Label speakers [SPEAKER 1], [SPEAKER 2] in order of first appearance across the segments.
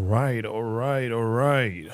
[SPEAKER 1] right, all right, all right.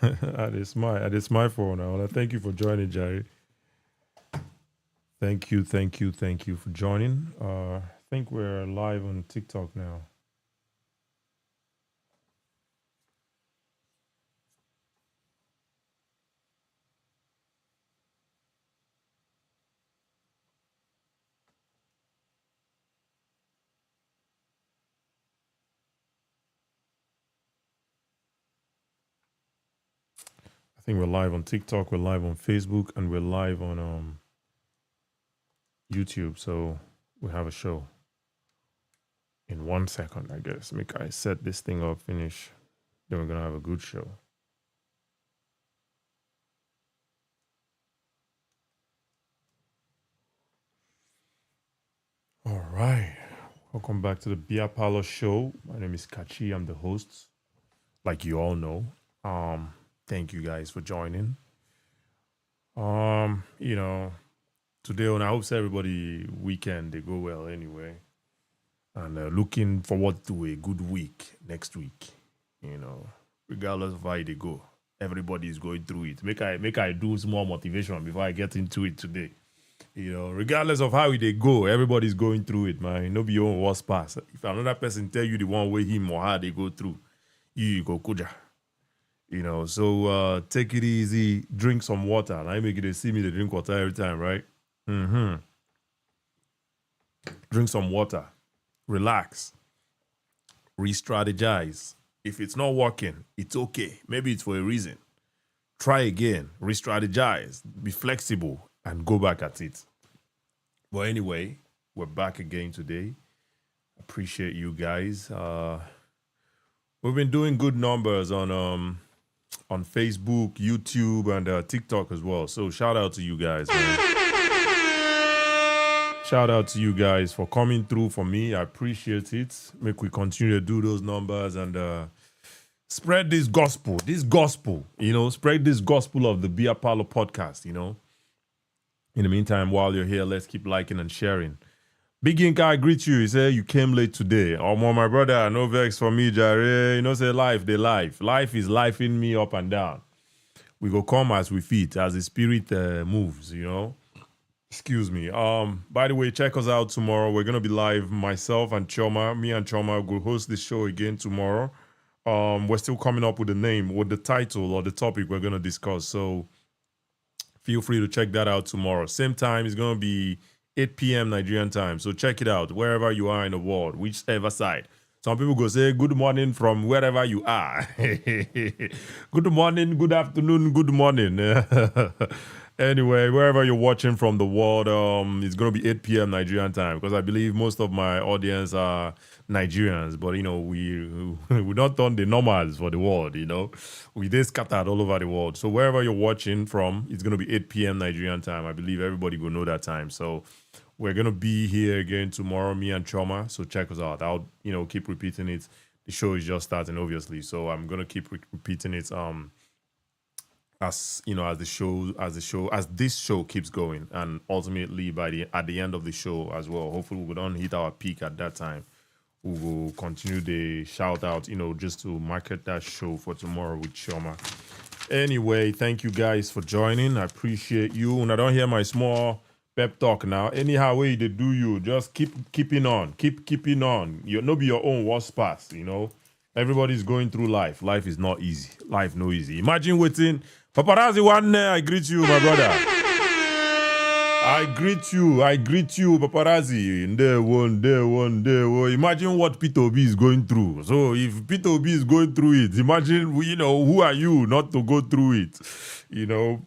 [SPEAKER 1] That is my phone now. Thank you for joining, Jerry. Thank you for joining. I think we're live on TikTok now. I think we're live on TikTok, we're live on Facebook, and we're live on YouTube. So we have a show in 1 second, I guess. Make I set this thing up, finish. Then we're gonna have a good show. All right. Welcome back to the Bia Palo Show. My name is Kachi. I'm the host, like you all know. Thank you guys for joining. Um, you know, today on I hope everybody weekend they go well anyway. And looking forward to a good week next week. Regardless of how they go. Everybody is going through it. Make I do some more motivation before I get into it today. Regardless of how they go, everybody's going through it, man. No be your own worst pass. If another person tell you the one way him or her they go through, you go kuja. So take it easy, drink some water. And I make it see me to drink water every time, right? Drink some water, relax, re-strategize. If it's not working, it's okay. Maybe it's for a reason. Try again, re-strategize, be flexible, and go back at it. But anyway, we're back again today. Appreciate you guys. We've been doing good numbers on Facebook, YouTube, and TikTok as well. So shout out to you guys, man. Shout out to you guys for coming through for me. I appreciate it. Make we continue to do those numbers and spread this gospel. Spread this gospel of the Bia Palo podcast, In the meantime, while you're here, let's keep liking and sharing. Big Inca, I greet you. He said you came late today. My brother, no vex for me, Jare. Say life, they life. Life is life in me up and down. We go come as we fit, as the spirit moves, Excuse me. By the way, check us out tomorrow. We're gonna be live. Myself and Choma, me and Choma will host the show again tomorrow. We're still coming up with the name, with the title or the topic we're gonna discuss. So feel free to check that out tomorrow. Same time, it's gonna be 8 p.m. Nigerian time. So check it out wherever you are in the world, whichever side. Some people go say good morning from wherever you are. Good morning, good afternoon, good morning. Anyway, wherever you're watching from the world, it's going to be 8 p.m. Nigerian time because I believe most of my audience are Nigerians. But, we don't turn the normals for the world, We just scattered all over the world. So wherever you're watching from, it's going to be 8 p.m. Nigerian time. I believe everybody will know that time. So we're going to be here again tomorrow, me and Choma. So check us out. I'll, keep repeating it. The show is just starting, obviously. So I'm going to keep repeating it. As this show keeps going, and ultimately at the end of the show as well, hopefully we don't hit our peak at that time. We will continue the shout out, just to market that show for tomorrow with Shoma. Anyway, thank you guys for joining. I appreciate you. When I don't hear my small pep talk now, anyhow way they do you, just keeping on. You no be your own worst pass, Everybody's going through life. Life is not easy. Life no easy. Imagine waiting Paparazzi one, I greet you, my brother. I greet you, paparazzi. Day one. Imagine what Peter B is going through. So if Peter B is going through it, imagine, who are you not to go through it?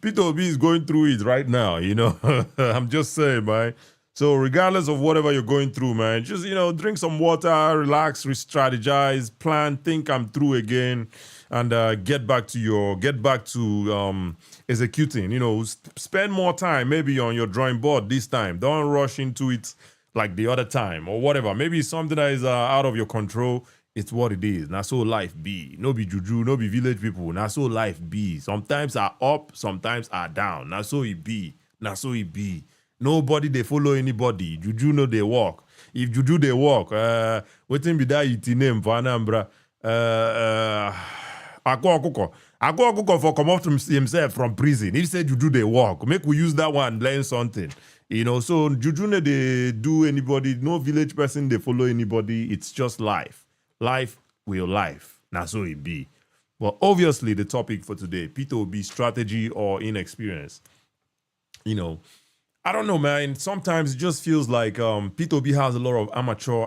[SPEAKER 1] Peter B is going through it right now, I'm just saying, man. So regardless of whatever you're going through, man, just, drink some water, relax, re-strategize, plan, think I'm through again, and get back to executing. Spend more time maybe on your drawing board this time. Don't rush into it like the other time or whatever. Maybe it's something that is out of your control. It's what it is. Now so life be. No be juju, no be village people. Now so life be. Sometimes are up, sometimes are down. Now so it be. Nobody they follow anybody. Juju no they walk. If juju they walk, waiting be that iti name for Anambra. Akoko for come up to himself from prison. He said juju they walk. Make we use that one, learn something. So juju no they do anybody. No village person they follow anybody. It's just life. Life will life. Now so it be. Well, obviously the topic for today, P2B strategy or inexperience. I don't know, man. Sometimes it just feels like P2B has a lot of amateur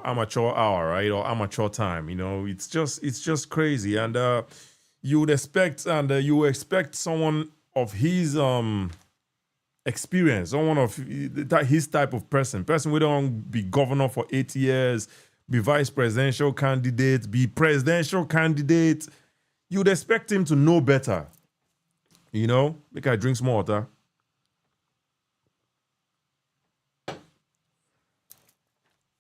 [SPEAKER 1] hour, right? Or amateur time. It's just crazy. And you would expect someone of his experience, someone of his type of person we don't be governor for 8 years, be vice presidential candidate, be presidential candidate. You'd expect him to know better. Make I drink some water.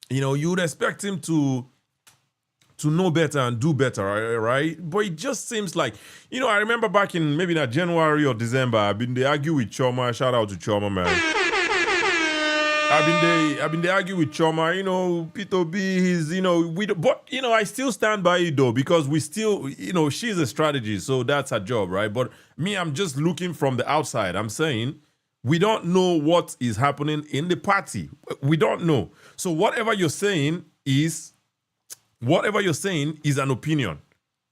[SPEAKER 1] You'd expect him to know better and do better, right? But it just seems like, I remember back in maybe that January or December, they argue with Choma. Shout out to Choma, man. I've been they argue with Choma. P2B, I still stand by it though, because we still, she's a strategist, so that's her job, right? But me, I'm just looking from the outside. I'm saying, we don't know what is happening in the party. We don't know. So whatever you're saying is an opinion.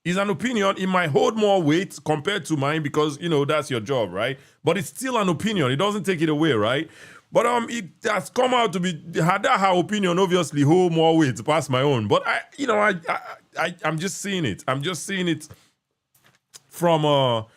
[SPEAKER 1] It's an opinion. It might hold more weight compared to mine because, that's your job, right? But it's still an opinion. It doesn't take it away, right? But it has come out to be her opinion obviously hold more weight past my own. But I'm just seeing it. I'm just seeing it from a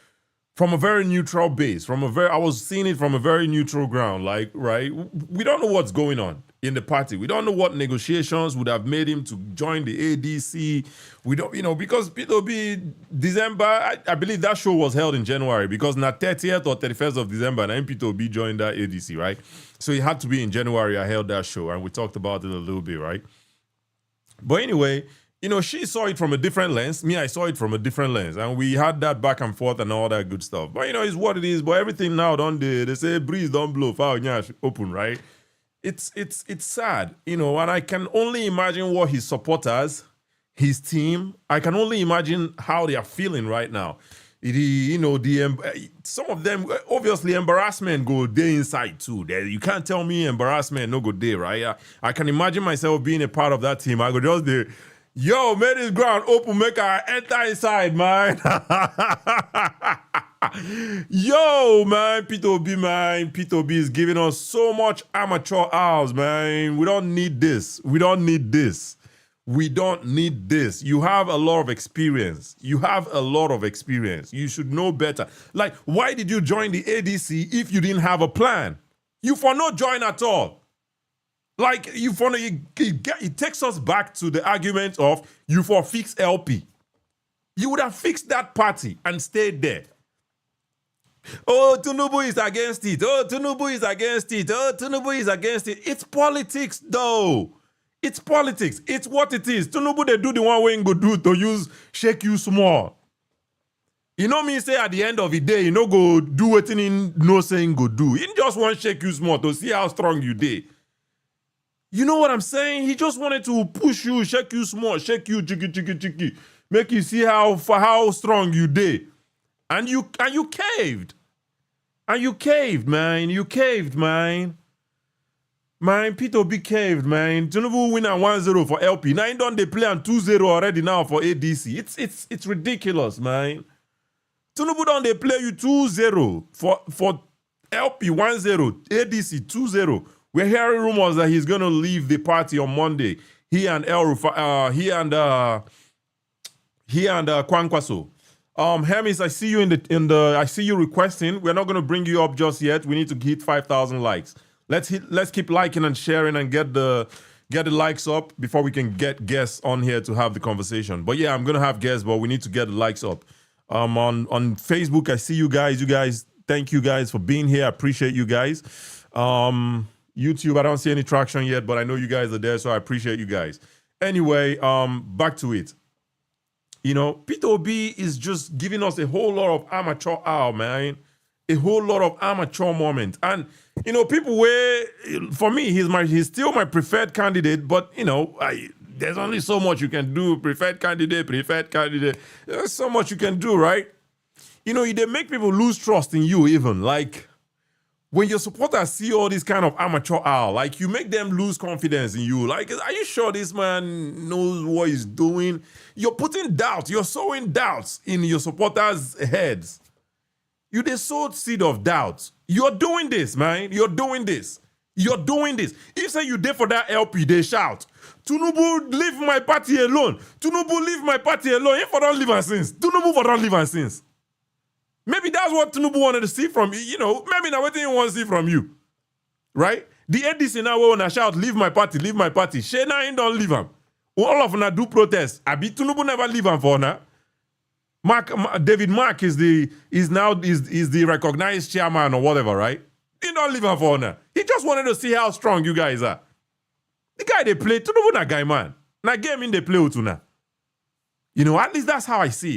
[SPEAKER 1] very neutral base. I was seeing it from a very neutral ground. Like, right? We don't know what's going on in the party. We don't know what negotiations would have made him to join the ADC. We don't, because P2B December, I believe that show was held in January because na 30th or 31st of December, and P2B joined that ADC, right? So it had to be in January I held that show, and we talked about it a little bit, right? But anyway, she saw it from a different lens. Me, I saw it from a different lens. And we had that back and forth and all that good stuff. But, it's what it is. But everything now, they say breeze don't blow, foul nyash open, right? It's sad, and I can only imagine what his supporters, his team, I can only imagine how they are feeling right now. Some of them, obviously, embarrassment go day inside too. You can't tell me embarrassment no go day, right? I can imagine myself being a part of that team. I go just there. Yo, make this ground open, make I enter inside, man. Yo, man, P2B is giving us so much amateur hours, man. We don't need this. You have a lot of experience. You should know better. Like, why did you join the ADC if you didn't have a plan? You for no join at all. Like, it takes us back to the argument of you for fix LP. You would have fixed that party and stayed there. Oh, Tinubu is against it. It's politics, though. It's politics. It's what it is. Tinubu, they do the one way go do to use shake you small. Me say at the end of the day, go do what in no saying go do. He just want shake you small to see how strong you did. You know what I'm saying? He just wanted to push you, shake you small, shake you chicky, make you see how strong you did. And you caved. And you caved, man. Man, P2B caved, man. Tinubu win at 1-0 for LP. Now he done they play on 2-0 already now for ADC. It's ridiculous, man. Tinubu don't they play you 2-0 for LP 1-0, ADC 2-0. We're hearing rumors that he's gonna leave the party on Monday. He and Kwankwaso. Hermes, I see you I see you requesting. We're not gonna bring you up just yet. We need to hit 5,000 likes. Let's keep liking and sharing and get the likes up before we can get guests on here to have the conversation. But yeah, I'm gonna have guests, but we need to get the likes up. On Facebook, I see you guys. You guys, thank you guys for being here. I appreciate you guys. YouTube, I don't see any traction yet, but I know you guys are there, so I appreciate you guys. Anyway, back to it. You know, Peter Obi is just giving us a whole lot of amateur hour, man. A whole lot of amateur moment. And, you know, people for me, he's still my preferred candidate, but, you know, there's only so much you can do. Preferred candidate. There's so much you can do, right? You know, they make people lose trust in you even. Like, when your supporters see all this kind of amateur hour, like, you make them lose confidence in you. Like, are you sure this man knows what he's doing? You're putting doubt. You're sowing doubts in your supporters' heads. You they sowed seed of doubt. You're doing this, man. You're doing this. If say you did for that LP, they shout, Tinubu, leave my party alone. Tinubu, leave my party alone. If I don't leave and since. Tinubu, for don't leave and since. Maybe that's what Tinubu wanted to see from you. You know, maybe now what he wants to see from you. Right? The ADC now when I shout, leave my party. Shena ain't don't leave him. All of them do protest. Abi Tinubu never leave him for now. David Mark is the recognized chairman or whatever, right? He don't leave him for now. He just wanted to see how strong you guys are. The guy they play, Tinubu na guy man. Na game in they play with now. You know, at least that's how I see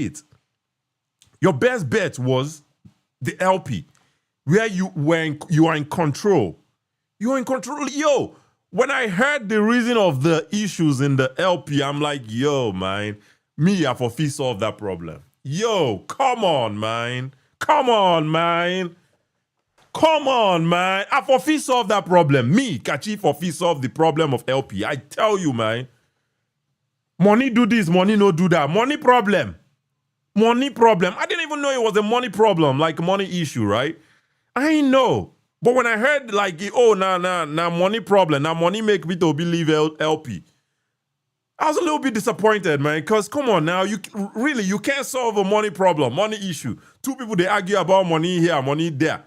[SPEAKER 1] it. Your best bet was the LP, where you are in control. You are in control. Yo, when I heard the reason of the issues in the LP, I'm like, yo, man, me, I for fee solve that problem. Yo, come on, man. I for fee solve that problem. Me, Kachi, for fee solve the problem of LP. I tell you, man. Money do this, money no do that. Money problem. I didn't even know it was a money problem, like a money issue, right? I ain't know. But when I heard like, money problem, now money make me to believe LP. I was a little bit disappointed, man, because come on now, you can't solve a money problem, money issue. Two people, they argue about money here, money there.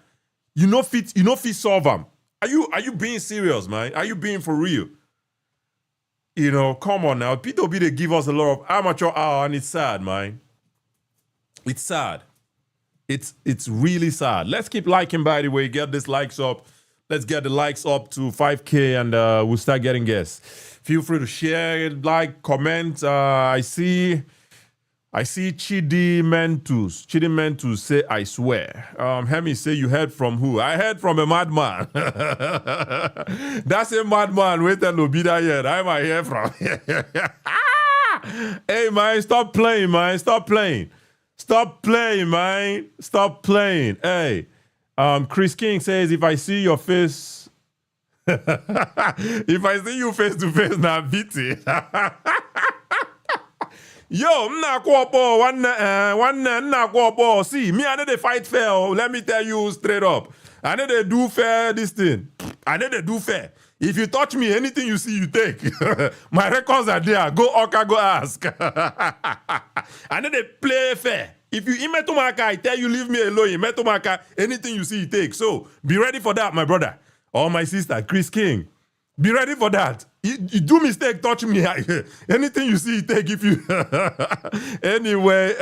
[SPEAKER 1] You know fit solve them. Are you being serious, man? Are you being for real? You know, come on now. Peter Obi, they give us a lot of amateur hour, and it's sad, man. It's sad. It's really sad. Let's keep liking, by the way. Get this likes up. Let's get the likes up to 5K, and we'll start getting guests. Feel free to share, like, comment. I see Chidi Mentus say, I swear. Hermes say, you heard from who? I heard from a madman. That's a madman. Wait and Obida yet. I might hear from. Hey, man, stop playing, man. Stop playing, man. Stop playing. Hey, Chris King says, if I see your face, if I see you face to face, now beat it. Yo, see, me, I know they fight fair. Let me tell you straight up. I know they do fair this thing. I know they do fair. If you touch me, anything you see, you take. My records are there. Go Oka, go ask. I know they play fair. If you imetumaka, I tell you, leave me alone. Imetumaka, anything you see, you take. So be ready for that, my brother. Or my sister, Chris King. Be ready for that. You do mistake, touch me. Anything you see, you take. If you anyway,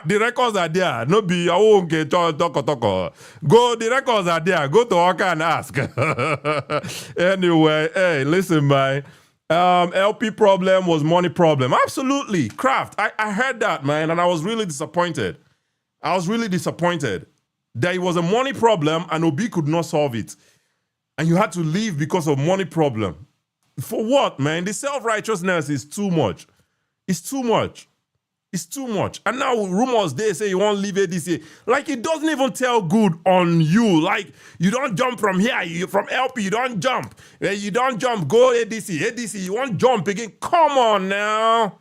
[SPEAKER 1] the records are there. No be I won't get talk. Go, the records are there. Go to Oka and ask. Anyway, hey, listen, man. LP problem was money problem. Absolutely. Craft. I heard that, man, and I was really disappointed. There was a money problem and Obi could not solve it. And you had to leave because of money problem. For what, man? The self-righteousness is too much. It's too much. And now rumors, they say you won't leave ADC. Like, it doesn't even tell good on you. Like, you don't jump from here. From LP, you don't jump. You don't jump, go ADC, you won't jump again. Come on now.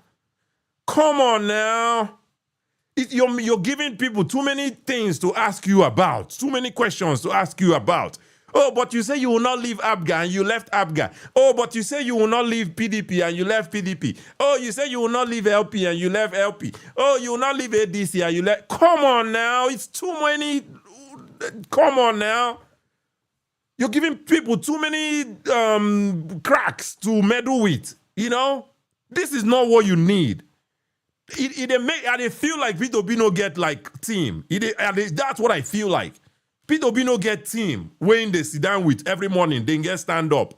[SPEAKER 1] You're giving people too many things to ask you about, too many questions to ask you about. Oh, but you say you will not leave ABGA and you left ABGA. Oh, but you say you will not leave PDP and you left PDP. Oh, you say you will not leave LP and you left LP. Oh, you will not leave ADC and you left. Come on now. It's too many. Come on now. You're giving people too many cracks to meddle with. You know? This is not what you need. I feel like Peter Obi no get like team. That's what I feel like. Peter Obi no get team when they sit down with every morning, they get stand up.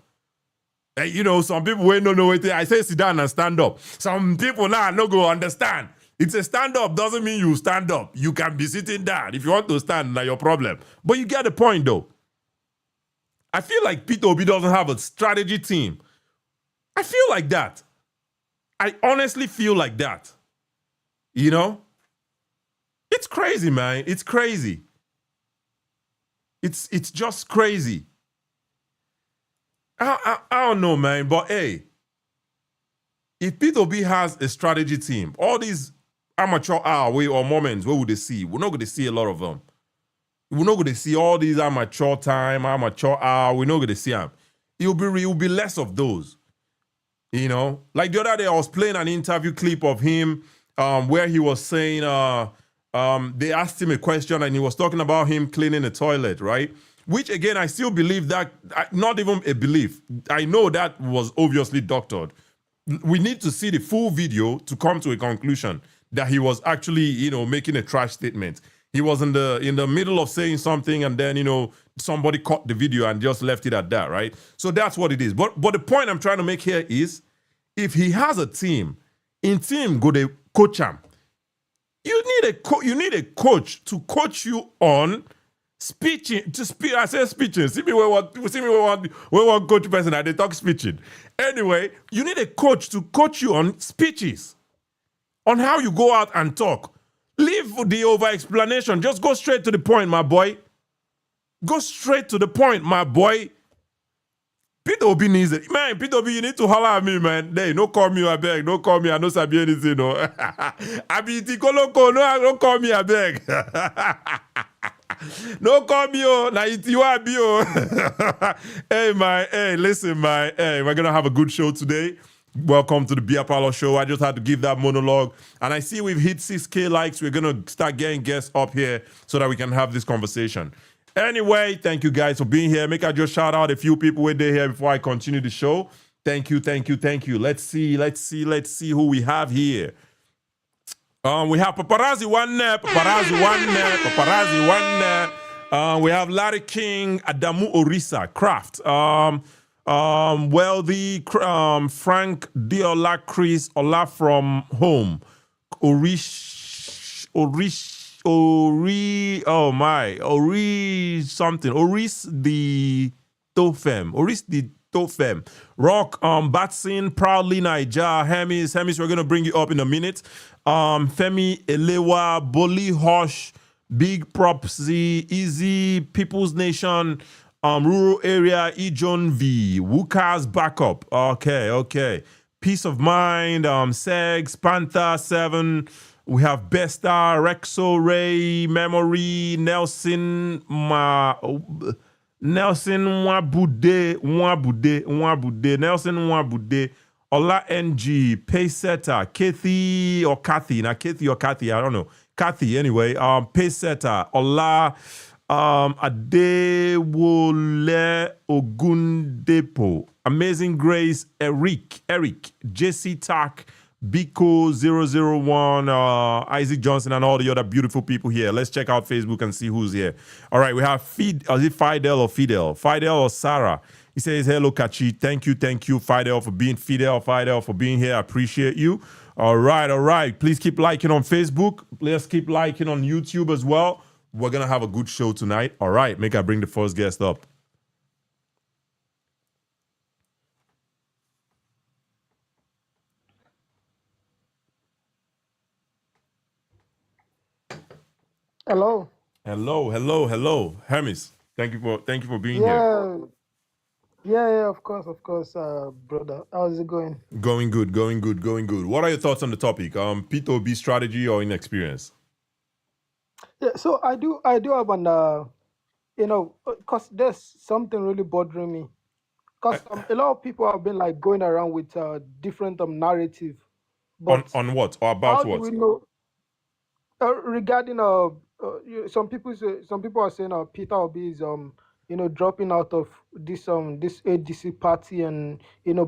[SPEAKER 1] You know, some people when no know it. I say sit down and stand up. Some people now no go understand. It's a stand up doesn't mean you stand up. You can be sitting down. If you want to stand, not your problem. But you get the point though. I feel like Peter Obi doesn't have a strategy team. I feel like that. I honestly feel like that. You know? It's crazy, man. It's crazy. It's just crazy. I don't know, man. But hey, if Peter Obi has a strategy team, all these amateur hour or moments, what would they see? We're not going to see a lot of them. We're not going to see all these amateur time, amateur hour. We're not going to see them. It will be less of those. You know? Like the other day, I was playing an interview clip of him where he was saying, they asked him a question and he was talking about him cleaning the toilet, right? Which again, I still believe that, not even a belief. I know that was obviously doctored. We need to see the full video to come to a conclusion that he was actually, you know, making a trash statement. He was in the middle of saying something and then, you know, somebody caught the video and just left it at that, right? So that's what it is. But the point I'm trying to make here is, if he has a team, in team go they coach him. You need a coach to coach you on speaking. I say speaking. See me where one coach person and they talk speaking. Anyway, you need a coach to coach you on speeches, on how you go out and talk. Leave the over explanation. Just go straight to the point, my boy. Go straight to the point, my boy. Peter Obi needs it. Man, Peter Obi, you need to holler at me, man. Hey, no call me, I beg. No call me, I don't sabi anything, no. I be Tikoloko, no, don't call me, I beg. No call me, oh. Now you are be, oh. Hey, man. Hey, listen, man. Hey, we're going to have a good show today. Welcome to the Beer Parlor Show. I just had to give that monologue. And I see we've hit 6K likes. We're going to start getting guests up here so that we can have this conversation. Anyway, thank you guys for being here. Make I just shout out a few people who are here before I continue the show. Thank you. Let's see who we have here. We have Paparazzi one. We have Larry King, Adamu Orisa, Craft. Wealthy, Frank Diola, Chris, Olah from home. Ori, something. Oris the Tofem. Rock, Batson, Proudly Naija, Hermes, we're gonna bring you up in a minute. Femi Elewa, Boli Hosh, Big Propsy, Easy, People's Nation, Rural Area, Ejon V, Wuka's Backup. Okay. Peace of Mind, Segs, Panther 7. We have Besta, Rexo, Ray, Memory, Nelson Nwabude, Ola NG, Paysetta, Kathy, I don't know. Kathy, anyway. Paysetta, Ola, Adewole Ogundepo, Amazing Grace, Eric, JC Tak, Biko 001, Isaac Johnson, and all the other beautiful people here. Let's check out Facebook and see who's here. All right, we have is it Fidel or Fidel? Fidel or Sarah? He says, hello, Kachi. Thank you, Fidel, for being Fidel for being here. I appreciate you. All right. Please keep liking on Facebook. Let's keep liking on YouTube as well. We're going to have a good show tonight. All right, make I bring the first guest up.
[SPEAKER 2] Hello.
[SPEAKER 1] Hermes, thank you for being here.
[SPEAKER 2] Yeah, of course, brother. How's it going?
[SPEAKER 1] Going good. What are your thoughts on the topic? Peter Obi strategy or inexperience?
[SPEAKER 2] Yeah, so I do have an because there's something really bothering me.
[SPEAKER 1] I,
[SPEAKER 2] Because a lot of people have been like going around with different narrative, but
[SPEAKER 1] on what or about
[SPEAKER 2] how do we
[SPEAKER 1] what?
[SPEAKER 2] know regarding some people are saying Peter Obi is dropping out of this ADC party and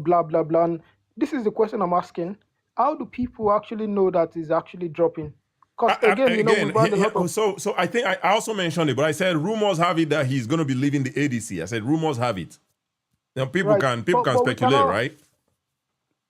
[SPEAKER 2] blah blah blah. And this is the question I'm asking: how do people actually know that he's actually dropping? Because again,
[SPEAKER 1] Again,
[SPEAKER 2] we've had a lot of
[SPEAKER 1] so I think I also mentioned it, but I said rumors have it that he's going to be leaving the ADC. I said rumors have it. Now
[SPEAKER 2] right,
[SPEAKER 1] people can
[SPEAKER 2] but we
[SPEAKER 1] speculate,
[SPEAKER 2] cannot.
[SPEAKER 1] right?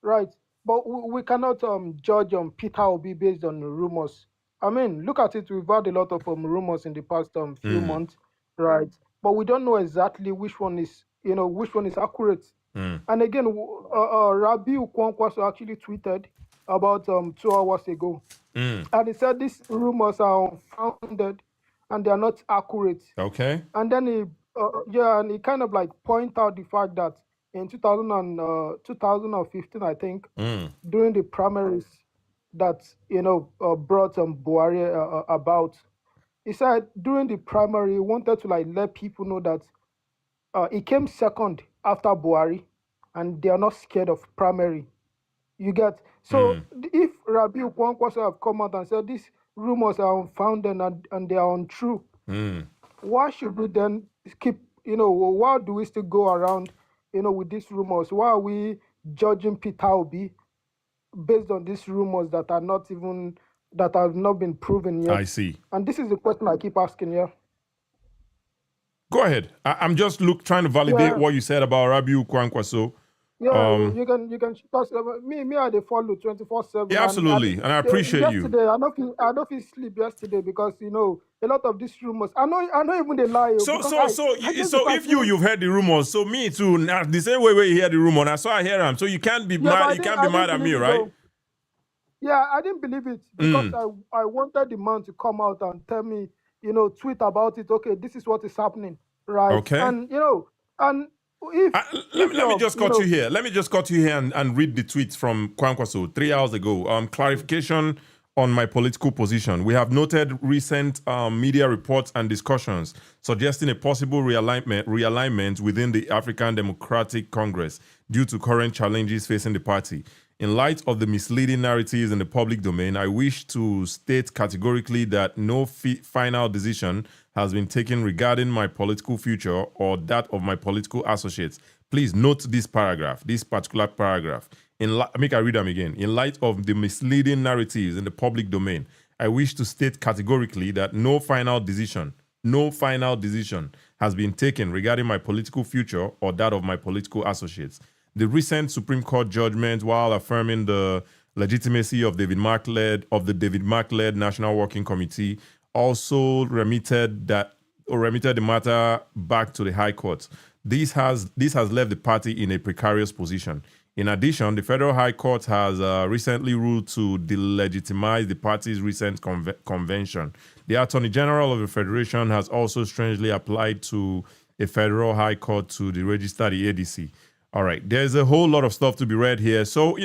[SPEAKER 2] Right. But we cannot judge Peter Obi based on rumors. I mean, look at it. We've had a lot of rumors in the past few
[SPEAKER 1] Mm,
[SPEAKER 2] months, right? But we don't know exactly which one is, which one is accurate.
[SPEAKER 1] mm,
[SPEAKER 2] And again, Rabi Ukwankwaso actually tweeted about 2 hours ago,
[SPEAKER 1] mm.
[SPEAKER 2] and he said these rumors are unfounded and they are not accurate.
[SPEAKER 1] Okay.
[SPEAKER 2] And then and he kind of like point out the fact that in 2015, I think,
[SPEAKER 1] Mm,
[SPEAKER 2] during the primaries that brought Buhari about. He said during the primary he wanted to like let people know that he came second after Buhari, and they are not scared of primary. You get so
[SPEAKER 1] mm,
[SPEAKER 2] if Rabi Kwankwaso have come out and said these rumors are unfounded and they are untrue,
[SPEAKER 1] mm.
[SPEAKER 2] why should we then keep, why do we still go around, with these rumors? Why are we judging Peter Obi based on these rumors that have not been proven
[SPEAKER 1] I
[SPEAKER 2] yet?
[SPEAKER 1] see.
[SPEAKER 2] And this is the question I keep asking. Yeah,
[SPEAKER 1] Go ahead. I'm just trying to validate
[SPEAKER 2] yeah,
[SPEAKER 1] what you said about Rabiu Kwankwaso.
[SPEAKER 2] yeah.
[SPEAKER 1] Um,
[SPEAKER 2] You can because me I they follow 24/7,
[SPEAKER 1] yeah,
[SPEAKER 2] and
[SPEAKER 1] absolutely, and I appreciate you.
[SPEAKER 2] yesterday I don't feel sleep yesterday because a lot of these rumors. I know even they lie because I just
[SPEAKER 1] So
[SPEAKER 2] start
[SPEAKER 1] if
[SPEAKER 2] seeing.
[SPEAKER 1] you've heard the rumors, so me too. Now the same way where you hear the rumor, now so I hear them. So you can't be
[SPEAKER 2] Yeah, but
[SPEAKER 1] mad. You can't be
[SPEAKER 2] I
[SPEAKER 1] mad
[SPEAKER 2] didn't
[SPEAKER 1] at me,
[SPEAKER 2] believe it
[SPEAKER 1] right?
[SPEAKER 2] though. Yeah, I didn't believe it because
[SPEAKER 1] Mm,
[SPEAKER 2] I wanted the man to come out and tell me, tweet about it. Okay, this is what is happening, right?
[SPEAKER 1] okay.
[SPEAKER 2] And and if
[SPEAKER 1] Let me
[SPEAKER 2] you're,
[SPEAKER 1] just cut you here. Let me just cut you here and read the tweet from Kwankwaso 3 hours ago. Clarification on my political position. We have noted recent media reports and discussions suggesting a possible realignment within the African Democratic Congress due to current challenges facing the party. In light of the misleading narratives in the public domain, I wish to state categorically that no final decision has been taken regarding my political future or that of my political associates. Please note this paragraph, this particular paragraph. Make I read them again. In light of the misleading narratives in the public domain, I wish to state categorically that no final decision has been taken regarding my political future or that of my political associates. The recent Supreme Court judgment, while affirming the legitimacy of the David Mark-led National Working Committee, also remitted the matter back to the High Court. This has left the party in a precarious position. In addition, the Federal High Court has recently ruled to delegitimize the party's recent convention. The Attorney General of the Federation has also strangely applied to a Federal High Court to register the ADC. All right, there's a whole lot of stuff to be read here. So,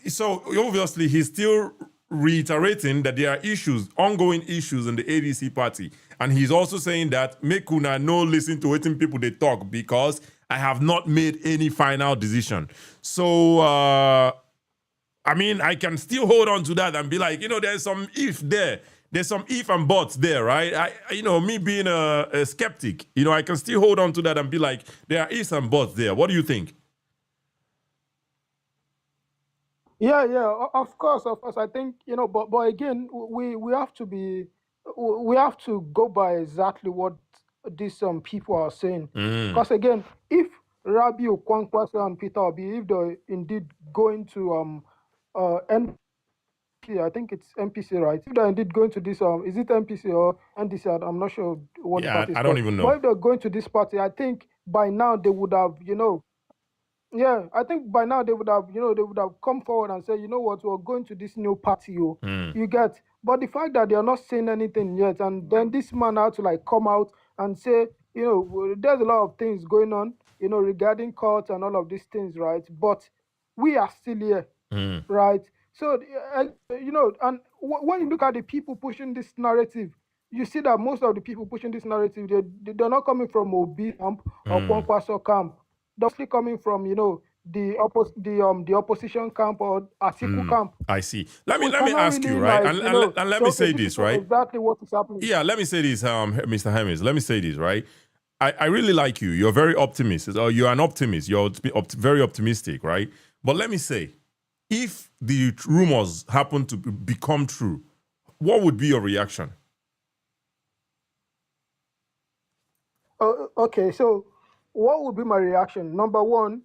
[SPEAKER 1] so obviously he's still reiterating that there are ongoing issues in the ADC party. And he's also saying that make una no listen to what people they talk because I have not made any final decision. So, I mean, I can still hold on to that and be like, there's some if there. There's some if and buts there, right? Me being a skeptic, I can still hold on to that and be like, there are ifs and buts there. What do you think?
[SPEAKER 2] Yeah, yeah, of course, of course. I think but again, we have to we have to go by exactly what these people are saying.
[SPEAKER 1] Mm,
[SPEAKER 2] Because again, if Rabi Okwankwaso and Peter Obi, if they're indeed going to NPC, I think it's NPC, right? If they're indeed going to this is it NPC or NDC? I'm not sure what the
[SPEAKER 1] yeah,
[SPEAKER 2] party is
[SPEAKER 1] I don't
[SPEAKER 2] called.
[SPEAKER 1] even
[SPEAKER 2] But
[SPEAKER 1] know.
[SPEAKER 2] if they're going to this party, I think by now they would have, yeah, I think by now they would have come forward and said, you know what, we're going to this new party,
[SPEAKER 1] Mm,
[SPEAKER 2] you get. But the fact that they are not saying anything yet, and then this man had to like come out and say, there's a lot of things going on, regarding court and all of these things, right? But we are still here,
[SPEAKER 1] mm,
[SPEAKER 2] right? So, and when you look at the people pushing this narrative, you see that most of the people pushing this narrative, they're not coming from Obi camp or Kwankwaso camp. They're mostly coming from, the opposition camp or Atiku camp.
[SPEAKER 1] I see. Let me
[SPEAKER 2] We
[SPEAKER 1] let me
[SPEAKER 2] cannot
[SPEAKER 1] ask you,
[SPEAKER 2] really,
[SPEAKER 1] right?
[SPEAKER 2] like,
[SPEAKER 1] And let
[SPEAKER 2] say,
[SPEAKER 1] me
[SPEAKER 2] okay,
[SPEAKER 1] say
[SPEAKER 2] this
[SPEAKER 1] this,
[SPEAKER 2] is
[SPEAKER 1] right?
[SPEAKER 2] exactly what is happening.
[SPEAKER 1] Yeah, let me say this, Mr. Hermes. Let me say this, right? I really like you. You're very optimistic. Or you're an optimist. You're very optimistic, right? But let me say, if the rumors happen to become true, what would be your reaction?
[SPEAKER 2] Okay, so what would be my reaction? Number one,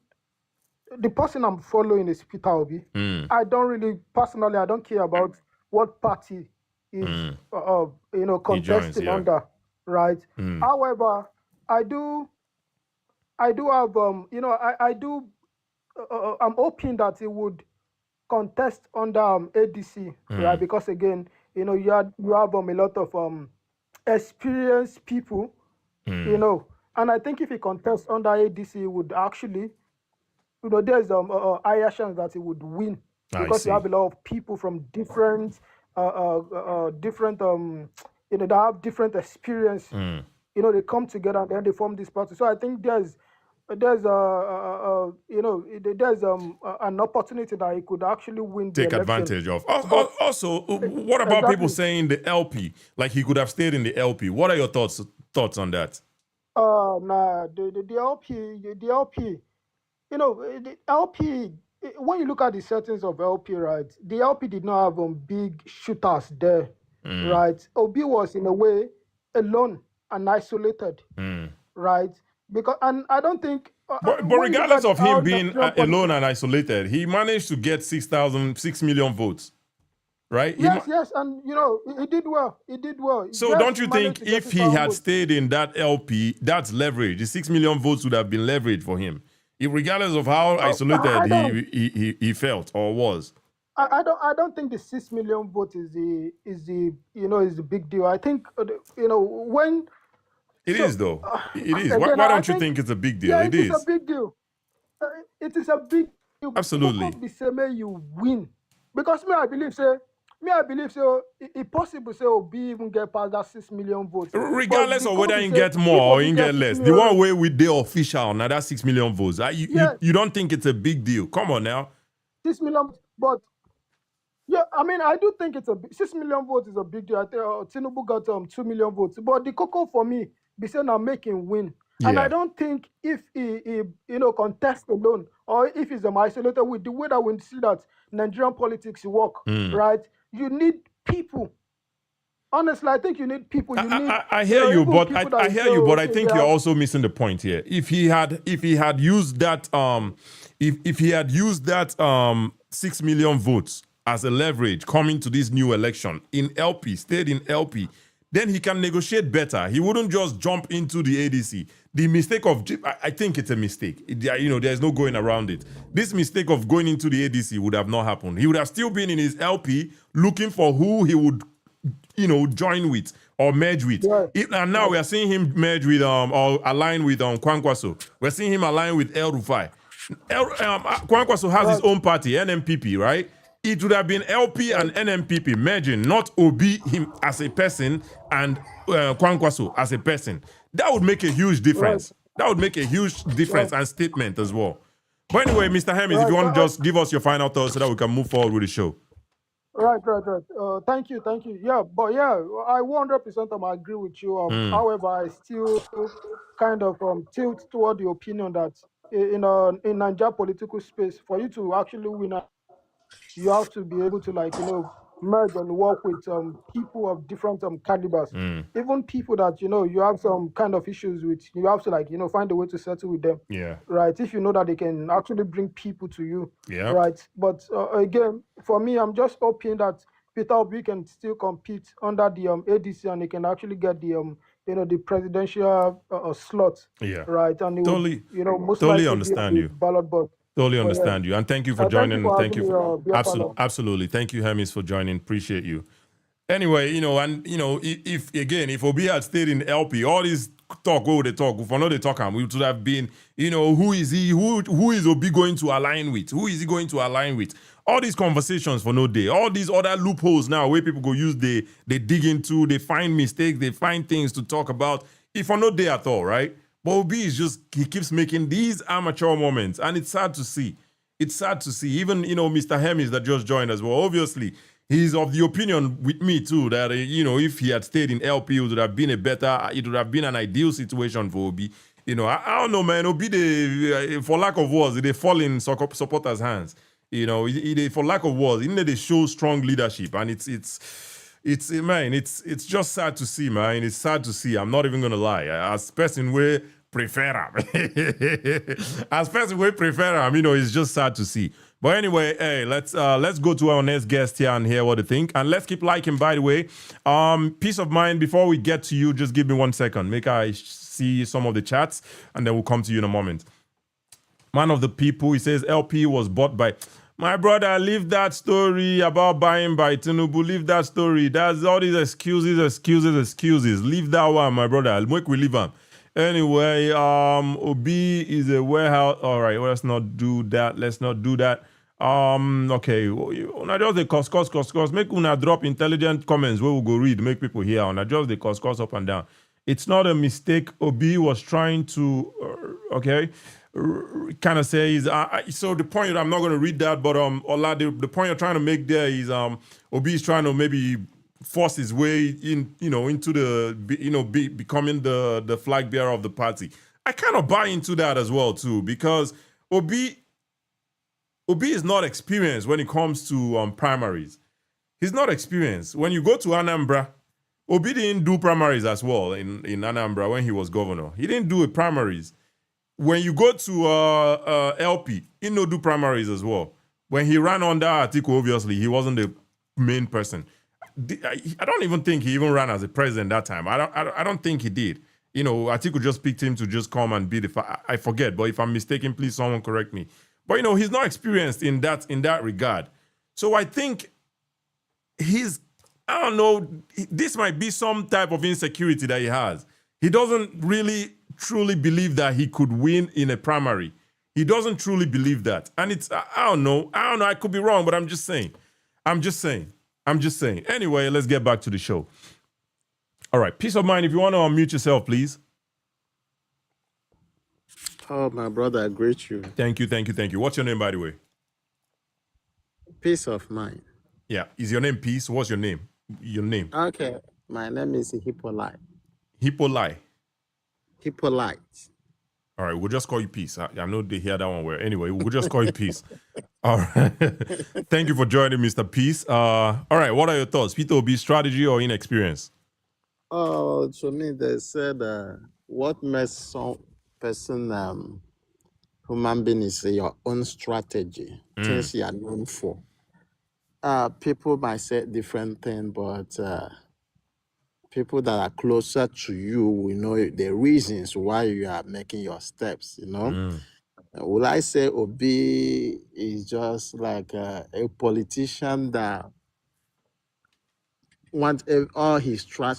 [SPEAKER 2] the person I'm following is Peter Obi. I don't really personally, I don't care about what party is
[SPEAKER 1] He joins,
[SPEAKER 2] contesting
[SPEAKER 1] yeah.
[SPEAKER 2] under, right? However, I do have I do I'm hoping that he would contest under ADC, right? Because again, you have a lot of experienced people, and I think if he contests under ADC, he would actually, there's higher chance that he would win
[SPEAKER 1] I
[SPEAKER 2] because you
[SPEAKER 1] see.
[SPEAKER 2] have a lot of people from different that have different experience. They come together and then they form this party. So I think there's an opportunity that he could actually win the
[SPEAKER 1] Take
[SPEAKER 2] election.
[SPEAKER 1] advantage of.
[SPEAKER 2] But
[SPEAKER 1] Also, what about people
[SPEAKER 2] exactly,
[SPEAKER 1] saying the LP? Like he could have stayed in the LP. What are your thoughts on that?
[SPEAKER 2] nah, the LP, the LP. When you look at the settings of LP, right, the LP did not have big shooters there, right? Obi was in a way alone and isolated, right? Because, and I don't think
[SPEAKER 1] But
[SPEAKER 2] when you look
[SPEAKER 1] regardless
[SPEAKER 2] at
[SPEAKER 1] of
[SPEAKER 2] how
[SPEAKER 1] him being
[SPEAKER 2] Nigerian
[SPEAKER 1] alone
[SPEAKER 2] politics.
[SPEAKER 1] and isolated, he managed to get 6 million votes, right?
[SPEAKER 2] Yes, and he did well. He did well.
[SPEAKER 1] So
[SPEAKER 2] Yes,
[SPEAKER 1] don't
[SPEAKER 2] he
[SPEAKER 1] you
[SPEAKER 2] managed
[SPEAKER 1] think
[SPEAKER 2] to get
[SPEAKER 1] if he
[SPEAKER 2] 6,000
[SPEAKER 1] had
[SPEAKER 2] votes.
[SPEAKER 1] stayed in that LP, that's leverage. The 6 million votes would have been leverage for him, regardless of how isolated
[SPEAKER 2] I don't.
[SPEAKER 1] he felt or was.
[SPEAKER 2] I don't think the 6 million vote is the big deal. I think when
[SPEAKER 1] It
[SPEAKER 2] so
[SPEAKER 1] is though. It is.
[SPEAKER 2] again
[SPEAKER 1] Why
[SPEAKER 2] I
[SPEAKER 1] don't you
[SPEAKER 2] think,
[SPEAKER 1] think it's a big deal?
[SPEAKER 2] yeah,
[SPEAKER 1] It
[SPEAKER 2] it is a
[SPEAKER 1] is.
[SPEAKER 2] big deal. It is a big deal.
[SPEAKER 1] Absolutely.
[SPEAKER 2] Be say may you win because me I believe so. It possible say Obi even get past that 6 million votes. But
[SPEAKER 1] Regardless
[SPEAKER 2] the
[SPEAKER 1] of
[SPEAKER 2] code
[SPEAKER 1] whether
[SPEAKER 2] be
[SPEAKER 1] he
[SPEAKER 2] say
[SPEAKER 1] get more
[SPEAKER 2] if
[SPEAKER 1] or
[SPEAKER 2] Obi
[SPEAKER 1] he
[SPEAKER 2] get
[SPEAKER 1] get
[SPEAKER 2] six
[SPEAKER 1] less, the
[SPEAKER 2] million,
[SPEAKER 1] one way with the official now that 6 million votes.
[SPEAKER 2] yeah,
[SPEAKER 1] You don't think it's a big deal? Come on now.
[SPEAKER 2] 6 million. But yeah, I mean, I do think 6 million votes is a big deal. I think Tinubu got 2 million votes, but the cocoa for me, be saying I'm making win, and I
[SPEAKER 1] Yeah.
[SPEAKER 2] don't think if he contest alone or if he's isolated with the way that we see that Nigerian politics work, right? You need people. Honestly, I think you need people. You need
[SPEAKER 1] I hear you,
[SPEAKER 2] even
[SPEAKER 1] but
[SPEAKER 2] people that
[SPEAKER 1] I
[SPEAKER 2] you
[SPEAKER 1] hear
[SPEAKER 2] say,
[SPEAKER 1] you,
[SPEAKER 2] oh,
[SPEAKER 1] but I
[SPEAKER 2] okay, they
[SPEAKER 1] think you're
[SPEAKER 2] have.
[SPEAKER 1] also missing the point here. If he had used that if he had used that 6 million votes as a leverage coming to this new election in LP, stayed in LP, then he can negotiate better. He wouldn't just jump into the ADC. The mistake of I think it's a mistake. There's no going around it. This mistake of going into the ADC would have not happened. He would have still been in his LP looking for who he would join with or merge with.
[SPEAKER 2] Yeah,
[SPEAKER 1] And now
[SPEAKER 2] yeah,
[SPEAKER 1] we are seeing him merge with or align with Kwankwaso. We're seeing him align with El Rufai. Kwankwaso has his
[SPEAKER 2] right,
[SPEAKER 1] own party, NMPP, right? It would have been LP and
[SPEAKER 2] right,
[SPEAKER 1] NMPP merging, not Obi him as a person and Kwankwaso as a person. That would make a huge
[SPEAKER 2] right,
[SPEAKER 1] difference. That would make a huge difference
[SPEAKER 2] right,
[SPEAKER 1] and statement as well. But anyway, Mr. Hermes, if you
[SPEAKER 2] right.
[SPEAKER 1] want to just give us your final thoughts so that we can move forward with the show.
[SPEAKER 2] Right. Thank you. Yeah, but yeah, I 100% agree with you. However, I still kind of tilt toward the opinion that in Nigeria political space, for you to actually win, you have to be able to merge and work with people of different calibers. Even people that you have some kind of issues with, you have to find a way to settle with them,
[SPEAKER 1] Yeah.
[SPEAKER 2] right? If you know that they can actually bring people to you,
[SPEAKER 1] Yeah.
[SPEAKER 2] right? But again, for me, I'm just hoping that Peter Obi can still compete under the ADC and he can actually get the the presidential slot,
[SPEAKER 1] Yeah.
[SPEAKER 2] right? And he would
[SPEAKER 1] Totally,
[SPEAKER 2] most
[SPEAKER 1] totally
[SPEAKER 2] likely be on
[SPEAKER 1] understand
[SPEAKER 2] the
[SPEAKER 1] you.
[SPEAKER 2] ballot box.
[SPEAKER 1] Totally
[SPEAKER 2] But yeah,
[SPEAKER 1] understand you. And thank you for
[SPEAKER 2] thank you
[SPEAKER 1] joining.
[SPEAKER 2] for
[SPEAKER 1] Thank
[SPEAKER 2] having
[SPEAKER 1] you
[SPEAKER 2] me,
[SPEAKER 1] for
[SPEAKER 2] Beer Palo.
[SPEAKER 1] absolutely. Thank you, Hermes, for joining. Appreciate you. Anyway, if Obi had stayed in LP, all this talk, what would they talk? If I know they talk, we would have been, who is he? Who is Obi going to align with? Who is he going to align with? All these conversations for no day. All these other loopholes now where people go use they dig into, they find mistakes, they find things to talk about. If for no day at all, right? But Obi is just he keeps making these amateur moments, and it's sad to see. It's sad to see. Even Mr. Hermes that just joined as well. Obviously, he's of the opinion with me too that if he had stayed in LP, it would have been an ideal situation for Obi. I don't know, man. Obi, for lack of words, they fall in supporters' hands. For lack of words, they show strong leadership, and it's just sad to see, man. It's sad to see. I'm not even gonna lie. As person we prefer him, it's just sad to see. But anyway, hey, let's go to our next guest here and hear what they think, and let's keep liking. By the way, peace of mind. Before we get to you, just give me 1 second. Make I see some of the chats, and then we'll come to you in a moment. Man of the people, he says LP was bought by. My brother, leave that story about buying by Tinubu. Leave that story. That's all these excuses. Leave that one, my brother. Make we leave them. Anyway, Obi is a warehouse. All right, well, let's not do that. Okay. Una just the cos. Make una drop intelligent comments where we go read. Make people hear. Una just the cos up and down. It's not a mistake. Obi was trying to. Okay. Kind of says so the point, I'm not going to read that, but Olah, the point you're trying to make there is Obi is trying to maybe force his way in into the becoming the flag bearer of the party. I kind of buy into that as well too, because Obi is not experienced when it comes to primaries. He's not experienced. When you go to Anambra, Obi didn't do primaries as well in Anambra when he was governor. He didn't do primaries. When you go to LP, he no do primaries as well. When he ran under Atiku, obviously, he wasn't the main person. I don't even think he even ran as a president that time. I don't think he did. Atiku just picked him to just come and be I forget, but if I'm mistaken, please someone correct me. But he's not experienced in that regard. So I think I don't know, this might be some type of insecurity that he has. He doesn't really truly believe that he could win in a primary. He doesn't truly believe that. And I don't know. I could be wrong, but I'm just saying. Anyway, let's get back to the show. All right. Peace of mind. If you want to unmute yourself, please.
[SPEAKER 3] Oh, my brother, I greet you.
[SPEAKER 1] Thank you. What's your name, by the way?
[SPEAKER 3] Peace of mind.
[SPEAKER 1] Yeah. Is your name Peace? What's your name?
[SPEAKER 3] Okay. My name is Hippolyte. Hippolyte.
[SPEAKER 1] All right, we'll just call you Peace. I know they hear that one where. Anyway, we'll just call you Peace. All right. Thank you for joining, Mr. Peace. All right, what are your thoughts? Peter Obi, strategy or inexperience?
[SPEAKER 3] Oh, to me, they said, what makes some person human being is your own strategy, things you are known for. People might say different things, but people that are closer to you will know the reasons why you are making your steps, Will I say Obi is just like a politician that wants all his track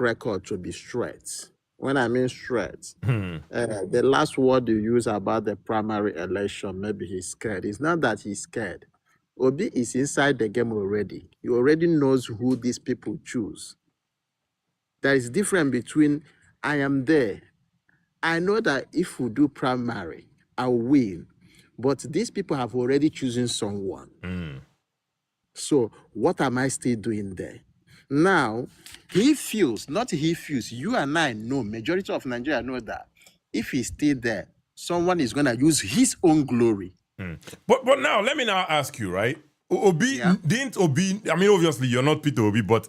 [SPEAKER 3] record to be straight? When I mean straight, the last word you use about the primary election, maybe he's scared. It's not that he's scared. Obi is inside the game already. He already knows who these people choose. There is difference between I am there. I know that if we do primary, I'll win. But these people have already chosen someone. So what am I still doing there? Now, you and I know, majority of Nigeria know that if he's still there, someone is going to use his own glory.
[SPEAKER 1] But now, let me now ask you, right? Didn't Obi, I mean, obviously you're not Peter Obi, but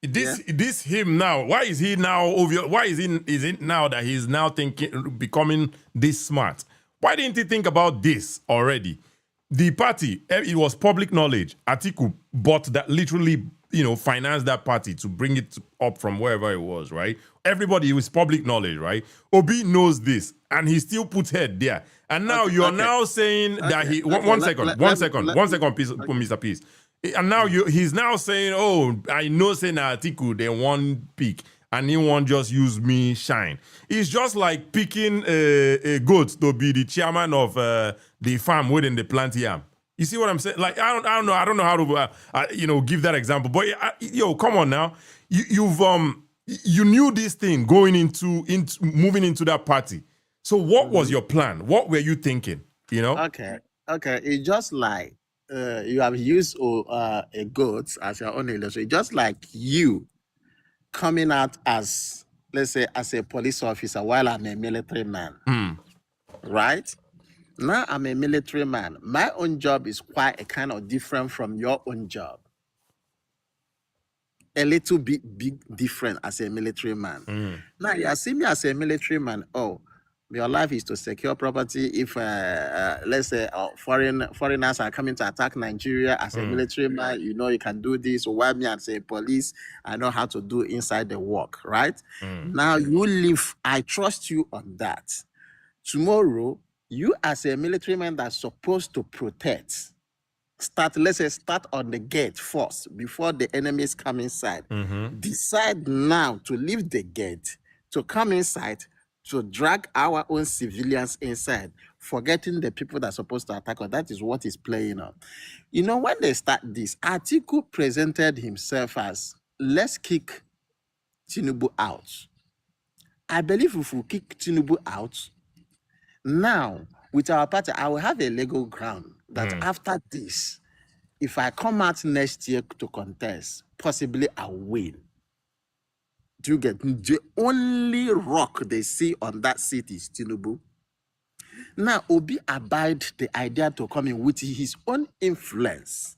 [SPEAKER 1] this him now, why is he now is it now that he's now becoming this smart? Why didn't he think about this already? The party, it was public knowledge. Atiku bought that, literally, financed that party to bring it up from wherever it was, right? Everybody, it was public knowledge, right? Obi knows this, and he still puts head there. And now now saying that he, one second, Mr. Peace. And now he's now saying, oh, I know saying Atiku, they want pick, and he won't just use me shine. It's just like picking a goat to be the chairman of the farm within the plant yam. You see what I'm saying? Like I don't know how to give that example. But yo, come on now. You knew this thing going into moving into that party. So what was your plan? What were you thinking? You know?
[SPEAKER 3] Okay. It's just like you have used a goat as your own illustration. Just like you coming out as, let's say, as a police officer while I'm a military man, right? Now I'm a military man. My own job is quite a kind of different from your own job. A little bit big different as a military man. Now you see me as a military man. Oh, your life is to secure property. If let's say foreigners are coming to attack Nigeria as a military man, you know you can do this. So while me as a police, I know how to do inside the work, right? Now you live. I trust you on that. Tomorrow, you as a military man that's supposed to protect, let's say start on the gate first before the enemies come inside. Decide now to leave the gate, to come inside, to drag our own civilians inside, forgetting the people that are supposed to attack us. That is what is playing on. You know, when they start this, Atiku presented himself as, let's kick Tinubu out. I believe if we kick Tinubu out, now, with our party, I will have a legal ground that after this, if I come out next year to contest, possibly I'll win. Do you get the only rock they see on that seat is Tinubu? Now, Obi abide the idea to come in with his own influence,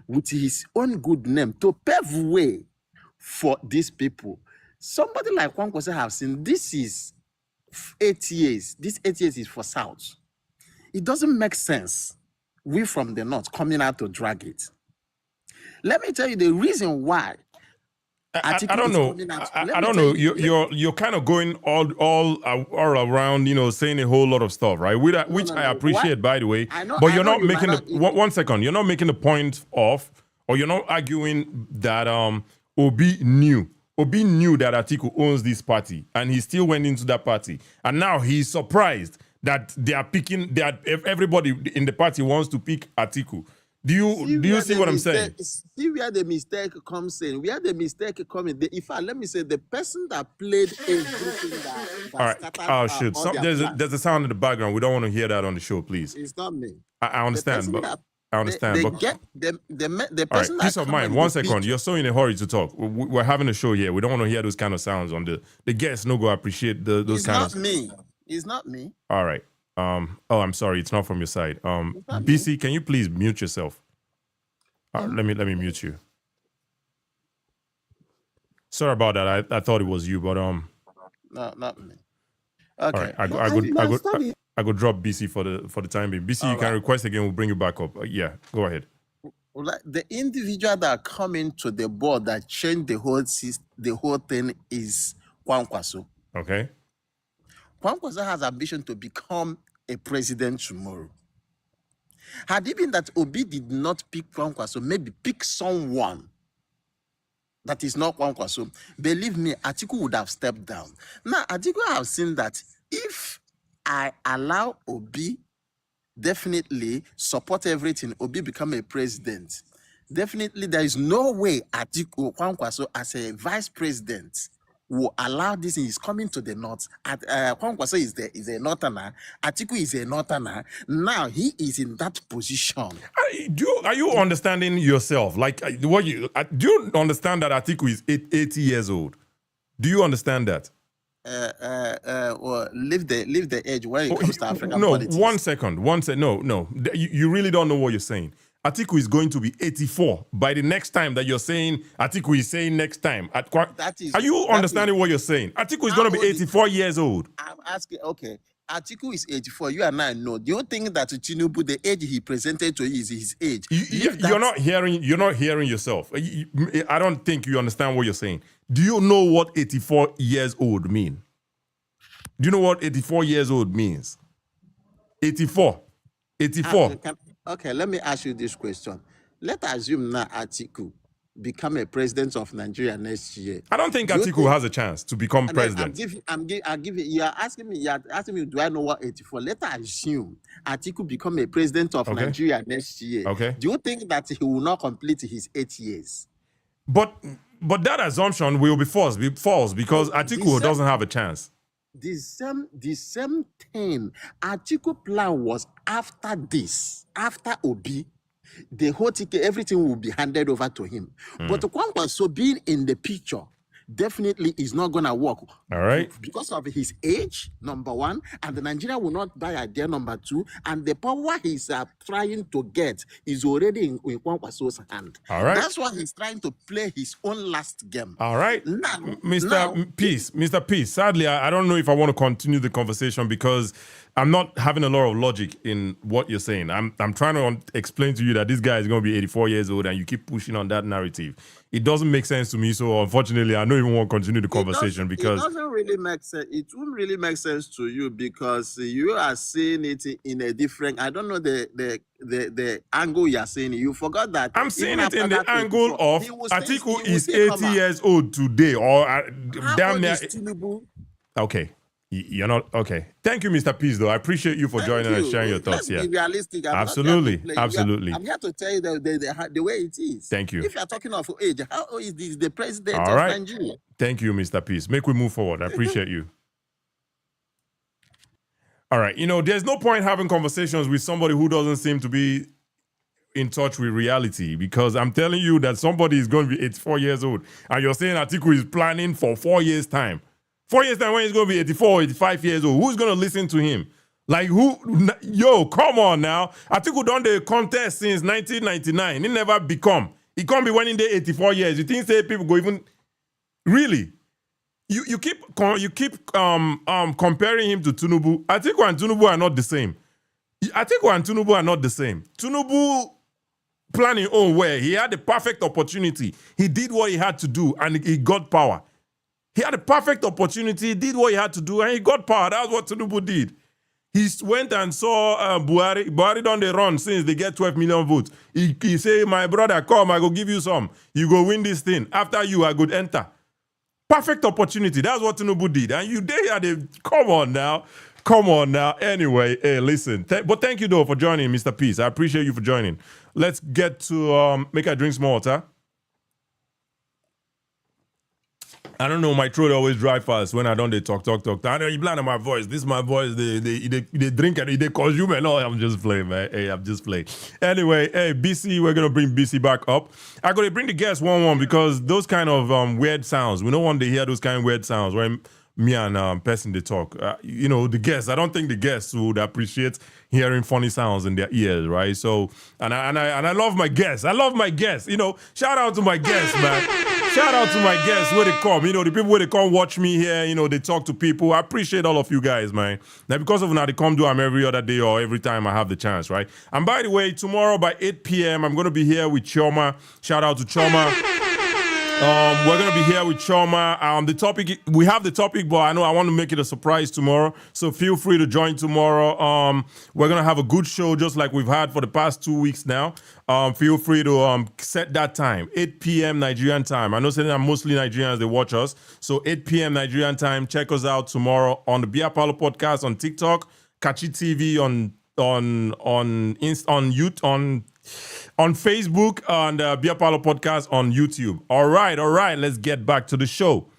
[SPEAKER 3] with his own good name to pave way for these people. Somebody like Juan Kwasi have seen this is 8 years. This 8 years is for South. It doesn't make sense. We from the North coming out to drag it. Let me tell you the reason why.
[SPEAKER 1] I don't know. I don't know. You're kind of going all around, saying a whole lot of stuff, right? Which I appreciate, by the way. But you're not making one second. You're not making the point of, or you're not arguing that Obi knew that Atiku owns this party, and he still went into that party, and now he's surprised that they are picking. That everybody in the party wants to pick Atiku. Do you see what I'm saying?
[SPEAKER 3] See where the mistake comes in. Where the mistake comes in. In fact, let me say the person that played everything that
[SPEAKER 1] all right. Oh shit! There's a sound in the background. We don't want to hear that on the show, please.
[SPEAKER 3] It's not me.
[SPEAKER 1] I understand, but I understand.
[SPEAKER 3] The person
[SPEAKER 1] peace of mind. 1 second. You're so in a hurry to talk. We're having a show here. We don't want to hear those kind of sounds on the guests. No go appreciate those kind of.
[SPEAKER 3] It's not me. It's not me.
[SPEAKER 1] All right. I'm sorry. It's not from your side. BC, can you please mute yourself? Let me mute you. Sorry about that. I thought it was you, but
[SPEAKER 3] No, not me. Okay.
[SPEAKER 1] All right. I go drop BC for the time being. BC, you can request again. We'll bring you back up. Yeah, go ahead.
[SPEAKER 3] The individual that come into the board that changed the whole thing is Juan Kwasi.
[SPEAKER 1] Okay.
[SPEAKER 3] Juan Kwasi has ambition to become a president tomorrow. Had it been that Obi did not pick Juan Kwasi, maybe pick someone that is not Juan Kwasi, believe me, Atiku would have stepped down. Now, Atiku have seen that if I allow Obi, definitely support everything, Obi become a president, definitely there is no way Atiku Juan Kwasi as a vice president will allow this. He's coming to the north. Juan Kwasi is a northerner. Atiku is a northerner. Now he is in that position.
[SPEAKER 1] Are you understanding yourself? Like do you understand that Atiku is 80 years old? Do you understand that?
[SPEAKER 3] Well, leave the edge when it comes to African politics.
[SPEAKER 1] 1 second. No. You really don't know what you're saying. Atiku is going to be 84 by the next time that you're saying Atiku is saying next time. Are you understanding what you're saying? Atiku is going to be 84 years old.
[SPEAKER 3] I'm asking, okay. Atiku is 84. You and I know. Do you think that Tinubu, the age he presented to you is his age?
[SPEAKER 1] You're not hearing yourself. I don't think you understand what you're saying. Do you know what 84 years old mean? Do you know what 84 years old means? 84.
[SPEAKER 3] Okay, let me ask you this question. Let's assume now Atiku become a president of Nigeria next year,
[SPEAKER 1] I don't think
[SPEAKER 3] do you
[SPEAKER 1] Atiku
[SPEAKER 3] think?
[SPEAKER 1] has a chance to become
[SPEAKER 3] And then
[SPEAKER 1] president.
[SPEAKER 3] I'm giving. You are asking me. Do I know what 84? Let us assume Atiku become a president of
[SPEAKER 1] Okay.
[SPEAKER 3] Nigeria next year.
[SPEAKER 1] Okay.
[SPEAKER 3] Do you think that he will not complete his 8 years?
[SPEAKER 1] But that assumption will be false because Atiku doesn't have a chance.
[SPEAKER 3] The same thing. Atiku plan was after this, after Obi, the whole ticket, everything will be handed over to him. But Kwankwaso being in the picture definitely is not gonna work.
[SPEAKER 1] All right.
[SPEAKER 3] Because of his age, number one, and the Nigeria will not buy idea, number two, and the power he's trying to get is already in Kwankwaso's hand.
[SPEAKER 1] All right.
[SPEAKER 3] That's why he's trying to play his own last game.
[SPEAKER 1] All right.
[SPEAKER 3] Now,
[SPEAKER 1] Mr. Peace. Sadly, I don't know if I want to continue the conversation because I'm not having a lot of logic in what you're saying. I'm trying to explain to you that this guy is going to be 84 years old and you keep pushing on that narrative. It doesn't make sense to me. So unfortunately, I don't even want to continue the conversation because
[SPEAKER 3] it doesn't really make sense. It won't really make sense to you because you are seeing it in a different. I don't know the angle you are seeing. You forgot that.
[SPEAKER 1] I'm seeing it in the angle of Atiku is 80 years old today, or damn near. Okay. You're not okay. Thank you, Mr. Peace. Though I appreciate you for joining and sharing your thoughts.
[SPEAKER 3] Let's be realistic.
[SPEAKER 1] Absolutely.
[SPEAKER 3] I'm here to tell you the way it is.
[SPEAKER 1] Thank you.
[SPEAKER 3] If you're talking of age, how old is this the president
[SPEAKER 1] All
[SPEAKER 3] of
[SPEAKER 1] right.
[SPEAKER 3] Nigeria?
[SPEAKER 1] Thank you, Mr. Peace. Make we move forward. I appreciate you. All right. There's no point having conversations with somebody who doesn't seem to be in touch with reality, because I'm telling you that somebody is going to be 84 years old and you're saying Atiku is planning for 4 years' time. 4 years time when he's going to be 84, 85 years old. Who's going to listen to him? Like who? Yo, come on now. Atiku done the contest since 1999. He never become. He can't be winning the 84 years. You think say people go even really? You keep comparing him to Tinubu. Atiku and Tinubu are not the same. Atiku and Tinubu are not the same. Tinubu planning own way. He had the perfect opportunity. He did what he had to do and he got power. He had a perfect opportunity, he did what he had to do, and he got power. That's what Tinubu did. He went and saw Buhari. Buhari done the run since they get 12 million votes. He say, my brother, come, I go give you some. You go win this thing. After you, I go enter. Perfect opportunity. That's what Tinubu did. And you there, come on now. Anyway, hey, listen. But thank you, though, for joining, Mr. Peace. I appreciate you for joining. Let's get to make I drink some water. I don't know, my throat always dry fast when I don't talk. I know you blind on my voice. This is my voice. They drink and they consume and all. I'm just playing, man. Hey, I'm just playing. Anyway, hey, BC, we're going to bring BC back up. I'm going to bring the guests one because those kind of weird sounds, we don't want to hear those kind of weird sounds when me and person they talk. The guests, I don't think the guests would appreciate hearing funny sounds in their ears, right? So, and I love my guests. I love my guests. Shout out to my guests, man. Shout out to my guests where they come. The people where they come watch me here, they talk to people. I appreciate all of you guys, man. Now, because of now, they come do them every other day or every time I have the chance, right? And by the way, tomorrow by 8 p.m., I'm going to be here with Choma. Shout out to Choma. We're going to be here with Choma. We have the topic, but I want to make it a surprise tomorrow. So feel free to join tomorrow. We're going to have a good show just like we've had for the past 2 weeks now. Feel free to set that time, 8 p.m. Nigerian time. I know that mostly Nigerians, they watch us. So 8 p.m. Nigerian time. Check us out tomorrow on the Bia Paulo podcast on TikTok, Kachi TV on Facebook, and Bia Paulo podcast on YouTube. All right. Let's get back to the show.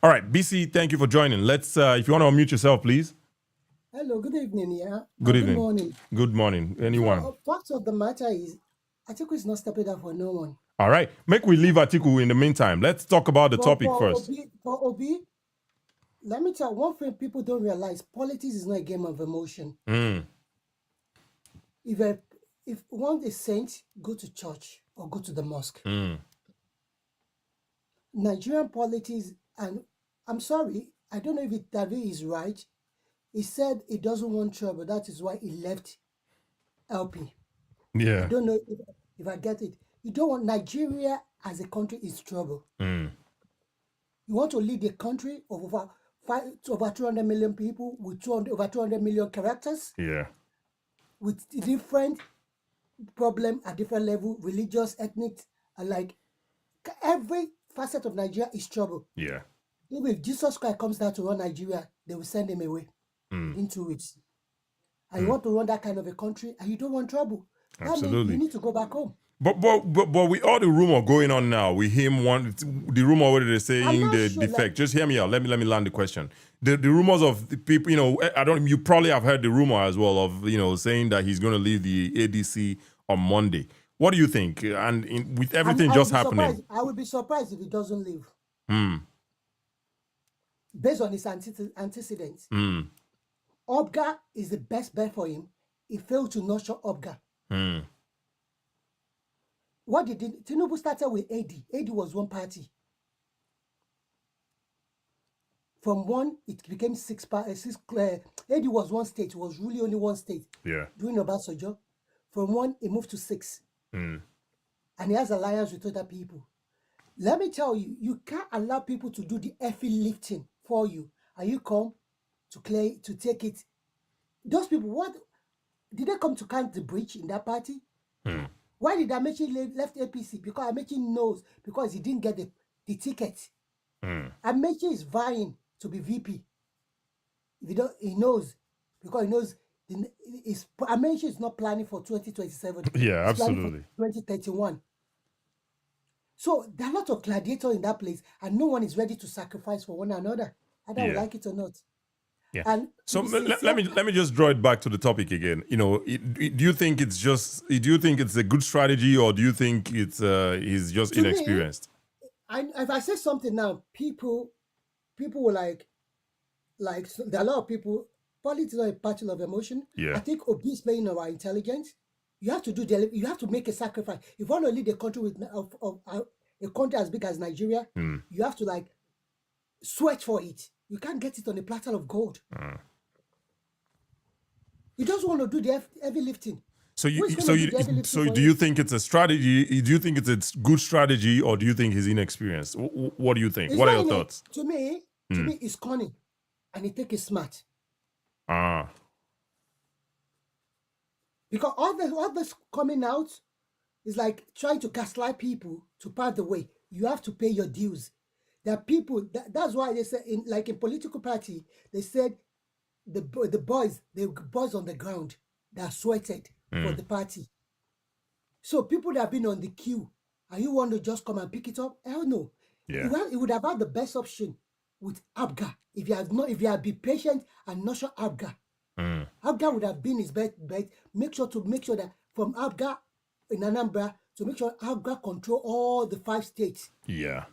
[SPEAKER 1] All right, BC, thank you for joining. Let's, if you want to unmute yourself, please.
[SPEAKER 4] Hello, good evening, yeah.
[SPEAKER 1] Good evening.
[SPEAKER 4] Good morning.
[SPEAKER 1] Good morning. Anyone?
[SPEAKER 4] So, fact of the matter is, Atiku is not stepping down for no one.
[SPEAKER 1] All right. Make we leave Atiku in the meantime. Let's talk about the topic first.
[SPEAKER 4] For Obi, let me tell you, one thing people don't realize, politics is not a game of emotion. If one is saint, go to church or go to the mosque. Nigerian politics, and I'm sorry, I don't know if David is right. He said he doesn't want trouble. That is why he left LP.
[SPEAKER 1] Yeah.
[SPEAKER 4] I don't know if I get it. You don't want Nigeria as a country is trouble. You want to lead a country of over 200 million people with over 200 million characters.
[SPEAKER 1] Yeah.
[SPEAKER 4] With different problem at different level, religious, ethnic, And like every facet of Nigeria is trouble.
[SPEAKER 1] Yeah.
[SPEAKER 4] Even if Jesus Christ comes down to run Nigeria, they will send him away in 2 weeks. And you want to run that kind of a country and you don't want trouble. That means
[SPEAKER 1] Absolutely.
[SPEAKER 4] you need to go back home.
[SPEAKER 1] But with all the rumor going on now, with him the rumor where they're saying
[SPEAKER 4] not
[SPEAKER 1] the
[SPEAKER 4] sure,
[SPEAKER 1] defect.
[SPEAKER 4] like-
[SPEAKER 1] Just hear me out. Let me land the question. The rumors of the people, you probably have heard the rumor as well of saying that he's going to leave the ADC on Monday. What do you think? And with everything
[SPEAKER 4] I
[SPEAKER 1] just
[SPEAKER 4] would be
[SPEAKER 1] happening,
[SPEAKER 4] surprised- I would be surprised if he doesn't leave.
[SPEAKER 1] Hmm.
[SPEAKER 4] Based on his antecedents. Obga is the best bet for him. He failed to nurture Obga. What did Tinubu started with AD? AD was one party. From one, it became six. AD was one state. It was really only one state.
[SPEAKER 1] Yeah.
[SPEAKER 4] During Obasanjo. From one, it moved to 6. And he has alliance with other people. Let me tell you, you can't allow people to do the heavy lifting for you. And you come to take it. Those people, what did they come to count the breach in that party? Why did Amechi left APC? Because Amechi knows, because he didn't get the ticket. Amechi is vying to be VP. He knows, because he knows Amechi is not planning for 2027.
[SPEAKER 1] Yeah,
[SPEAKER 4] He's planning
[SPEAKER 1] absolutely.
[SPEAKER 4] for 2031. So there are a lot of gladiators in that place, and no one is ready to sacrifice for one another, either we like it or not.
[SPEAKER 1] Yeah.
[SPEAKER 4] And
[SPEAKER 1] So
[SPEAKER 4] you see,
[SPEAKER 1] let me just draw it back to the topic again. Do you think it's a good strategy, or do you think he's just
[SPEAKER 4] To me,
[SPEAKER 1] inexperienced?
[SPEAKER 4] if I say something now, people will like there are a lot of people. Politics is not a battle of emotion.
[SPEAKER 1] Yeah.
[SPEAKER 4] I think Obi is playing our intelligence. You have to you have to make a sacrifice. If you want to lead a country with a country as big as Nigeria, you have to sweat for it. You can't get it on a platter of gold. You just want to do the heavy lifting.
[SPEAKER 1] So
[SPEAKER 4] Who is gonna do the heavy lifting
[SPEAKER 1] so
[SPEAKER 4] for
[SPEAKER 1] do you think it's a strategy? Do you think it's a good strategy, or do you think he's inexperienced? What do you think?
[SPEAKER 4] It's
[SPEAKER 1] What are
[SPEAKER 4] not
[SPEAKER 1] your
[SPEAKER 4] in
[SPEAKER 1] thoughts?
[SPEAKER 4] To me, it's cunning, and it take is smart. Because all this coming out is like trying to gaslight people to part the way. You have to pay your dues. There are people, that's why they say, in political party, they said the boys on the ground that sweated for the party. So people that have been on the queue, and you want to just come and pick it up? Hell no.
[SPEAKER 1] Yeah.
[SPEAKER 4] It would have had the best option with Abga if you had been patient and nurture Abga. Abga would have been his bet. Make sure that from Abga in Anambra to make sure Abga control all the 5 states.
[SPEAKER 1] Yeah.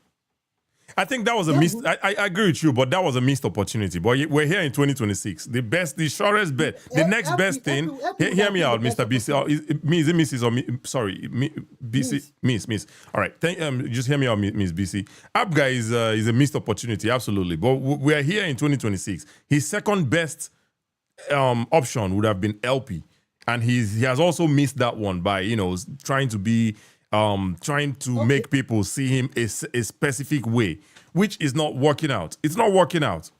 [SPEAKER 1] I think that was a missed. I agree with you, but that was a missed opportunity. But we're here in 2026. The surest bet, the next best thing. Hear me out, Mr. BC. Is it Mrs. or me? Sorry, BC, Miss. All right, just hear me out, Miss BC. Abga is a missed opportunity, absolutely. But we're here in 2026. His second best option would have been LP, and he has also missed that one by trying to make people see him a specific way, which is not working out. It's not working out.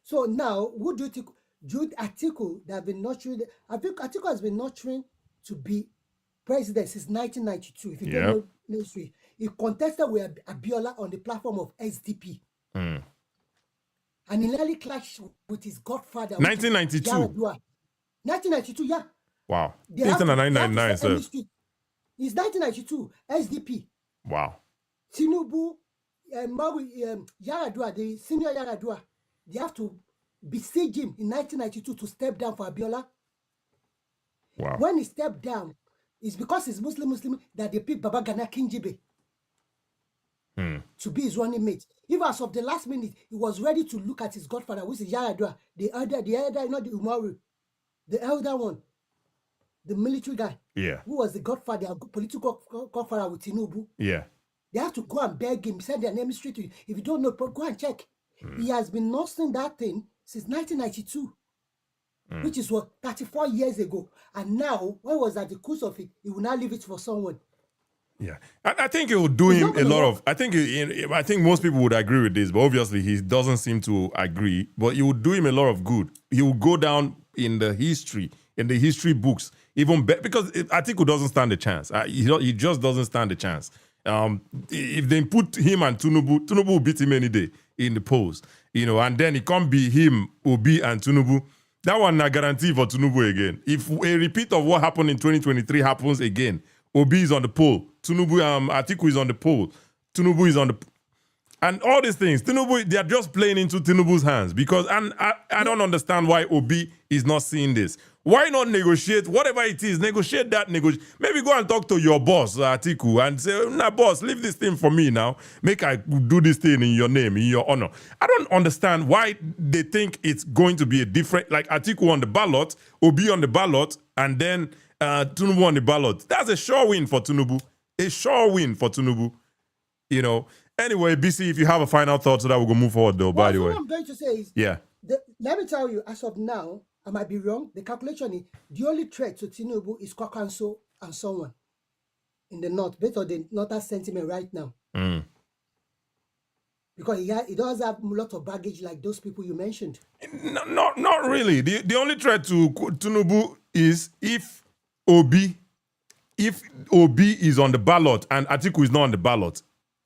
[SPEAKER 4] So now, who do you think? Jude Atiku, that have been nurturing. I think Atiku has been nurturing to be president since 1992. If you don't know history, he contested with Abiola on the platform of SDP. And he nearly clashed with his godfather.
[SPEAKER 1] 1992.
[SPEAKER 4] 1992, yeah.
[SPEAKER 1] Wow. It's 1999, sir.
[SPEAKER 4] It's 1992, SDP.
[SPEAKER 1] Wow.
[SPEAKER 4] Tinubu, Yaradua, the senior Yaradua, they have to besiege him in 1992 to step down for Abiola.
[SPEAKER 1] Wow.
[SPEAKER 4] When he stepped down, it's because he's Muslim that they picked Baba Gana Kingibe to be his running mate. Even as of the last minute, he was ready to look at his godfather, which is Yaradua, the elder, not the Umaru, the elder one, the military guy, who was the godfather, political godfather with Tinubu.
[SPEAKER 1] Yeah.
[SPEAKER 4] They have to go and beg him, send their name straight to you. If you don't know, go and check. He has been nursing that thing since 1992, which is 34 years ago. And now, when was at the course of it, he will now leave it for someone.
[SPEAKER 1] Yeah, I think it would do him a lot of. I think most people would agree with this, but obviously he doesn't seem to agree. But it would do him a lot of good. He will go down in the history in the history books, even because Atiku doesn't stand a chance. He just doesn't stand a chance. If they put him and Tinubu will beat him any day in the polls, and then it can't be him, Obi, and Tinubu. That one na guarantee for Tinubu again. If a repeat of what happened in 2023 happens again, Obi is on the poll, Atiku is on the poll, Tinubu is on the and all these things, Tinubu, they are just playing into Tinubu's hands because I don't understand why Obi is not seeing this. Why not negotiate whatever it is? Negotiate that. Maybe go and talk to your boss, Atiku, and say, "Nah, boss, leave this thing for me now. Make I do this thing in your name, in your honor." I don't understand why they think it's going to be a different, like Atiku on the ballot, Obi on the ballot, and then Tinubu on the ballot. That's a sure win for Tinubu. A sure win for Tinubu. Anyway, BC, if you have a final thought so that we can move forward, though, by the way.
[SPEAKER 4] What I'm going to say is, let me tell you, as of now, I might be wrong. The calculation is the only threat to Tinubu is Kwankwaso and someone in the north, based on the northern sentiment right now. Because he does have a lot of baggage like those people you mentioned.
[SPEAKER 1] No, not really. The only threat to Tinubu is if Obi is on the ballot and Atiku is not on the ballot.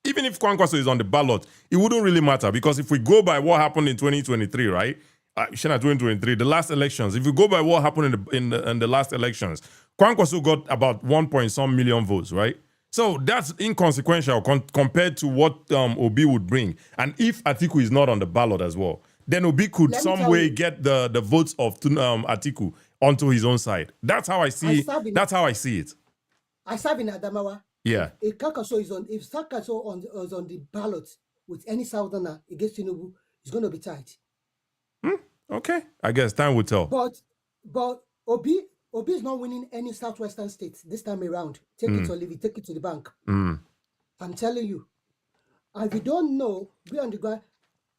[SPEAKER 1] Even if Kwankwaso is on the ballot, it wouldn't really matter because if we go by what happened in 2023, right? 2023, the last elections. If you go by what happened in the last elections, Kwankwaso got about 1 million votes, right? So that's inconsequential compared to what Obi would bring. And if Atiku is not on the ballot as well, then Obi could some way get the votes of Atiku onto his own side. That's how I see it. That's how I see it.
[SPEAKER 4] I serve in Adamawa.
[SPEAKER 1] Yeah.
[SPEAKER 4] If Kwankwaso is on the ballot with any southerner against Tinubu, it's going to be tight.
[SPEAKER 1] Okay, I guess time will tell.
[SPEAKER 4] But Obi is not winning any southwestern states this time around. Take it or leave it. Take it to the bank. I'm telling you. And if you don't know, be on the ground.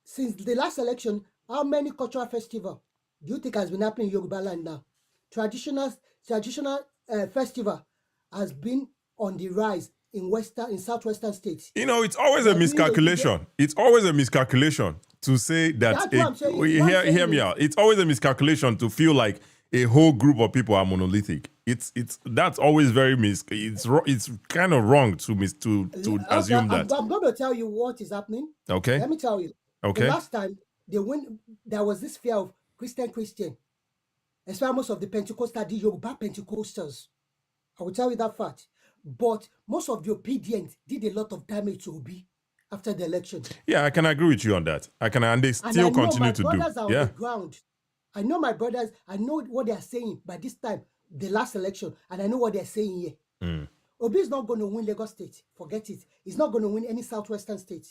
[SPEAKER 4] Since the last election, how many cultural festivals do you think has been happening in Yoruba land now? Traditional festival has been on the rise in southwestern states.
[SPEAKER 1] It's always a miscalculation. It's always a miscalculation to say that. Hear me out. It's always a miscalculation to feel like a whole group of people are monolithic. That's always very it's kind of wrong to assume that.
[SPEAKER 4] I'm going to tell you what is happening.
[SPEAKER 1] Okay.
[SPEAKER 4] Let me tell you.
[SPEAKER 1] Okay.
[SPEAKER 4] The last time there was this fear of Christian, especially most of the Pentecostal, the Yoruba Pentecostals. I will tell you that fact. But most of the obedience did a lot of damage to Obi after the election.
[SPEAKER 1] Yeah, I can agree with you on that. And they still continue to do.
[SPEAKER 4] My brothers are on the ground. I know my brothers. I know what they are saying by this time, the last election, and I know what they're saying here. Obi is not going to win Lagos State. Forget it. He's not going to win any southwestern state.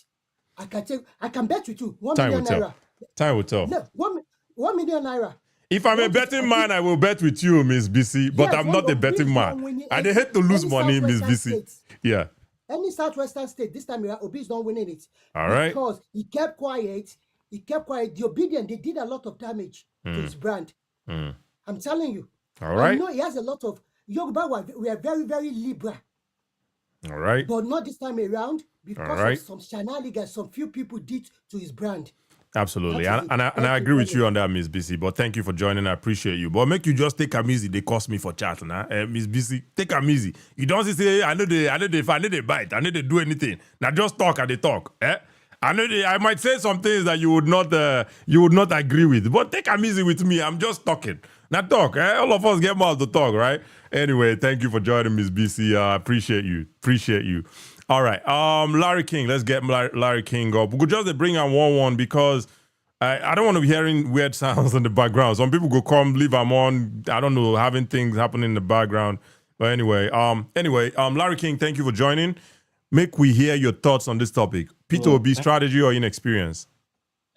[SPEAKER 4] I can bet with you 1 million naira.
[SPEAKER 1] Time will tell.
[SPEAKER 4] No, 1 million naira.
[SPEAKER 1] If I'm a betting man, I will bet with you, Miss BC. But I'm not a betting man. I hate to lose money, Miss BC. Yeah.
[SPEAKER 4] Any southwestern state this time around, Obi is not winning it.
[SPEAKER 1] All right.
[SPEAKER 4] Because he kept quiet. The obedient, they did a lot of damage to his brand. I'm telling you.
[SPEAKER 1] All right.
[SPEAKER 4] I know he has a lot of Yoruba. We are very, very liberal.
[SPEAKER 1] All right.
[SPEAKER 4] But not this time around because of some shenanigans some few people did to his brand.
[SPEAKER 1] Absolutely. And I agree with you on that, Miss BC. But thank you for joining. I appreciate you. But make you just take them easy. They cost me for chat now. Miss BC, take them easy. You don't say, I know they bite. I know they do anything. Now just talk and they talk. I might say some things that you would not agree with. But take them easy with me. I'm just talking. Now talk. All of us get mouth to talk, right? Anyway, thank you for joining, Miss BC. I appreciate you. All right, Larry King. Let's get Larry King up. We could just bring on 1-1 because I don't want to be hearing weird sounds in the background. Some people go come, leave them on. I don't know, having things happening in the background. But anyway, Larry King, thank you for joining. Make we hear your thoughts on this topic. Peter Obi, strategy or inexperience?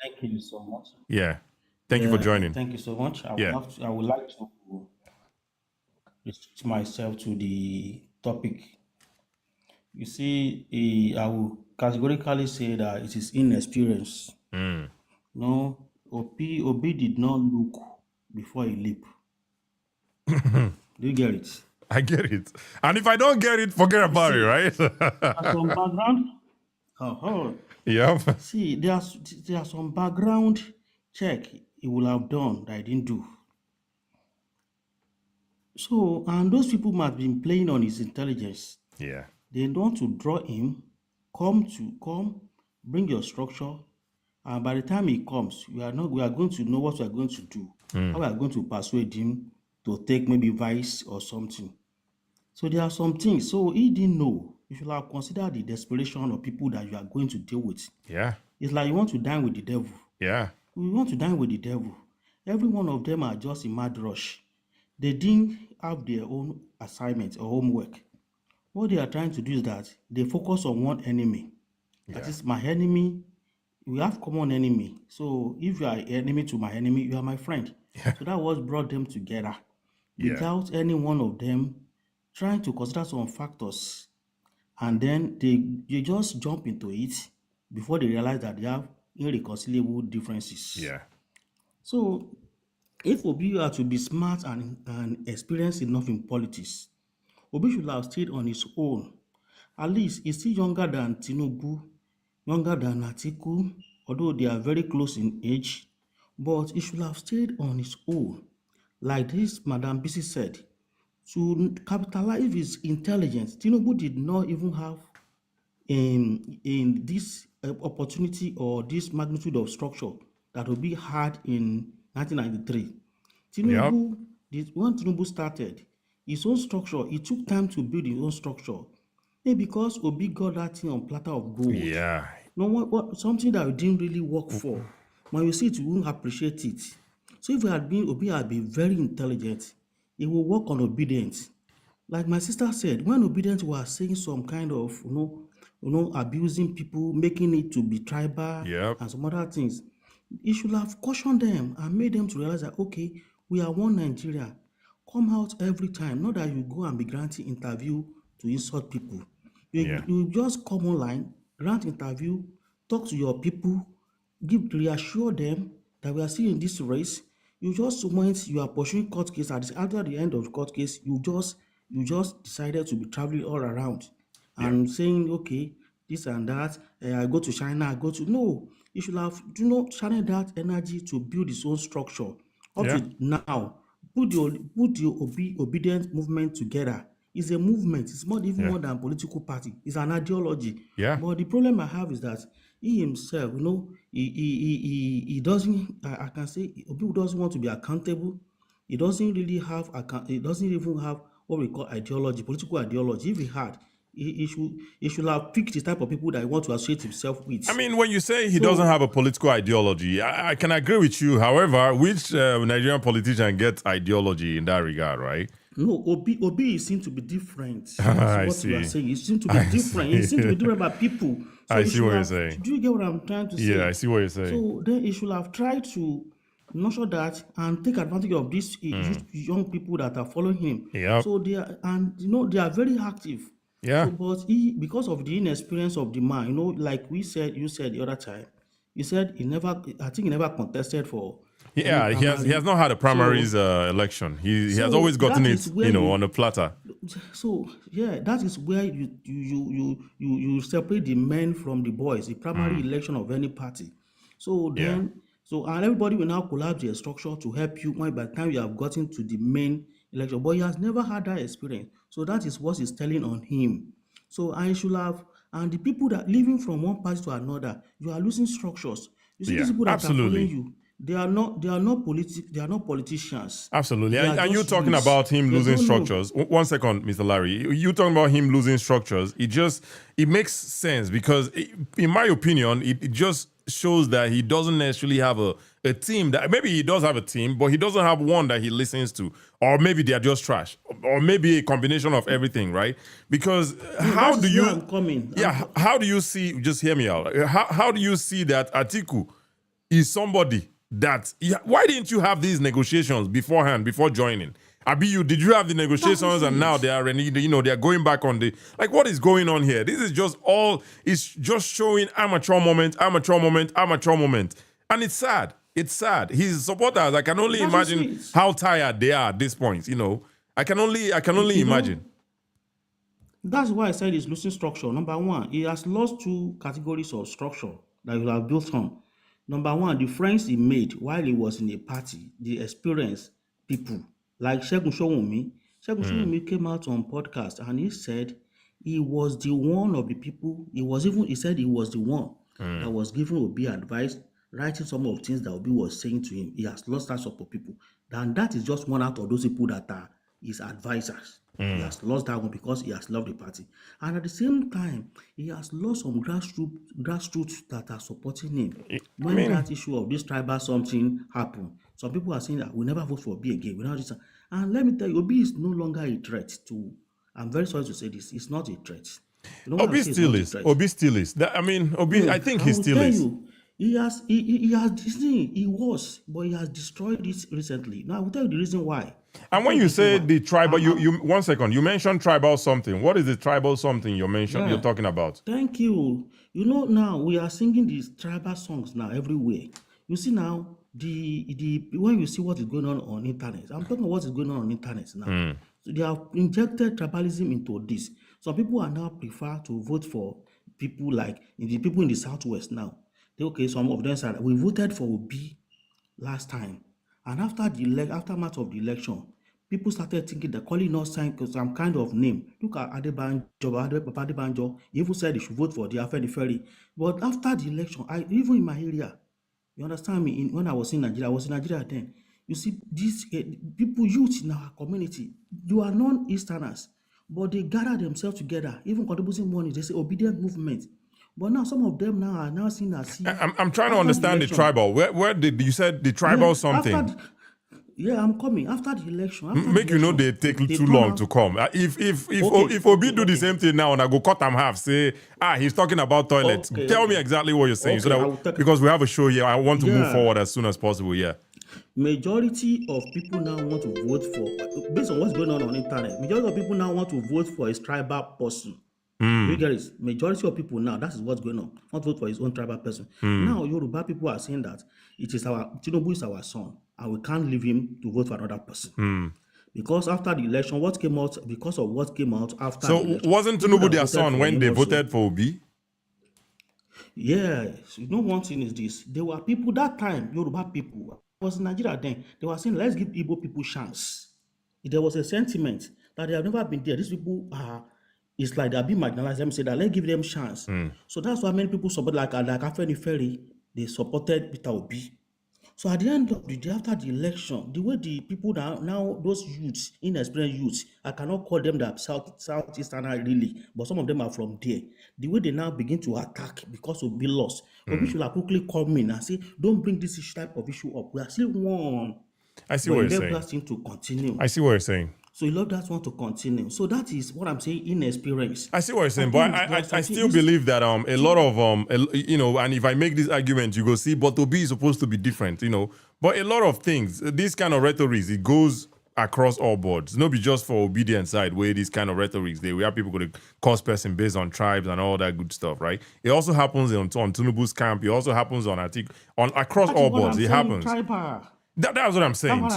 [SPEAKER 5] Thank you so much.
[SPEAKER 1] Yeah, thank you for joining.
[SPEAKER 5] Thank you so much. I would like to restrict myself to the topic. You see, I will categorically say that it is inexperience. No, Obi did not look before he leap. Do you get it?
[SPEAKER 1] I get it. And if I don't get it, forget about it, right?
[SPEAKER 5] Some background.
[SPEAKER 1] Yep.
[SPEAKER 5] See, there are some background check he will have done that I didn't do. So, and those people must have been playing on his intelligence.
[SPEAKER 1] Yeah.
[SPEAKER 5] They want to draw him, come, bring your structure, and by the time he comes, we are going to know what we are going to do. How we are going to persuade him to take maybe vice or something. So there are some things. So he didn't know. You should have considered the desperation of people that you are going to deal with.
[SPEAKER 1] Yeah.
[SPEAKER 5] It's like you want to dine with the devil.
[SPEAKER 1] Yeah.
[SPEAKER 5] We want to dine with the devil. Every one of them are just in mad rush. They didn't have their own assignment or homework. What they are trying to do is that they focus on one enemy. That
[SPEAKER 1] Yeah.
[SPEAKER 5] is my enemy. We have common enemy. So if you are enemy to my enemy, you are my friend. So that was brought them together
[SPEAKER 1] Yeah.
[SPEAKER 5] without any one of them trying to consider some factors. And then they just jump into it before they realize that they have irreconcilable differences.
[SPEAKER 1] Yeah.
[SPEAKER 5] So if Obi are to be smart and experienced enough in politics, Obi should have stayed on his own. At least he's still younger than Tinubu, younger than Atiku, although they are very close in age. But he should have stayed on his own. Like this Madam Bisi said, to capitalize his intelligence, Tinubu did not even have in this opportunity or this magnitude of structure that Obi had in 1993.
[SPEAKER 1] Yep.
[SPEAKER 5] When Tinubu started his own structure, it took time to build his own structure. Maybe because Obi got that thing on platter of gold.
[SPEAKER 1] Yeah.
[SPEAKER 5] No, something that didn't really work for. When you see it, you won't appreciate it. So if Obi had been very intelligent, he will work on obedience. Like my sister said, when obedience was saying some kind of, abusing people, making it to be tribal
[SPEAKER 1] Yep.
[SPEAKER 5] and some other things, he should have cautioned them and made them to realize that, okay, we are one Nigeria. Come out every time, not that you go and be granting interview to insult people.
[SPEAKER 1] Yeah.
[SPEAKER 5] You just come online, grant interview, talk to your people, reassure them that we are still in this race. You just went, you are pursuing court case. After the end of the court case, you just decided to be traveling all around
[SPEAKER 1] Yeah.
[SPEAKER 5] and saying, okay, this and that. I go to China. No. You should have channel that energy to build his own structure. Up
[SPEAKER 1] Yeah.
[SPEAKER 5] to now, put the obedient movement together. It's a movement. It's not even
[SPEAKER 1] Yeah.
[SPEAKER 5] more than political party. It's an ideology.
[SPEAKER 1] Yeah.
[SPEAKER 5] But the problem I have is that he himself, he doesn't. I can say Obi doesn't want to be accountable. He doesn't really have He doesn't even have what we call ideology, political ideology. If he had, he should have picked the type of people that he wants to associate himself with.
[SPEAKER 1] I mean, when you say he doesn't have a political ideology, I can agree with you. However, which Nigerian politician gets ideology in that regard, right?
[SPEAKER 5] No, Obi seems to be different.
[SPEAKER 1] I
[SPEAKER 5] That's what we are
[SPEAKER 1] see.
[SPEAKER 5] saying. He seems to be different. He seems to be different about people. So
[SPEAKER 1] I
[SPEAKER 5] he
[SPEAKER 1] see
[SPEAKER 5] should
[SPEAKER 1] what you're
[SPEAKER 5] have.
[SPEAKER 1] saying.
[SPEAKER 5] Do you get what I'm trying to say?
[SPEAKER 1] Yeah, I see what you're saying.
[SPEAKER 5] So then he should have tried to nurture that and take advantage of these young people that are following him.
[SPEAKER 1] Yep.
[SPEAKER 5] So they are very active.
[SPEAKER 1] Yeah.
[SPEAKER 5] So, but because of the inexperience of the man, like you said the other time, you said I think he never contested for
[SPEAKER 1] Yeah,
[SPEAKER 5] any
[SPEAKER 1] he has
[SPEAKER 5] primary.
[SPEAKER 1] not had a primaries election. He has
[SPEAKER 5] So
[SPEAKER 1] always gotten
[SPEAKER 5] that
[SPEAKER 1] it,
[SPEAKER 5] is where
[SPEAKER 1] on a platter.
[SPEAKER 5] So yeah, that is where you separate the men from the boys, the primary election of any party. So
[SPEAKER 1] Yeah.
[SPEAKER 5] then, and everybody will now collapse their structure to help you when by the time you have gotten to the main election. But he has never had that experience. So that is what is telling on him. So I should have, and the people that living from one party to another, you are losing structures. You see,
[SPEAKER 1] Yeah,
[SPEAKER 5] these people that are following
[SPEAKER 1] absolutely.
[SPEAKER 5] you, they are not politicians.
[SPEAKER 1] Absolutely.
[SPEAKER 5] They are
[SPEAKER 1] And you
[SPEAKER 5] just
[SPEAKER 1] talking
[SPEAKER 5] youths.
[SPEAKER 1] about him
[SPEAKER 5] There's
[SPEAKER 1] losing
[SPEAKER 5] no
[SPEAKER 1] structures. One second, Mr. Larry. You talking about him losing structures. It makes sense because in my opinion, it just shows that he doesn't necessarily have a team that maybe he does have a team, but he doesn't have one that he listens to. Or maybe they are just trash. Or maybe a combination of everything, right? Because how
[SPEAKER 5] that
[SPEAKER 1] do
[SPEAKER 5] is
[SPEAKER 1] you
[SPEAKER 5] where I'm coming.
[SPEAKER 1] how do you see, just hear me out. How do you see that Atiku is somebody that, why didn't you have these negotiations beforehand, before joining? Did you have the negotiations and now they are they are going back on what is going on here? This is it's just showing amateur moment. And it's sad. It's sad. His supporters, I can only
[SPEAKER 5] That is
[SPEAKER 1] imagine
[SPEAKER 5] it.
[SPEAKER 1] how tired they are at this point, I can only imagine.
[SPEAKER 5] That's why I said he's losing structure. Number one, he has lost two categories of structure that he have built on. Number one, the friends he made while he was in a party, the experienced people like Segun Showunmi, Segun Showunmi came out on podcast and he said he was the one of the people, he said he was the one that was giving Obi advice, writing some of the things that Obi was saying to him. He has lost that support people. And that is just one out of those people that are his advisors. He has lost that one because he has loved the party. And at the same time, he has lost some grassroots that are supporting him. When that issue of this tribal something happened, some people are saying that we never vote for Obi again. We never do that. And let me tell you, Obi is no longer a threat to, I'm very sorry to say this, it's not a threat. You know
[SPEAKER 1] Obi still is. Obi still is. Obi, I think he still is.
[SPEAKER 5] He was, but he has destroyed it recently. Now I will tell you the reason why.
[SPEAKER 1] And when you say the tribal, you 1 second, you mentioned tribal something. What is the tribal something you're talking about?
[SPEAKER 5] Thank you. You know, now we are singing these tribal songs now everywhere. You see now, when you see what is going on internet, I'm talking about what is going on internet now. So they have injected tribalism into this. Some people are now prefer to vote for people like the people in the Southwest now. Some of them said we voted for Obi last time, and after the aftermath of the election, people started thinking they're calling us some kind of name. Look at Papa Adebanjo. He even said he should vote for the Afenifere. But after the election, even in my area, you understand me? When I was in Nigeria then. You see, these people, youth in our community, you are non-Easterners, but they gather themselves together, even contributing money. They say obedient movement. But now some of them now are now seen as.
[SPEAKER 1] I'm trying to understand the tribal. Where did you said the tribal something?
[SPEAKER 5] I'm coming after the election.
[SPEAKER 1] Make you know they take too long to come. If Obi do the same thing now and I go cut them half, say he's talking about toilets. Tell me exactly what you're saying, so that because we have a show here, I want to move forward as soon as possible. Yeah.
[SPEAKER 5] Majority of people now want to vote for, based on what's going on internet. Majority of people now want to vote for a tribal person. You get it? Majority of people now, that is what's going on. Not vote for his own tribal person. Now Yoruba people are saying that Tinubu is our son, and we can't leave him to vote for another person. Because after the election, because of what came out after.
[SPEAKER 1] So the election, wasn't Tinubu their son when they voted for Obi?
[SPEAKER 5] Yes. You know, one thing is this: there were people that time, Yoruba people. I was in Nigeria then. They were saying, let's give Igbo people chance. There was a sentiment that they have never been there. These people are. It's like they're being marginalized. Let me say that. Let's give them chance. So that's why many people support like Afenifere. They supported Peter Obi. So at the end of the day, after the election, the way the people now those youths, inexperienced youths, I cannot call them the Southeastern really, but some of them are from there. The way they now begin to attack because Obi lost, Obi should have quickly come in and say, don't bring this type of issue up. We are still one.
[SPEAKER 1] I see what you're saying.
[SPEAKER 5] That thing to continue.
[SPEAKER 1] I see what you're saying.
[SPEAKER 5] So you love that one to continue. So that is what I'm saying, inexperience.
[SPEAKER 1] I see what you're saying, but I still believe that a lot of and if I make this argument, you go see, but Obi is supposed to be different, But a lot of things, this kind of rhetoric, it goes across all boards. Not be just for obedience side where these kind of rhetorics, we have people going to cause person based on tribes and all that good stuff, right? It also happens on Tinubu's camp. It also happens on across all boards. It happens. That's what I'm saying.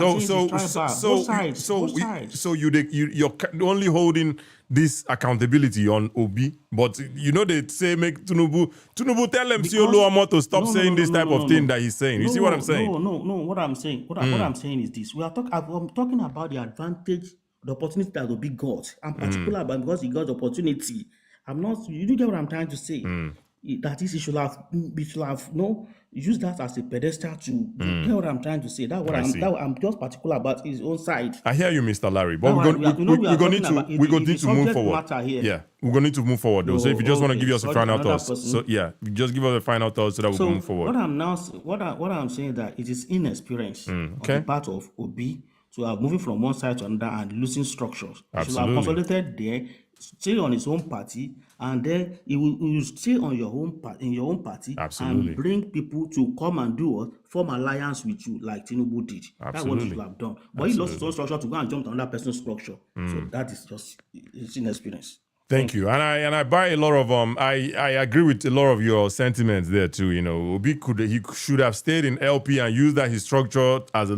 [SPEAKER 1] So you're only holding this accountability on Obi, but they say make Tinubu tell them Oluomo to stop saying this type of thing that he's saying. You see what I'm saying?
[SPEAKER 5] No. What I'm saying, what I'm saying is this: I'm talking about the advantage, the opportunity that Obi got. I'm particular about because he got the opportunity. I'm not. You do get what I'm trying to say? That is, he should have use that as a pedestal to get what I'm trying to say. I'm just particular about his own side.
[SPEAKER 1] I hear you, Mr. Larry, but we're going to need to move forward. Yeah, we're going to need to move forward though. So if you just want to give us a final thoughts, just give us a final thought so that we can move forward.
[SPEAKER 5] What I'm saying that it is inexperience on the part of Obi to have moving from one side to another and losing structures. He should have consolidated there, stay on his own party, and then he will stay on your own party and bring people to come and form alliance with you like Tinubu did. That's what he should have done. But he lost his own structure to go and jump to another person's structure. So that is just his inexperience.
[SPEAKER 1] Thank you. And I buy a lot of I agree with a lot of your sentiments there too. Obi should have stayed in LP and used his structure as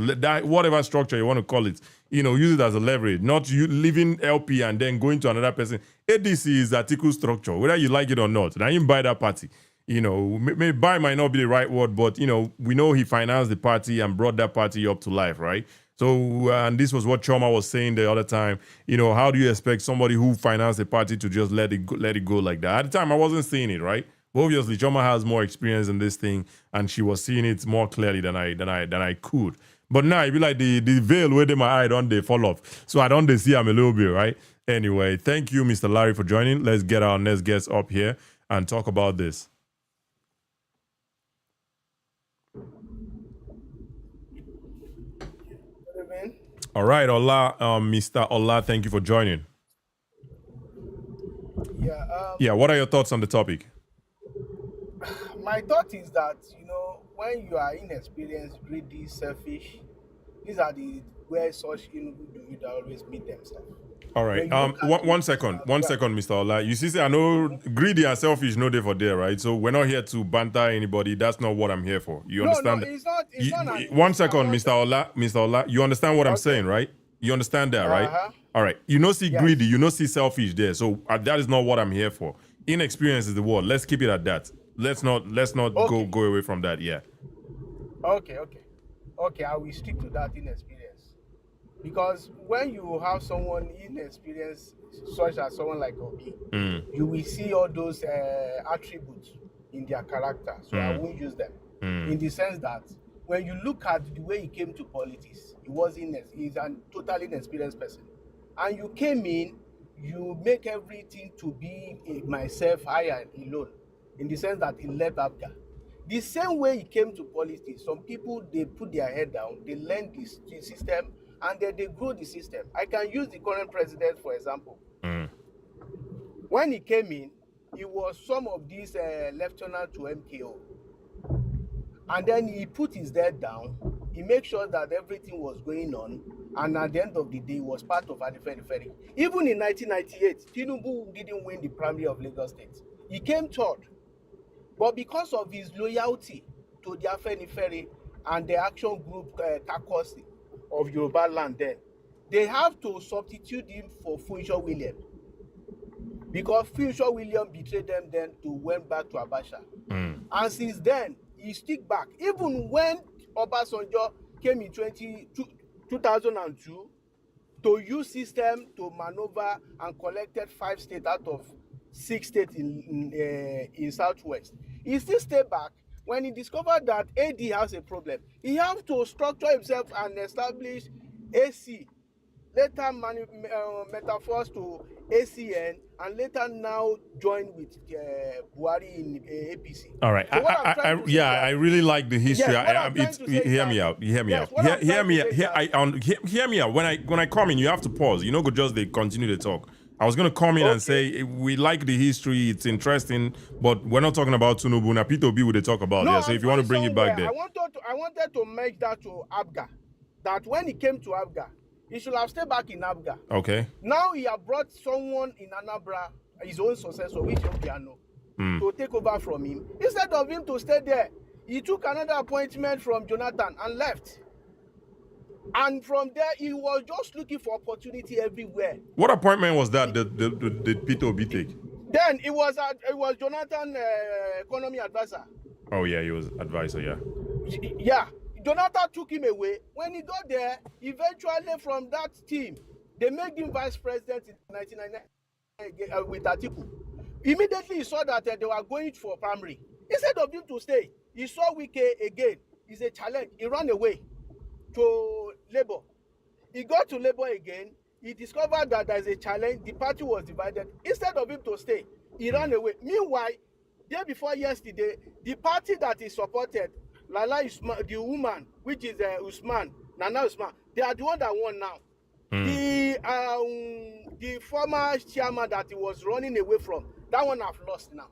[SPEAKER 1] whatever structure you want to call it. Use it as a leverage, not you leaving LP and then going to another person. ADC is article structure, whether you like it or not. Now you buy that party. Maybe buy might not be the right word, but we know he financed the party and brought that party up to life, right? So, and this was what Choma was saying the other time. You know, how do you expect somebody who financed a party to just let it go like that? At the time, I wasn't seeing it, right? But obviously, Choma has more experience in this thing, and she was seeing it more clearly than I could. But now, it be like the veil where my eye don't they fall off, so I don't they see I'm a little bit, right? Anyway, thank you, Mr. Larry, for joining. Let's get our next guest up here and talk about this. All right, Olah, Mr. Olah, thank you for joining.
[SPEAKER 6] Yeah,
[SPEAKER 1] What are your thoughts on the topic?
[SPEAKER 6] my thought is that, when you are inexperienced, greedy, selfish, these are the where such individuals always meet themselves.
[SPEAKER 1] All right. One second, Mr. Olah. You see, I know greedy and selfish no day for there, right? So we're not here to banter anybody. That's not what I'm here for. You understand?
[SPEAKER 6] No, it's not. It's not
[SPEAKER 1] one second, Mr. Olah. You understand what I'm saying, right? You understand that, right? All right. You know, see greedy. You know, see selfish there. So that is not what I'm here for. Inexperience is the word. Let's keep it at that. Let's not go away from that. Yeah.
[SPEAKER 6] Okay. I will stick to that inexperience, because when you have someone inexperienced, such as someone like Obi, you will see all those attributes in their character. So I won't use them in the sense that when you look at the way he came to politics, he's a totally inexperienced person, and you came in, you make everything to be myself, I and alone, in the sense that he left Abga. The same way he came to politics, some people, they put their head down, they learn the system, and then they grow the system. I can use the current president, for example. When he came in, he was some of these lieutenant to MKO. And then he put his head down, he made sure that everything was going on, and at the end of the day, he was part of Adiferi. Even in 1998, Tinubu didn't win the primary of Lagos State. He came third. But because of his loyalty to the Afenifere and the action group caucus of Yoruba land, then they have to substitute him for Funsho William, because Funsho William betrayed them then to went back to Abacha. And since then, he stick back. Even when Obasanjo came in 2002 to use system to maneuver and collected 5 states out of 6 states in Southwest, he still stayed back. When he discovered that AD has a problem, he has to structure himself and establish AC, later metaphors to ACN, and later now join with Buhari in APC.
[SPEAKER 1] All right.
[SPEAKER 6] So
[SPEAKER 1] I really like the history.
[SPEAKER 6] Yes,
[SPEAKER 1] hear me out. Hear me out. When I come in, you have to pause. You know, go just they continue to talk. I was going to come in and say, we like the history, it's interesting, but we're not talking about Tinubu. Now, Peter B will talk about it. So if you want to bring it back there.
[SPEAKER 6] I wanted to make that to Abga, that when he came to Abga, he should have stayed back in Abga.
[SPEAKER 1] Okay.
[SPEAKER 6] Now he has brought someone in Anambra, his own successor, which is Piano, to take over from him. Instead of him to stay there, he took another appointment from Jonathan and left. And from there, he was just looking for opportunity everywhere.
[SPEAKER 1] What appointment was that did Peter Obi take?
[SPEAKER 6] Then it was Jonathan, economy advisor.
[SPEAKER 1] Oh yeah, he was advisor. Yeah.
[SPEAKER 6] Yeah, Jonathan took him away. When he got there, eventually from that team, they made him vice president in 1999 with Atiku. Immediately he saw that they were going for primary. Instead of him to stay, he saw Wike again. It's a challenge. He ran away to Labour. He got to Labour again. He discovered that there is a challenge. The party was divided. Instead of him to stay, he ran away. Meanwhile, day before yesterday, the party that he supported, Lala Usman, the woman, which is Nana Usman, they are the one that won now. The former chairman that he was running away from, that one have lost now.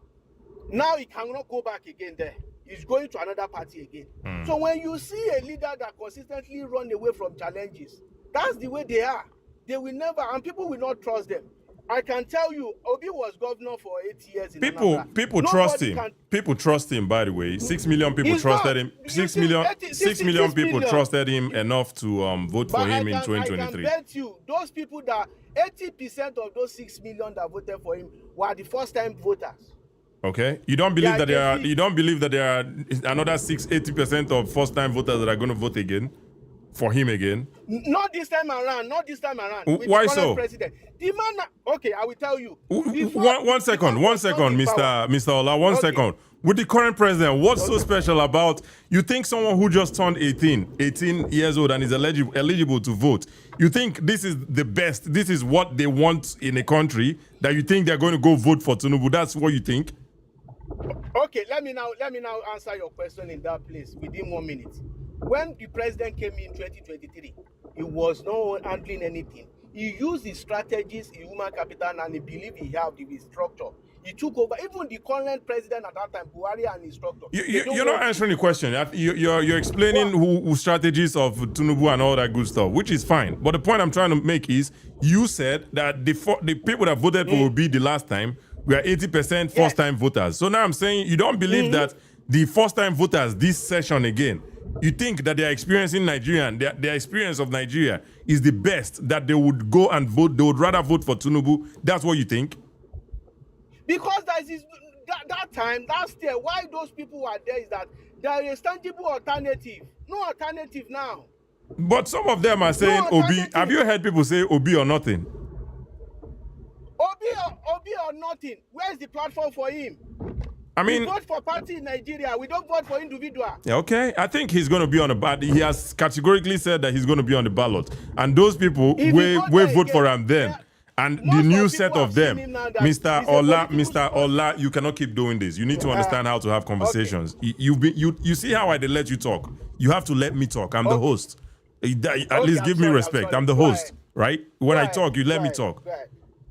[SPEAKER 6] Now he cannot go back again there. He's going to another party again. So when you see a leader that consistently run away from challenges, that's the way they are. They will never, and people will not trust them. I can tell you, Obi was governor for 8 years in Anambra.
[SPEAKER 1] People trust him. People trust him, by the way. 6 million people trusted him. 6 million people trusted him enough to vote for him in 2023.
[SPEAKER 6] I can bet you, those people that 80% of those 6 million that voted for him were the first-time voters.
[SPEAKER 1] Okay, you don't believe that there are another 80% of first-time voters that are going to vote again? for him again?
[SPEAKER 6] Not this time around. Not this time around. With
[SPEAKER 1] Why
[SPEAKER 6] the current
[SPEAKER 1] so?
[SPEAKER 6] president. The man. Okay, I will tell you.
[SPEAKER 1] One second, Mr. Olah, one second. With the current president, what's so special about, you think someone who just turned 18 years old and is eligible to vote, you think this is the best, this is what they want in a country, that you think they're going to go vote for Tinubu? That's what you think?
[SPEAKER 6] Okay, let me now answer your question in that place within 1 minute. When the president came in 2023, he was not handling anything. He used his strategies in human capital and he believed he had the structure. He took over. Even the current president at that time, Buhari, and his structure.
[SPEAKER 1] You're not answering the question. You're explaining who strategies of Tinubu and all that good stuff, which is fine. But the point I'm trying to make is, you said that the people that voted for Obi the last time were 80% first-time voters. So now I'm saying you don't believe that the first-time voters this session again, you think that their experience in Nigeria and their experience of Nigeria is the best, that they would go and vote, they would rather vote for Tinubu? That's what you think?
[SPEAKER 6] Because that time, last year, why those people were there is that there is tangible alternative. No alternative now.
[SPEAKER 1] But some of them are saying Obi. Have you heard people say Obi or nothing?
[SPEAKER 6] Obi or nothing. Where's the platform for him?
[SPEAKER 1] I mean,
[SPEAKER 6] we vote for party in Nigeria. We don't vote for individual.
[SPEAKER 1] Okay, I think he's going to be on the ballot. He has categorically said that he's going to be on the ballot, and those people will vote for him then. And the new set of them, Mr. Olah, you cannot keep doing this. You need to understand how to have conversations. Okay. You see how I let you talk. You have to let me talk. I'm the host. At least give me respect. I'm the host, right? When I talk, you let me talk.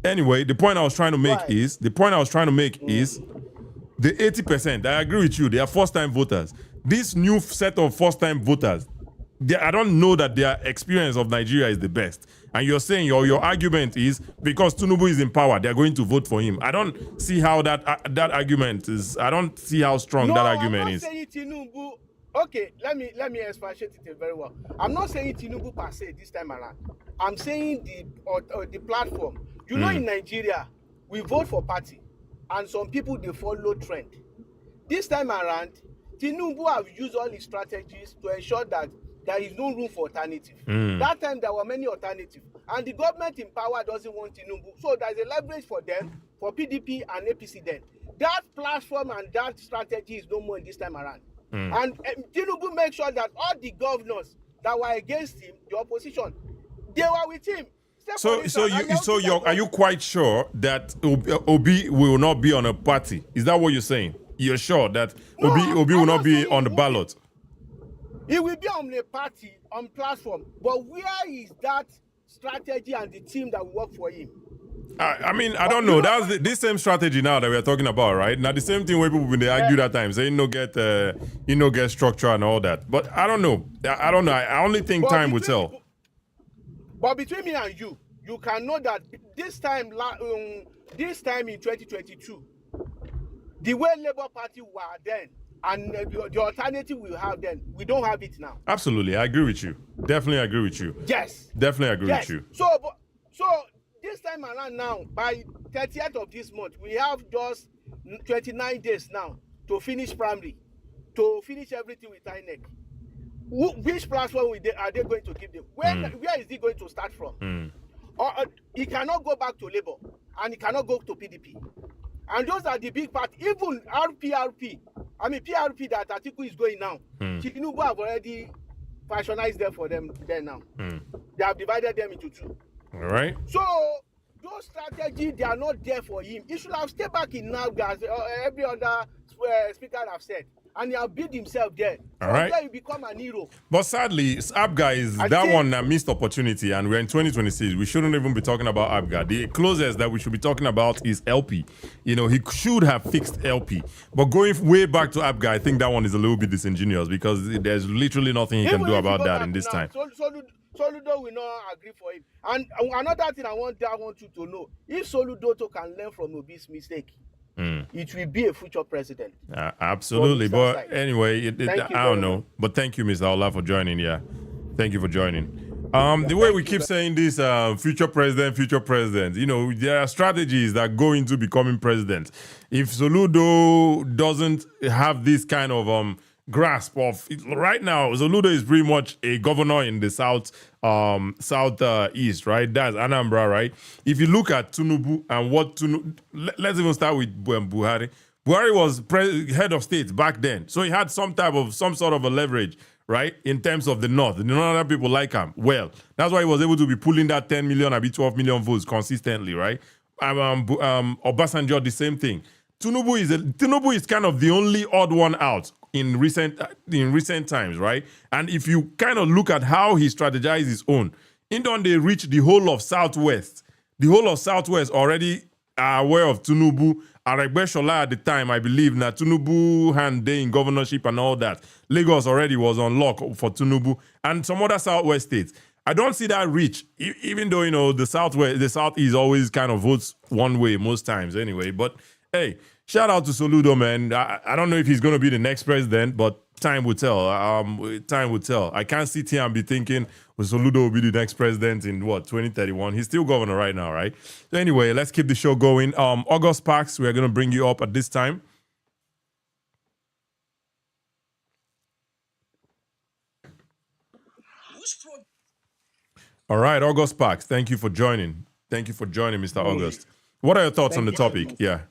[SPEAKER 1] Anyway, the point I was trying to make is the 80%. I agree with you. They are first-time voters. This new set of first-time voters, I don't know that their experience of Nigeria is the best. And you're saying your argument is because Tinubu is in power, they're going to vote for him. I don't see how that argument is. I don't see how strong that argument is.
[SPEAKER 6] I'm not saying Tinubu. Okay, let me expatiate it very well. I'm not saying Tinubu per se this time around. I'm saying the platform. You know, in Nigeria, we vote for party, and some people they follow trend. This time around, Tinubu have used all his strategies to ensure that there is no room for alternative. That time there were many alternatives, and the government in power doesn't want Tinubu, so there's a leverage for them, for PDP and APC. Then that platform and that strategy is no more in this time around. And Tinubu makes sure that all the governors that were against him, the opposition, they were with him.
[SPEAKER 1] Are you quite sure that Obi will not be on a party? Is that what you're saying? You're sure that Obi will not be on the ballot?
[SPEAKER 6] He will be on the party, on platform. But where is that strategy and the team that will work for him?
[SPEAKER 1] I mean, I don't know. That's this same strategy now that we're talking about, right? Now the same thing where people when they argue that time, saying get structure and all that. But I don't know. I don't know. I only think time will tell.
[SPEAKER 6] But between me and you can know that this time in 2022, the way Labour Party were then and the alternative we have then, we don't have it now.
[SPEAKER 1] Absolutely, I agree with you. Definitely agree with you.
[SPEAKER 6] Yes.
[SPEAKER 1] Definitely agree with you.
[SPEAKER 6] So this time around now, by 30th of this month, we have just 29 days now to finish primary, to finish everything with INEC. Which platform are they going to give them? Where is he going to start from? He cannot go back to Labour, and he cannot go to PDP. And those are the big parts. Even PRP that Atiku is going now. Tinubu have already fashionized them for them there now. They have divided them into two.
[SPEAKER 1] All right.
[SPEAKER 6] So those strategies, they are not there for him. He should have stayed back in now, guys. Every other speaker have said. And he has built himself there.
[SPEAKER 1] All right.
[SPEAKER 6] There he become an hero.
[SPEAKER 1] But sadly, Abga is one missed opportunity, and we're in 2026. We shouldn't even be talking about Abga. The closest that we should be talking about is LP. You know, he should have fixed LP. But going way back to Abga, I think that one is a little bit disingenuous because there's literally nothing he can do about that in this time.
[SPEAKER 6] Soludo will not agree for him. And another thing I want you to know, if Soludo can learn from Obi's mistake, it will be a future president.
[SPEAKER 1] Absolutely. But anyway, I don't know. But thank you, Mr. Olah, for joining. Yeah. Thank you for joining. The way we keep saying this, future president, you know, there are strategies that go into becoming president. If Soludo doesn't have this kind of grasp of right now. Soludo is pretty much a governor in the southeast, right? That's Anambra, right? If you look at Tinubu and what Tinubu, let's even start with Buhari. Buhari was head of state back then, so he had some sort of a leverage, right, in terms of the north. The northern people like him. Well, that's why he was able to be pulling that 10 million, maybe 12 million votes consistently, right? Obasanjo, the same thing. Tinubu is kind of the only odd one out in recent times, right? And if you kind of look at how he strategized his own, in don't they reach the whole of Southwest. The whole of Southwest already are aware of Tinubu. Aregbesola at the time, I believe, that Tinubu hand day in governorship and all that. Lagos already was on lock for Tinubu and some other Southwest states. I don't see that reach, even though, the Southeast always kind of votes one way most times anyway. But hey, shout out to Soludo, man. I don't know if he's going to be the next president, but time will tell. Time will tell. I can't sit here and be thinking, Soludo will be the next president in 2031. He's still governor right now, right? So anyway, let's keep the show going. August Parks, we're going to bring you up at this time. All right, August Parks, thank you for joining. Thank you for joining, Mr. August. What are your thoughts on the topic? Yeah.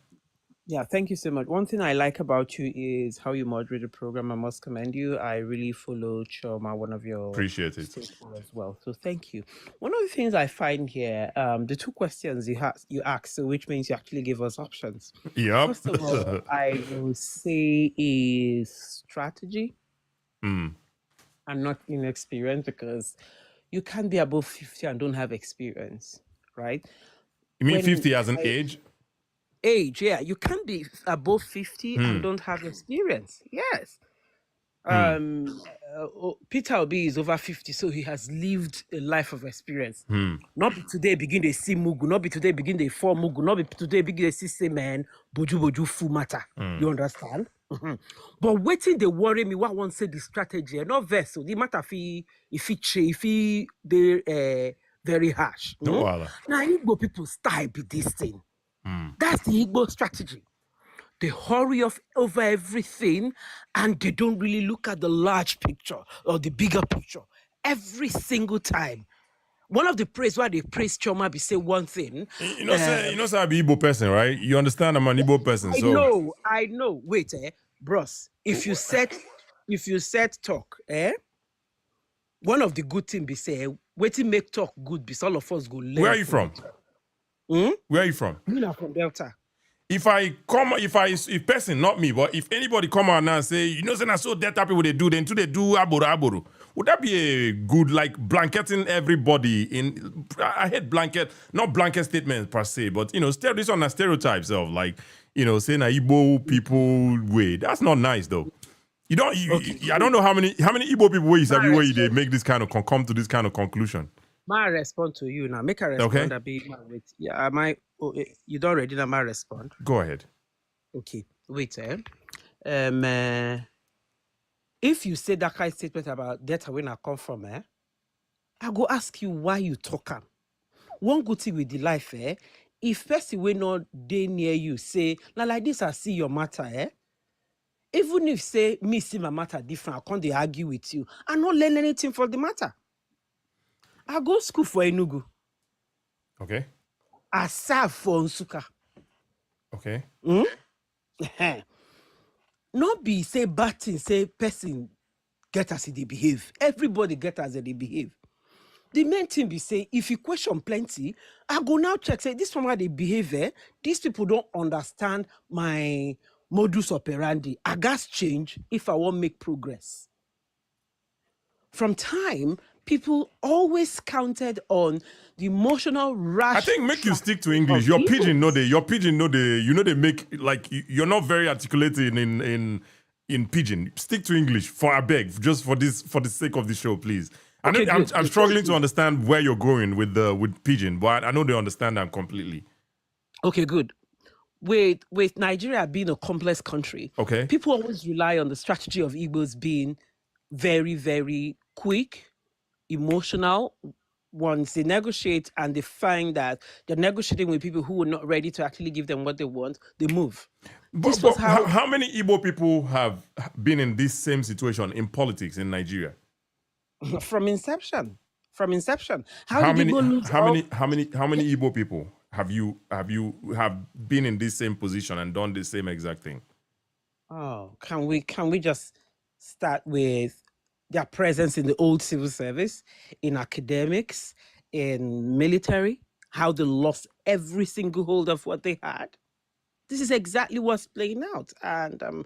[SPEAKER 7] Yeah, thank you so much. One thing I like about you is how you moderate the program. I must commend you. I really follow Choma, one of your
[SPEAKER 1] Appreciate it
[SPEAKER 7] stakeholders as well. So thank you. One of the things I find here, the two questions you asked, so which means you actually give us options.
[SPEAKER 1] Yep.
[SPEAKER 7] First of all, I will say is strategy and not inexperience, because you can't be above 50 and don't have experience, right?
[SPEAKER 1] You mean 50 as an age?
[SPEAKER 7] Age, yeah. You can't be above 50 and don't have experience. Yes. Peter Obi is over 50, so he has lived a life of experience. Not be today begin they see Mugu, not be today begin they fall Mugu, not be today begin they see say man, boju full matter. You understand? But waiting they worry me what one say the strategy, not vessel. The matter if he they very harsh.
[SPEAKER 1] No,
[SPEAKER 7] now Igbo people style be this thing. That's the Igbo strategy. They hurry over everything and they don't really look at the large picture or the bigger picture every single time. One of the praise why they praise Choma be say one thing.
[SPEAKER 1] You know, say I be Igbo person, right? You understand I'm an Igbo person.
[SPEAKER 7] I know. Wait, bros. If you said talk, one of the good things be say, waiting make talk good, be all of us go learn.
[SPEAKER 1] Where are you from? Where are you from?
[SPEAKER 7] I'm from Delta.
[SPEAKER 1] If person, not me, but if anybody come out now and say, say that's so Delta people they do, then they do aboru, would that be a good, like, blanketing everybody in? I hate not blanket statements per se, but this on a stereotypes of like, saying Igbo people way. That's not nice though. I don't know how many Igbo people ways have you where they make this kind of come to this kind of conclusion.
[SPEAKER 7] My respond to you now. Make a respond. Okay. You don't ready now? My respond.
[SPEAKER 1] Go ahead.
[SPEAKER 7] Okay. Wait. If you say that kind of statement about Delta when I come from, I go ask you why you talk. One good thing with the life, if person will not day near you say, now like this, I see your matter, even if say me see my matter different, I can't argue with you. I not learn anything for the matter. I go school for Enugu.
[SPEAKER 1] Okay.
[SPEAKER 7] I serve for Nsuka.
[SPEAKER 1] Okay.
[SPEAKER 7] Not be say bad thing, say person get as they behave. Everybody get as they behave. The main thing be say, if you question plenty, I go now check, say this from how they behave, these people don't understand my modus operandi. I got change if I want make progress. From time, people always counted on the emotional rush.
[SPEAKER 1] I think make you stick to English. Your pidgin know they make like you're not very articulated in pidgin. Stick to English for I beg, just for the sake of the show, please. Okay, I'm struggling to understand where you're going with pidgin, but I know they understand that completely.
[SPEAKER 7] Okay, good. With Nigeria being a complex country,
[SPEAKER 1] okay,
[SPEAKER 7] people always rely on the strategy of Igbos being very, very quick, emotional. Once they negotiate and they find that they're negotiating with people who are not ready to actually give them what they want, they move.
[SPEAKER 1] But,
[SPEAKER 7] This was
[SPEAKER 1] how many Igbo people have been in this same situation in politics in Nigeria?
[SPEAKER 7] from inception. From inception. How
[SPEAKER 1] How
[SPEAKER 7] did
[SPEAKER 1] many
[SPEAKER 7] Igbo lose all?
[SPEAKER 1] how many Igbo people have been in this same position and done the same exact thing?
[SPEAKER 7] Oh, can we just start with their presence in the old civil service, in academics, in military, how they lost every single hold of what they had? This is exactly what's playing out. And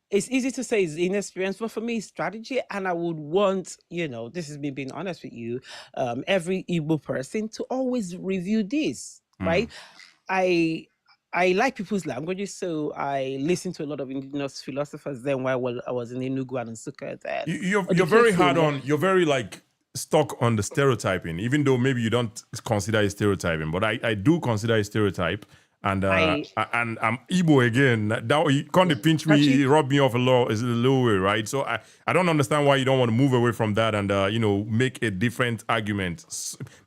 [SPEAKER 7] it's easy to say it's inexperience, but for me, it's strategy. And I would want, this is me being honest with you, every Igbo person to always review this, right? I like people's languages, so I listen to a lot of indigenous philosophers then while I was in Enugu and Nsukka then.
[SPEAKER 1] You're very hard on, you're very like stuck on the stereotyping, even though maybe you don't consider it stereotyping, but I do consider it stereotype. And I'm Igbo again. That you can't pinch me, rub me off a little way, right? So I don't understand why you don't want to move away from that and make a different argument.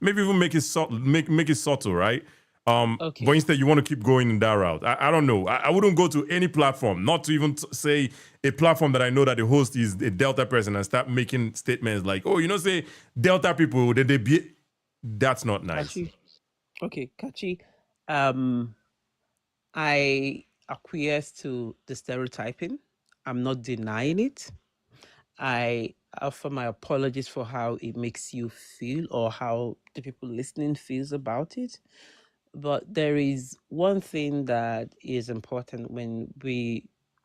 [SPEAKER 1] Maybe even make it subtle, right? But instead you want to keep going in that route. I don't know. I wouldn't go to any platform, not to even say a platform that I know that the host is a Delta person and start making statements like, say Delta people, they be. That's not nice.
[SPEAKER 7] Kachi. Okay, Kachi. I acquiesce to the stereotyping. I'm not denying it. I offer my apologies for how it makes you feel or how the people listening feels about it. But there is one thing that is important when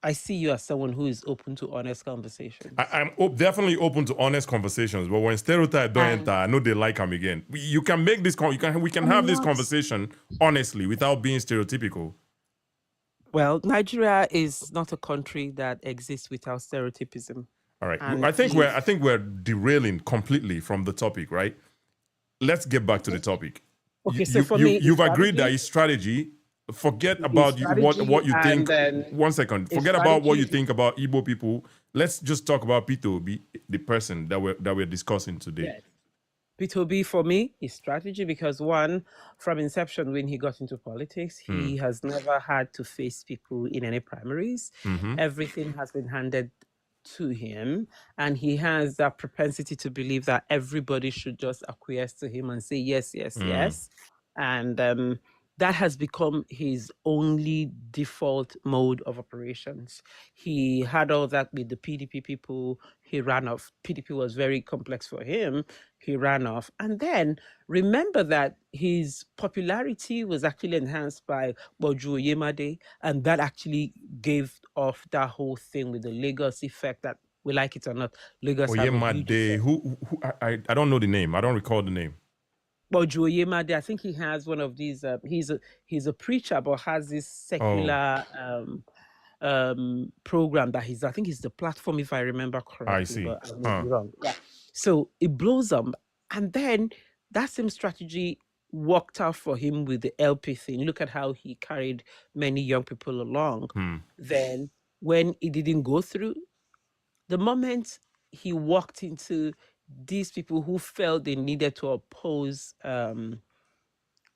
[SPEAKER 7] I see you as someone who is open to honest conversations.
[SPEAKER 1] I'm definitely open to honest conversations, but when stereotype don't enter, I know they like them again. You can make this, we can have this conversation honestly without being stereotypical.
[SPEAKER 7] Well, Nigeria is not a country that exists without stereotypism.
[SPEAKER 1] All right, I think we're derailing completely from the topic, right? Let's get back to the topic.
[SPEAKER 7] Okay, so for me,
[SPEAKER 1] you've agreed that it's strategy. Forget about what you think. 1 second. Forget about what you think about Igbo people. Let's just talk about Peter Obi, the person that we're discussing today.
[SPEAKER 7] Yes. Peter Obi for me is strategy because one, from inception when he got into politics, he has never had to face people in any primaries. Everything has been handed to him, and he has that propensity to believe that everybody should just acquiesce to him and say yes, yes. And that has become his only default mode of operations. He had all that with the PDP people. He ran off. PDP was very complex for him. He ran off. And then remember that his popularity was actually enhanced by Boju Oyemade, and that actually gave off that whole thing with the Lagos effect that, we like it or not, Lagos have a huge effect.
[SPEAKER 1] Who I don't know the name. I don't recall the name.
[SPEAKER 7] Boju Oyemade, I think he has one of these. He's a preacher, but has this secular program that I think he's the platform, if I remember correctly.
[SPEAKER 1] I see.
[SPEAKER 7] But I may be wrong. Yeah. So it blows up, and then that same strategy worked out for him with the LP thing. Look at how he carried many young people along. Then when it didn't go through, the moment he walked into these people who felt they needed to oppose Bola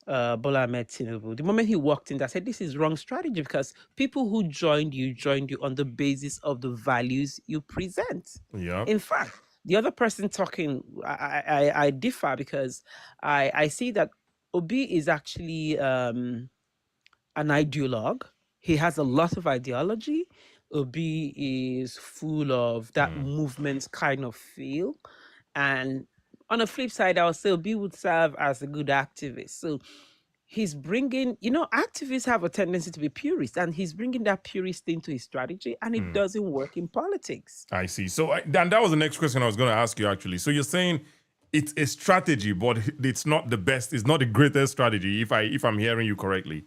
[SPEAKER 7] Ahmed Tinubu, the moment he walked in, I said, this is wrong strategy because people who joined you on the basis of the values you present.
[SPEAKER 1] Yeah.
[SPEAKER 7] In fact, the other person talking, I differ because I see that Obi is actually an ideologue. He has a lot of ideology. Obi is full of that movement kind of feel. And on the flip side, I'll say Obi would serve as a good activist. So he's bringing, activists have a tendency to be purist, and he's bringing that purist into his strategy, and it doesn't work in politics.
[SPEAKER 1] I see. So Dan, that was the next question I was going to ask you, actually. So you're saying it's a strategy, but it's not the best, it's not the greatest strategy, if I'm hearing you correctly.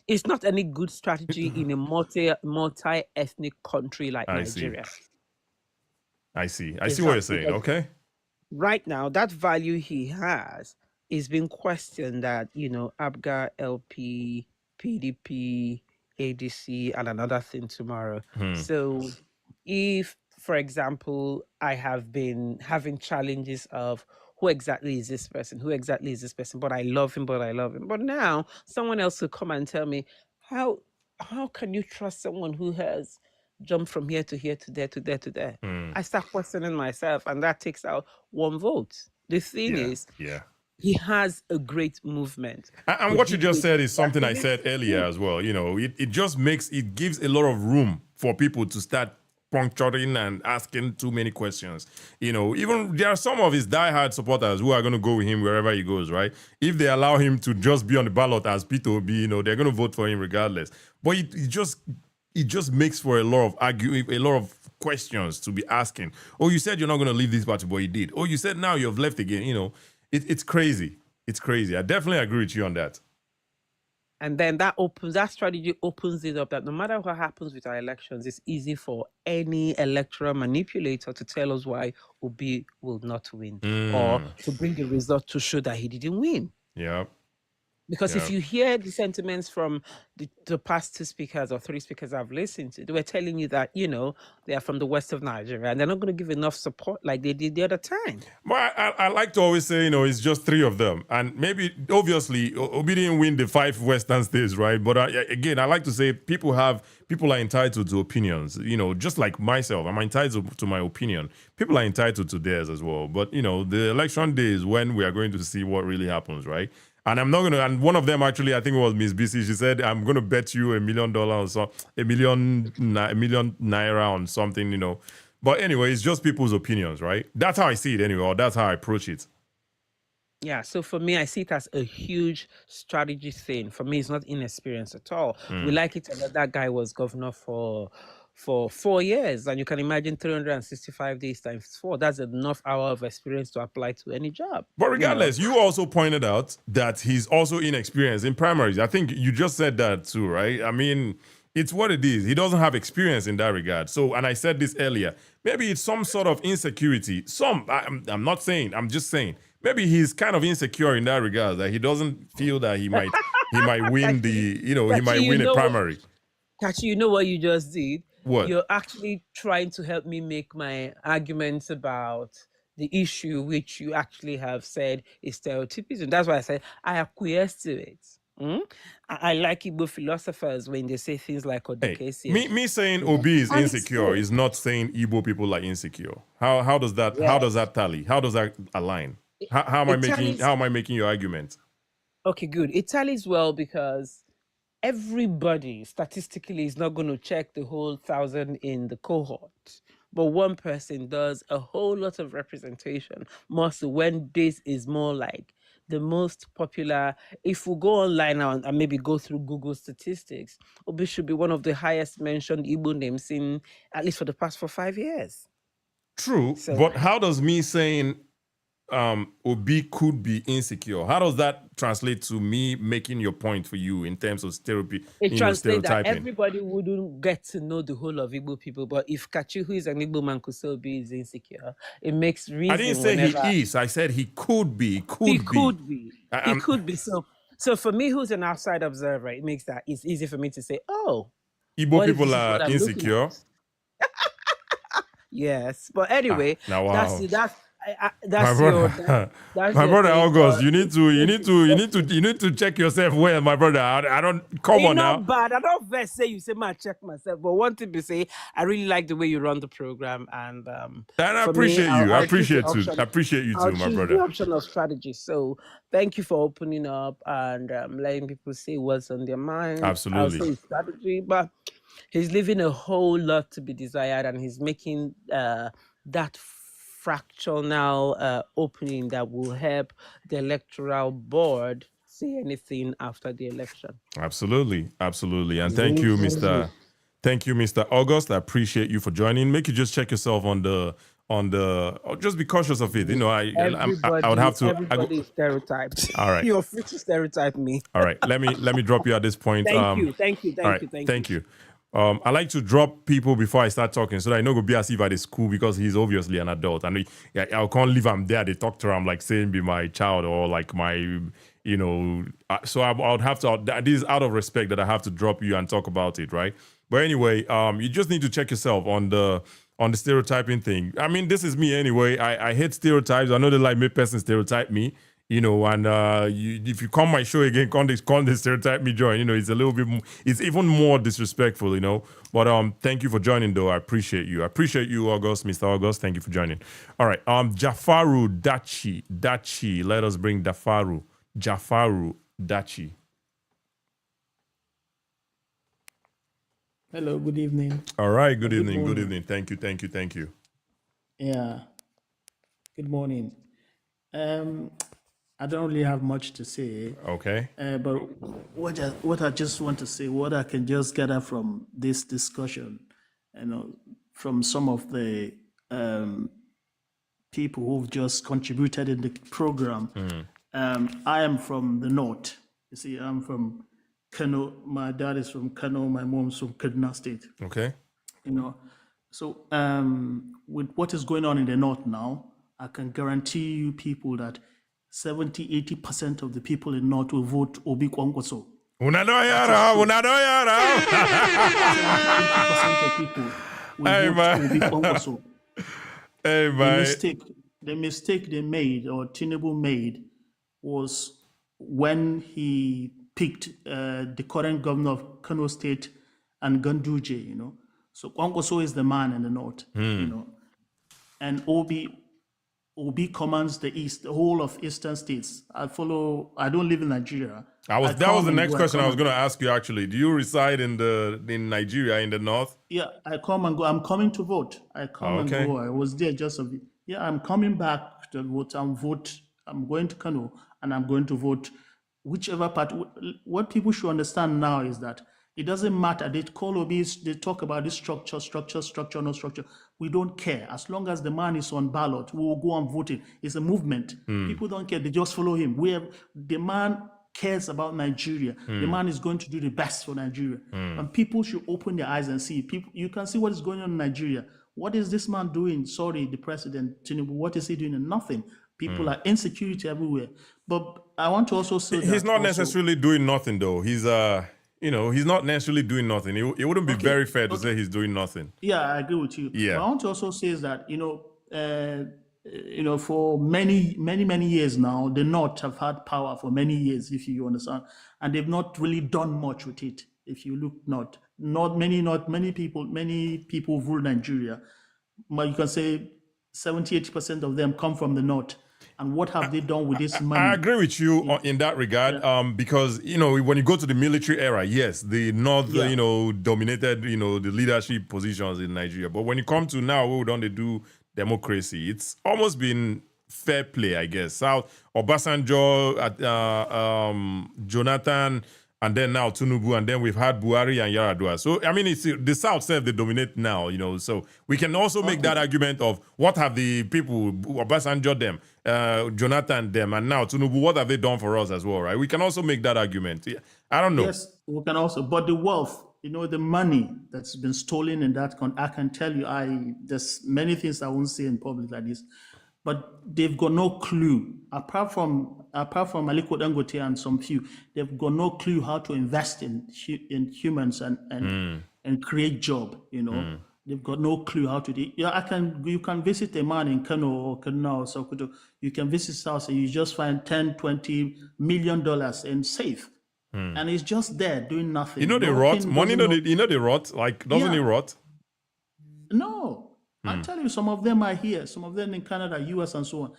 [SPEAKER 7] It's not any good strategy in a multi-ethnic country like Nigeria.
[SPEAKER 1] I see what you're saying. Okay.
[SPEAKER 7] Right now, that value he has is being questioned that, ABGA, LP, PDP, ADC, and another thing tomorrow. So if, for example, I have been having challenges of who exactly is this person, but I love him, but now someone else will come and tell me, how how can you trust someone who has jumped from here to here to there to there to there? I start questioning myself, and that takes out one vote. The thing
[SPEAKER 1] Yeah,
[SPEAKER 7] is,
[SPEAKER 1] yeah.
[SPEAKER 7] he has a great movement.
[SPEAKER 1] And
[SPEAKER 7] Could
[SPEAKER 1] what you
[SPEAKER 7] he
[SPEAKER 1] just
[SPEAKER 7] do
[SPEAKER 1] said
[SPEAKER 7] it
[SPEAKER 1] is something I
[SPEAKER 7] effectively?
[SPEAKER 1] said earlier as well. You know, it just makes, it gives a lot of room for people to start puncturing and asking too many questions. You know, even there are some of his diehard supporters who are going to go with him wherever he goes, right? If they allow him to just be on the ballot as Peter Obi, you know, they're going to vote for him regardless. But it just makes for a lot of a lot of questions to be asking. Oh, you said you're not going to leave this party, but you did. Oh, you said now you've left again. You know, it's crazy. It's crazy. I definitely agree with you on that.
[SPEAKER 7] And then that strategy opens it up that no matter what happens with our elections, it's easy for any electoral manipulator to tell us why Obi will not win or to bring a result to show that he didn't win.
[SPEAKER 1] Yeah.
[SPEAKER 7] Because if
[SPEAKER 1] Yeah.
[SPEAKER 7] you hear the sentiments from the past 2 speakers or 3 speakers I've listened to, they were telling you that, they are from the west of Nigeria and they're not going to give enough support like they did the other time.
[SPEAKER 1] But I like to always say, it's just 3 of them. And maybe, obviously, Obi didn't win the 5 Western states, right? But again, I like to say people are entitled to opinions. Just like myself, I'm entitled to my opinion. People are entitled to theirs as well. But, the election day is when we are going to see what really happens, right? And I'm not going to, and one of them actually, I think it was Miss BC, she said, I'm going to bet you $1 million or so, a million naira on something, But anyway, it's just people's opinions, right? That's how I see it anyway, or that's how I approach it.
[SPEAKER 7] Yeah, so for me, I see it as a huge strategy thing. For me, it's not inexperience at all. We like it a lot. That guy was governor for 4 years, and you can imagine 365 days times 4. That's enough hour of experience to apply to any job.
[SPEAKER 1] But regardless, you also pointed out that he's also inexperienced in primaries. I think you just said that too, right? I mean, it's what it is. He doesn't have experience in that regard. So, and I said this earlier, maybe it's some sort of insecurity. I'm not saying, I'm just saying, maybe he's kind of insecure in that regard, that he doesn't feel that he might win he might win a primary.
[SPEAKER 7] Kachi, you know what you just did?
[SPEAKER 1] What?
[SPEAKER 7] You're actually trying to help me make my arguments about the issue, which you actually have said is stereotypism. That's why I said I acquiesce to it. I like Igbo philosophers when they say things like Odekesi.
[SPEAKER 1] Me saying Obi is
[SPEAKER 7] And
[SPEAKER 1] insecure is not saying Igbo people are insecure. How does that tally? How does that align? How am I making your argument?
[SPEAKER 7] Okay, good. It tallies well because everybody statistically is not going to check the whole 1,000 in the cohort, but one person does a whole lot of representation. More so when this is more like the most popular. If we go online now and maybe go through Google statistics, Obi should be one of the highest mentioned Igbo names in at least for the past 5 years.
[SPEAKER 1] True,
[SPEAKER 7] So-
[SPEAKER 1] but how does me saying Obi could be insecure, how does that translate to me making your point for you in terms of
[SPEAKER 7] It translates that
[SPEAKER 1] stereotyping?
[SPEAKER 7] everybody wouldn't get to know the whole of Igbo people, but if Kachi, who is an Igbo man, could still be is insecure, it makes reason.
[SPEAKER 1] I didn't say he is. I said he could be.
[SPEAKER 7] He could be. He could be. So for me, who's an outside observer, it makes that it's easy for me to say, oh,
[SPEAKER 1] Igbo
[SPEAKER 7] what if
[SPEAKER 1] people
[SPEAKER 7] this is
[SPEAKER 1] are
[SPEAKER 7] what I'm looking
[SPEAKER 1] insecure.
[SPEAKER 7] at? Yes, but anyway,
[SPEAKER 1] now wow.
[SPEAKER 7] that's
[SPEAKER 1] my
[SPEAKER 7] your
[SPEAKER 1] brother,
[SPEAKER 7] that's
[SPEAKER 1] my
[SPEAKER 7] your
[SPEAKER 1] brother
[SPEAKER 7] thing,
[SPEAKER 1] August,
[SPEAKER 7] but
[SPEAKER 1] you need to check yourself well, my brother. I don't come
[SPEAKER 7] it's
[SPEAKER 1] on now.
[SPEAKER 7] not bad. I don't first say you say man check myself, but one thing to say, I really like the way you run the program, and
[SPEAKER 1] And I
[SPEAKER 7] for
[SPEAKER 1] appreciate
[SPEAKER 7] me,
[SPEAKER 1] you.
[SPEAKER 7] I'll
[SPEAKER 1] I
[SPEAKER 7] choose the
[SPEAKER 1] appreciate you.
[SPEAKER 7] option-
[SPEAKER 1] I appreciate you
[SPEAKER 7] I'll
[SPEAKER 1] too, my
[SPEAKER 7] choose the
[SPEAKER 1] brother.
[SPEAKER 7] option of strategy. So thank you for opening up and letting people say what's on their mind.
[SPEAKER 1] Absolutely.
[SPEAKER 7] I'll say strategy, but he's leaving a whole lot to be desired, and he's making that fractional opening that will help the electoral board say anything after the election.
[SPEAKER 1] Absolutely. And thank you, Mr. August. I appreciate you for joining. Make you just check yourself on the or just be cautious of it. I would have to.
[SPEAKER 7] Everybody is stereotyped.
[SPEAKER 1] All right.
[SPEAKER 7] You're free to stereotype me.
[SPEAKER 1] All right. Let me drop you at this point.
[SPEAKER 7] Thank you.
[SPEAKER 1] All right, thank you. I like to drop people before I start talking so that I know go be as if at the school because he's obviously an adult. And I can't leave him there. They talk to him like saying be my child or like my, so I would have to, this is out of respect that I have to drop you and talk about it, right? But anyway, you just need to check yourself on the stereotyping thing. I mean, this is me anyway. I hate stereotypes. I know they like me person stereotype me. And if you come my show again, can't stereotype me join. It's a little bit, it's even more disrespectful, But thank you for joining, though. I appreciate you. I appreciate you, August, Mr. August. Thank you for joining. All right, Jafaru Dachi. Let us bring Jafaru Dachi.
[SPEAKER 8] Hello, good evening.
[SPEAKER 1] All right, good
[SPEAKER 8] Good
[SPEAKER 1] evening. Good
[SPEAKER 8] morning.
[SPEAKER 1] evening. Thank you.
[SPEAKER 8] Yeah, good morning. I don't really have much to say,
[SPEAKER 1] Okay.
[SPEAKER 8] but what I just want to say, what I can just gather from this discussion, from some of the people who've just contributed in the program. I am from the north. You see, I'm from Kano. My dad is from Kano. My mom's from Kaduna State.
[SPEAKER 1] Okay.
[SPEAKER 8] So with what is going on in the north now, I can guarantee you people that 70-80% of the people in north will vote Obi Kwankwaso.
[SPEAKER 1] Unadoyara.
[SPEAKER 8] 70-80% of people will
[SPEAKER 1] Hey,
[SPEAKER 8] vote
[SPEAKER 1] man.
[SPEAKER 8] Obi Kwankwaso.
[SPEAKER 1] Hey,
[SPEAKER 8] The
[SPEAKER 1] man.
[SPEAKER 8] mistake they made, or Tinubu made, was when he picked the current governor of Kano State and Ganduje, So Kwankwaso is the man in the north, and Obi commands the whole of eastern states. I don't live in Nigeria.
[SPEAKER 1] That was the
[SPEAKER 8] come and
[SPEAKER 1] next
[SPEAKER 8] go,
[SPEAKER 1] question I
[SPEAKER 8] come
[SPEAKER 1] was
[SPEAKER 8] and
[SPEAKER 1] going to
[SPEAKER 8] go.
[SPEAKER 1] ask you. Actually, do you reside in Nigeria in the north?
[SPEAKER 8] Yeah, I come and go. I'm coming to vote. I come and
[SPEAKER 1] Okay.
[SPEAKER 8] go. I was there just a bit. Yeah, I'm coming back to vote. I'm going to Kano and I'm going to vote whichever part. What people should understand now is that it doesn't matter. They call Obis, they talk about this structure, no structure. We don't care. As long as the man is on ballot, we will go and vote it. It's a movement. People don't care. They just follow him. The man cares about Nigeria. The man is going to do the best for Nigeria. And people should open their eyes and see. You can see what is going on in Nigeria. What is this man doing? Sorry, the president, Tinubu, what is he doing? Nothing. People are insecurity everywhere. But I want to also say
[SPEAKER 1] He's
[SPEAKER 8] that
[SPEAKER 1] not
[SPEAKER 8] also,
[SPEAKER 1] necessarily doing nothing, though. He's he's not necessarily doing nothing. It wouldn't be very fair to say he's doing nothing.
[SPEAKER 8] Yeah, I agree with you.
[SPEAKER 1] Yeah.
[SPEAKER 8] But I want to also say is that, for many years now, the North have had power for many years, if you understand, and they've not really done much with it. If you look many people rule Nigeria, but you can say 70-80% of them come from the North. And what have they done with this money?
[SPEAKER 1] I agree with you in that regard, because when you go to the military era, yes, the North, dominated, the leadership positions in Nigeria. But when you come to now, what don't they do democracy? It's almost been fair play, I guess. South Obasanjo, Jonathan, and then now Tinubu, and then we've had Buhari and Yar'Adua. So I mean, it's the South self they dominate now, So we can also make that argument of what have the people Obasanjo them, Jonathan them, and now Tinubu, what have they done for us as well, right? We can also make that argument. I don't know.
[SPEAKER 8] Yes, we can also, but the wealth, the money that's been stolen in that country, I can tell you, there's many things I won't say in public like this, but they've got no clue. Apart from Aliko Dangote and some few, they've got no clue how to invest in humans and create job. They've got no clue how to do. You can visit a man in Kano or Kaduna or Sokoto. You can visit his house and you just find $10-20 million and safe. And it's just there doing nothing.
[SPEAKER 1] They rot. Money, they rot. Like, doesn't it rot?
[SPEAKER 8] No. I tell you, some of them are here. Some of them in Canada, US, and so on.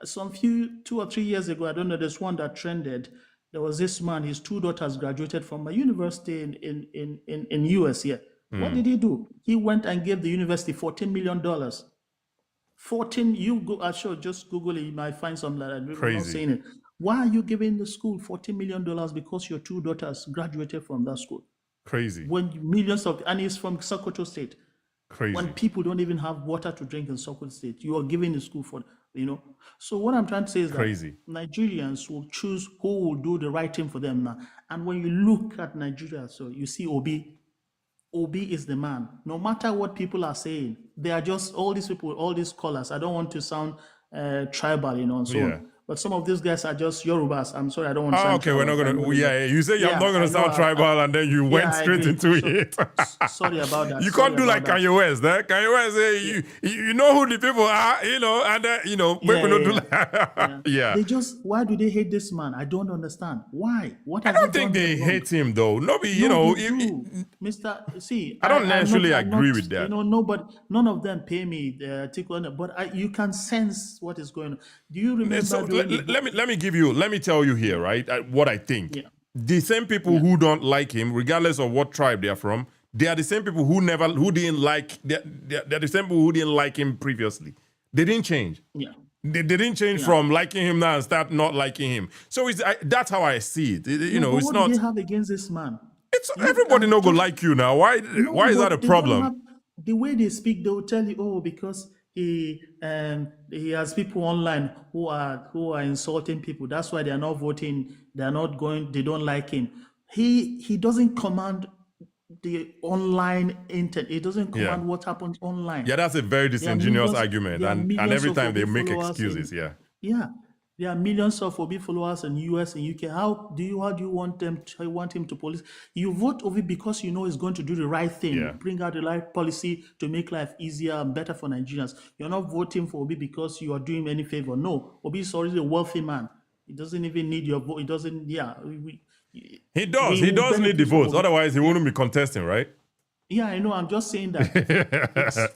[SPEAKER 8] 2 or 3 years ago, I don't know, there's one that trended. There was this man, his 2 daughters graduated from a university in US here. What did he do? He went and gave the university $14 million. 14, just Google it, you might find something like that.
[SPEAKER 1] Crazy.
[SPEAKER 8] I'm not saying it. Why are you giving the school $14 million because your 2 daughters graduated from that school?
[SPEAKER 1] Crazy.
[SPEAKER 8] When and he's from Sokoto State.
[SPEAKER 1] Crazy.
[SPEAKER 8] When people don't even have water to drink in Sokoto State, you are giving the school for, So what I'm trying to say is that Nigerians will choose who will do the right thing for them now. And when you look at Nigeria, so you see Obi is the man. No matter what people are saying, they are just all these people, all these scholars. I don't want to sound tribal, and so on. But some of these guys are just Yorubas. I'm sorry, I don't want to
[SPEAKER 1] Oh,
[SPEAKER 8] sound
[SPEAKER 1] okay, we're not
[SPEAKER 8] tribal.
[SPEAKER 1] gonna. You say you're not gonna sound tribal, and then you went
[SPEAKER 8] I
[SPEAKER 1] straight
[SPEAKER 8] agree.
[SPEAKER 1] into it.
[SPEAKER 8] Sorry about that.
[SPEAKER 1] You
[SPEAKER 8] Sorry
[SPEAKER 1] can't do like
[SPEAKER 8] about that.
[SPEAKER 1] Kanye West. Kanye West say you know who the people are, and we not do like yeah.
[SPEAKER 8] They just, why do they hate this man? I don't understand. Why? What
[SPEAKER 1] I
[SPEAKER 8] has
[SPEAKER 1] don't
[SPEAKER 8] he
[SPEAKER 1] think
[SPEAKER 8] done
[SPEAKER 1] they
[SPEAKER 8] them wrong?
[SPEAKER 1] hate him though. No,
[SPEAKER 8] They do. Mr. See,
[SPEAKER 1] I don't
[SPEAKER 8] I'm
[SPEAKER 1] necessarily
[SPEAKER 8] I'm
[SPEAKER 1] agree with that.
[SPEAKER 8] None of them pay me the article, but you can sense what is going on. Do you remember?
[SPEAKER 1] So let me tell you here, right? What I think.
[SPEAKER 8] Yeah.
[SPEAKER 1] The same people who don't like him, regardless of what tribe they are from, they are the same people who didn't like. They're the same people who didn't like him previously. They didn't change.
[SPEAKER 8] Yeah.
[SPEAKER 1] They didn't change from liking him now and start not liking him. So that's how I see it.
[SPEAKER 8] But
[SPEAKER 1] it's
[SPEAKER 8] what
[SPEAKER 1] not.
[SPEAKER 8] do they have against this man?
[SPEAKER 1] It's everybody not gonna like you now. Why is that a problem?
[SPEAKER 8] The way they speak, they will tell you, oh, because he has people online who are insulting people. That's why they are not voting. They are not going. They don't like him. He doesn't command the online internet. It doesn't command what happens online.
[SPEAKER 1] Yeah, that's a very disingenuous argument, and every time they make excuses.
[SPEAKER 8] There are millions of Obi followers in US and UK. How do you want him to police? You vote Obi because you know he's going to do the right thing, bring out the right policy to make life easier and better for Nigerians. You're not voting for Obi because you are doing him any favor. No, Obi is already a wealthy man. He doesn't even need your vote. He doesn't.
[SPEAKER 1] He does need the votes. Otherwise, he wouldn't be contesting, right?
[SPEAKER 8] Yeah, I know. I'm just saying that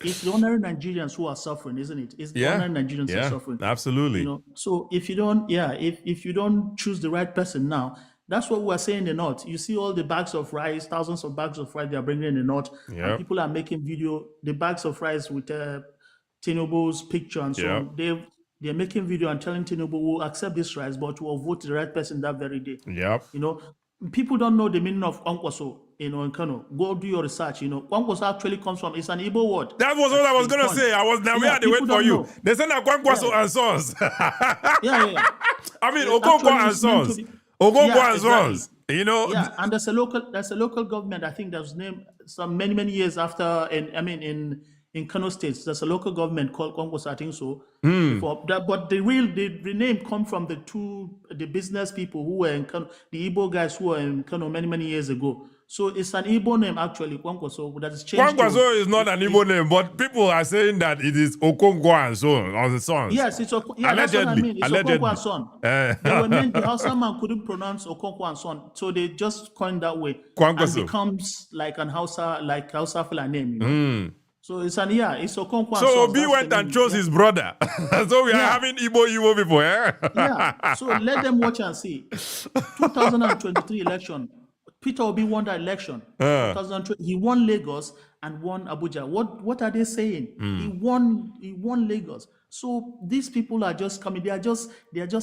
[SPEAKER 8] it's the ordinary Nigerians who are suffering, isn't it? It's the ordinary Nigerians who are suffering.
[SPEAKER 1] Absolutely.
[SPEAKER 8] So if you don't, if you don't choose the right person now, that's what we're saying in the north. You see all the bags of rice, thousands of bags of rice they are bringing in the north, and people are making the bags of rice with Tinubu's picture and so on. They're making video and telling Tinubu, we'll accept this rice, but we'll vote the right person that very day. People don't know the meaning of Kwankwaso, in Kano. Go do your research, Kwankwaso actually comes from, it's an Igbo word.
[SPEAKER 1] That was what I was going to say. We had to wait for you. They said that Kwankwaso and Sons. I mean, Okonkwo and Sons. Okonkwo and Sons.
[SPEAKER 8] Yeah, and there's a local government, I think that was named many years after, in Kano State, there's a local government called Kwankwaso, I think so. But the name come from the business people who were in Kano, the Igbo guys who were in Kano many years ago. So it's an Igbo name actually, Kwankwaso, that is changed.
[SPEAKER 1] Kwankwaso is not an Igbo name, but people are saying that it is Okonkwo and Son, or the Sons.
[SPEAKER 8] Yes, that's what I mean. It's Okonkwo and Son. They were meant, the Hausa man couldn't pronounce Okonkwo and Son, so they just coined that way.
[SPEAKER 1] Kwankwaso.
[SPEAKER 8] And becomes like an Hausa fella name, So it's it's Okonkwo.
[SPEAKER 1] So Obi went and chose his brother. So we are having Igbo people,
[SPEAKER 8] So let them watch and see. 2023 election. Peter Obi won that election. 2003, he won Lagos and won Abuja. What are they saying? He won Lagos. So these people are just coming. They are just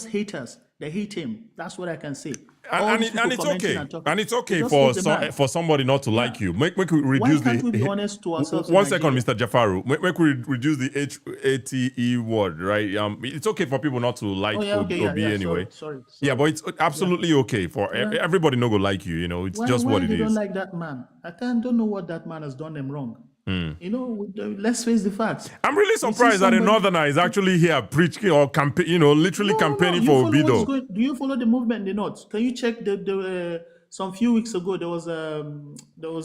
[SPEAKER 8] haters. They hate him. That's what I can say.
[SPEAKER 1] And it's okay. And it's okay for somebody not to like you. Make we reduce
[SPEAKER 8] Why can't we be honest to ourselves?
[SPEAKER 1] 1 second, Mr. Jafaru. Make we reduce the HATE word, right? It's okay for people not to like Obi anyway.
[SPEAKER 8] Sorry.
[SPEAKER 1] Yeah, but it's absolutely okay for everybody not to like you. It's just what it is.
[SPEAKER 8] Why they don't like that man? I don't know what that man has done them wrong. Let's face the facts.
[SPEAKER 1] I'm really surprised that a northerner is actually here preaching or campaign, literally campaigning for Obi.
[SPEAKER 8] Do you follow the movement in the north? Can you check some few weeks ago there was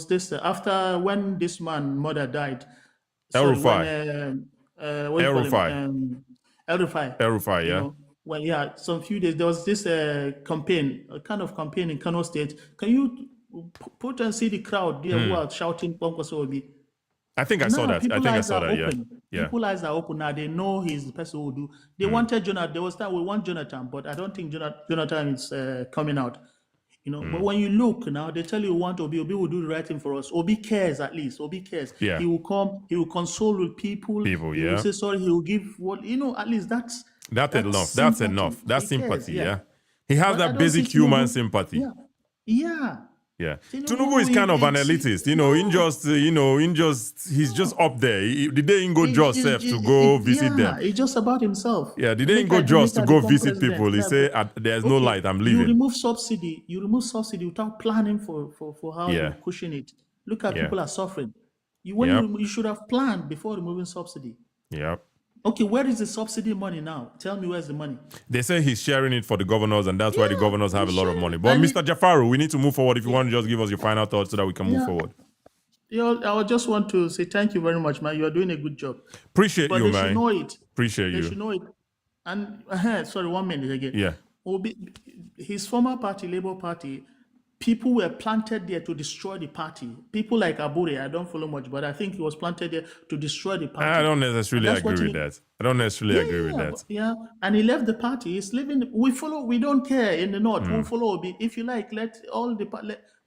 [SPEAKER 8] this after when this man mother died.
[SPEAKER 1] El Rufai. El Rufai,
[SPEAKER 8] some few days there was this campaign, a kind of campaign in Kano State. Can you put and see the crowd there who are shouting Kwankwaso Obi?
[SPEAKER 1] I think I saw that. Yeah.
[SPEAKER 8] People's eyes are open now. They know he's the person who do. They wanted Jonathan. There was time we want Jonathan, but I don't think Jonathan is coming out. But when you look now, they tell you want Obi. Obi will do the right thing for us. Obi cares at least. Obi cares.
[SPEAKER 1] Yeah.
[SPEAKER 8] He will come. He will console with people. He will say sorry. He will give what at least that's
[SPEAKER 1] enough. That's enough. That's sympathy. Yeah. He has that basic human sympathy.
[SPEAKER 8] Yeah.
[SPEAKER 1] Yeah, Tinubu is kind of an elitist, he's just up there. The day he go just to go visit them.
[SPEAKER 8] It's just about himself.
[SPEAKER 1] Yeah, the day he go just to go visit people, he say, there's no light, I'm leaving.
[SPEAKER 8] You remove subsidy without planning for how you're pushing it. Look at people are suffering. You should have planned before removing subsidy.
[SPEAKER 1] Yeah.
[SPEAKER 8] Okay, where is the subsidy money now? Tell me where's the money.
[SPEAKER 1] They say he's sharing it for the governors, and that's why the governors have a lot of money. But
[SPEAKER 8] And
[SPEAKER 1] Mr. Jafaru, we need to move forward. If you want to just give us your final thoughts so that we can move forward.
[SPEAKER 8] I just want to say thank you very much, man. You are doing a good job.
[SPEAKER 1] Appreciate
[SPEAKER 8] But
[SPEAKER 1] you,
[SPEAKER 8] they
[SPEAKER 1] man.
[SPEAKER 8] should know it.
[SPEAKER 1] Appreciate
[SPEAKER 8] They
[SPEAKER 1] you.
[SPEAKER 8] should know it. And sorry, 1 minute again.
[SPEAKER 1] Yeah.
[SPEAKER 8] His former party, Labour Party, people were planted there to destroy the party. People like Abure, I don't follow much, but I think he was planted there to destroy the party.
[SPEAKER 1] I don't necessarily agree with that. I don't necessarily agree with that.
[SPEAKER 8] Yeah, and he left the party. He's living. We follow. We don't care in the north. We'll follow Obi. If you like,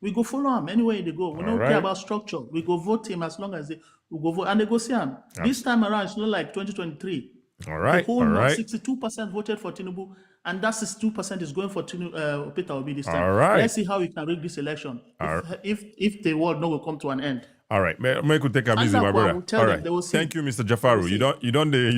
[SPEAKER 8] we go follow him anywhere they go. We don't care about structure. We go vote him as long as we go vote, and they go see him. This time around, it's not like 2023.
[SPEAKER 1] All right.
[SPEAKER 8] The whole
[SPEAKER 1] All right.
[SPEAKER 8] 62% voted for Tinubu, and that 62% is going for Peter Obi this time.
[SPEAKER 1] All right.
[SPEAKER 8] Let's see how we can rig this election. If the world no will come to an end.
[SPEAKER 1] All right, make we take a easy, my brother. All right, thank you, Mr. Jafaru. You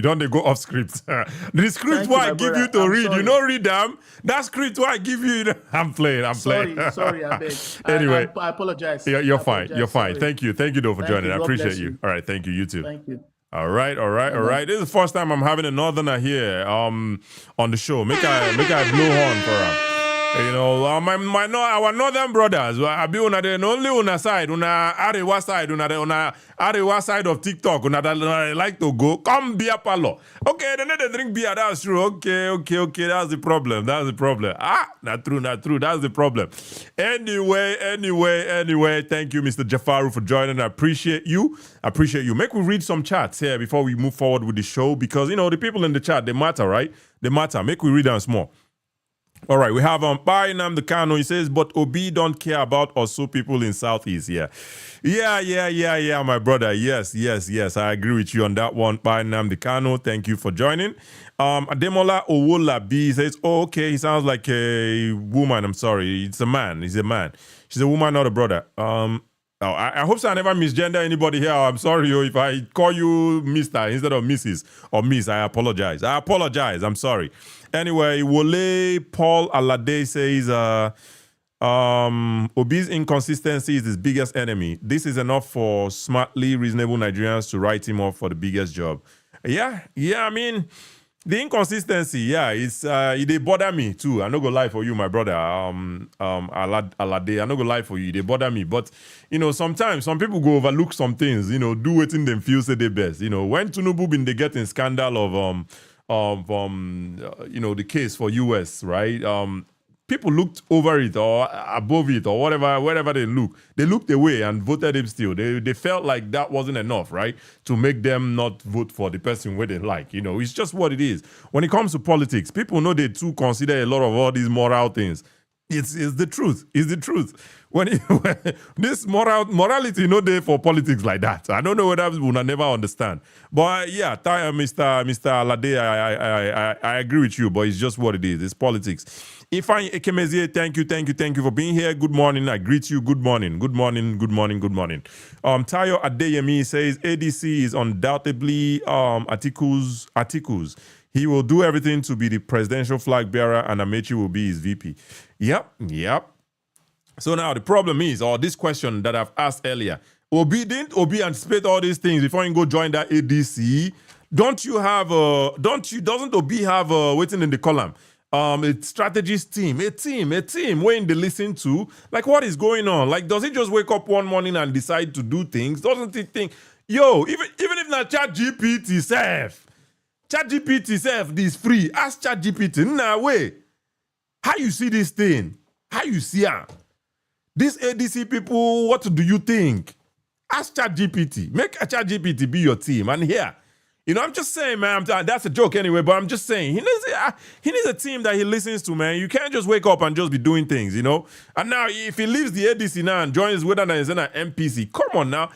[SPEAKER 1] don't go off script. The script what I give you to read, you don't read them. That script what I give you, I'm playing.
[SPEAKER 8] Sorry, I beg.
[SPEAKER 1] Anyway,
[SPEAKER 8] I apologize.
[SPEAKER 1] You're fine. You're fine.
[SPEAKER 8] Sorry.
[SPEAKER 1] Thank you though for joining. I appreciate you. All right, thank you. You too.
[SPEAKER 8] Thank you.
[SPEAKER 1] All right. This is the first time I'm having a northerner here on the show. Make I blow horn for him. You know, our northern brothers, I be on the only on side, on Arewa side, on Arewa side of TikTok, on that like to go, come beer parlor. Okay, then they drink beer, that's true. Okay, that's the problem. Not true, that's the problem. Anyway, thank you, Mr. Jafaru, for joining. I appreciate you. Make we read some chats here before we move forward with the show, because, the people in the chat, they matter, right? They matter. Make we read them small. All right, we have Bainam the Kano. He says, but Obi don't care about Osu people in Southeast. Yeah, my brother. Yes. I agree with you on that one. Bainam the Kano. Thank you for joining. Ademola Owola B says, oh, okay, he sounds like a woman. I'm sorry. It's a man. He's a man. She's a woman, not a brother. I hope so I never misgender anybody here. I'm sorry if I call you Mr. instead of Mrs. or Miss. I apologize. I'm sorry. Anyway, Wole Paul Alade says, Obi's inconsistency is his biggest enemy. This is enough for smartly reasonable Nigerians to write him off for the biggest job. Yeah, I mean, the inconsistency, it's they bother me too. I no go lie for you, my brother. Alade, I no go lie for you. They bother me. But sometimes some people go overlook some things, do what in them feel say they best. When Tinubu been they getting scandal of the case for US, right? People looked over it or above it or wherever they looked away and voted him still. They felt like that wasn't enough, right? To make them not vote for the person where they like. It's just what it is. When it comes to politics, people know they too consider a lot of all these moral things. It's the truth. It's the truth. When this morality no there for politics like that. I don't know whether people will never understand. But yeah, Mr. Alade, I agree with you, but it's just what it is. It's politics. Ifeanyi Ekemezie, thank you for being here. Good morning. I greet you. Good morning. Tayo Adeyemi says ADC is undoubtedly Atiku's. He will do everything to be the presidential flag bearer, and Amechi will be his VP. Yep. So now the problem is, or this question that I've asked earlier, didn't Obi anticipate all these things before you go join that ADC? Doesn't Obi have waiting in the column? A strategist team, a team when they listen to, like, what is going on? Like, does he just wake up one morning and decide to do things? Doesn't he think, even if not ChatGPT self is free, ask ChatGPT, nah, wait, how you see this thing? How you see it? These ADC people, what do you think? Ask ChatGPT. Make a ChatGPT be your team. And here, I'm just saying, man, that's a joke anyway, but I'm just saying, he needs a team that he listens to, man. You can't just wake up and just be doing things, And now, if he leaves the ADC now and joins whether it's an MPC, come on now.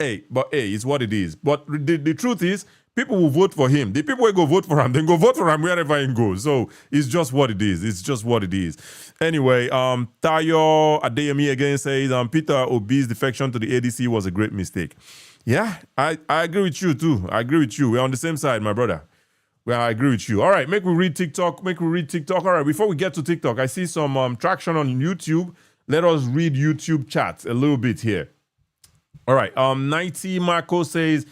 [SPEAKER 1] It's what it is. But the truth is, people will vote for him. The people will go vote for him. Then go vote for him wherever he goes. So it's just what it is. Anyway, Tayo Adeyemi again says, Peter Obi's defection to the ADC was a great mistake. Yeah, I agree with you too. We're on the same side, my brother. Well, I agree with you. All right, make we read TikTok. All right, before we get to TikTok, I see some traction on YouTube. Let us read YouTube chats a little bit here. All right, 90 Marco says,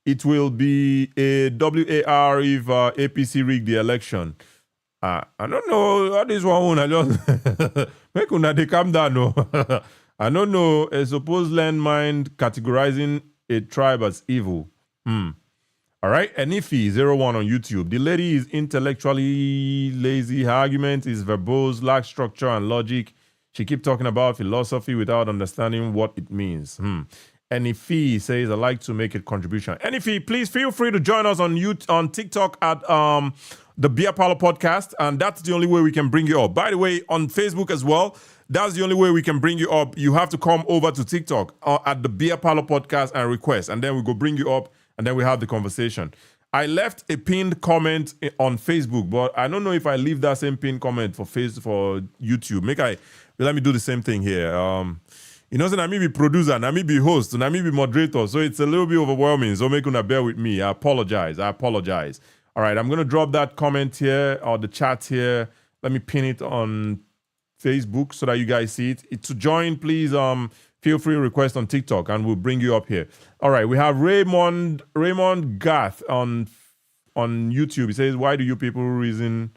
[SPEAKER 1] it will be a WAR if APC rigged the election. I don't know. How this one I just make una they calm down. No, I don't know. A supposed landmine categorizing a tribe as evil. All right, Enifi01 on YouTube. The lady is intellectually lazy. Her argument is verbose, lacks structure and logic. She keep talking about philosophy without understanding what it means. Enifi says, I'd like to make a contribution. Enifi, please feel free to join us on TikTok at the Beer Parlor Podcast, and that's the only way we can bring you up. By the way, on Facebook as well, that's the only way we can bring you up. You have to come over to TikTok at the Beer Parlor Podcast and request, and then we go bring you up, and then we have the conversation. I left a pinned comment on Facebook, but I don't know if I leave that same pinned comment for YouTube. Let me do the same thing here. You know, so I may be producer, and I may be host, and I may be moderator, so it's a little bit overwhelming. So make una bear with me. I apologize. All right, I'm gonna drop that comment here or the chat here. Let me pin it on Facebook so that you guys see it. To join, please feel free to request on TikTok, and we'll bring you up here. All right, we have Raymond Gath on YouTube. He says, "Why do you people reason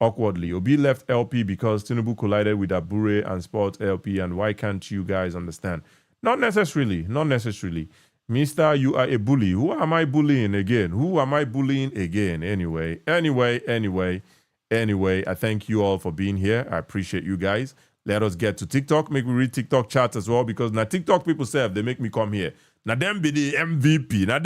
[SPEAKER 1] awkwardly? Obi left LP because Tinubu collided with Abure and Sport LP, and why can't you guys understand?" Not necessarily. Mister, you are a bully. Who am I bullying again? Anyway, I thank you all for being here. I appreciate you guys. Let us get to TikTok. Make me read TikTok chats as well, because now TikTok people say they make me come here. Now them be the MVP. Now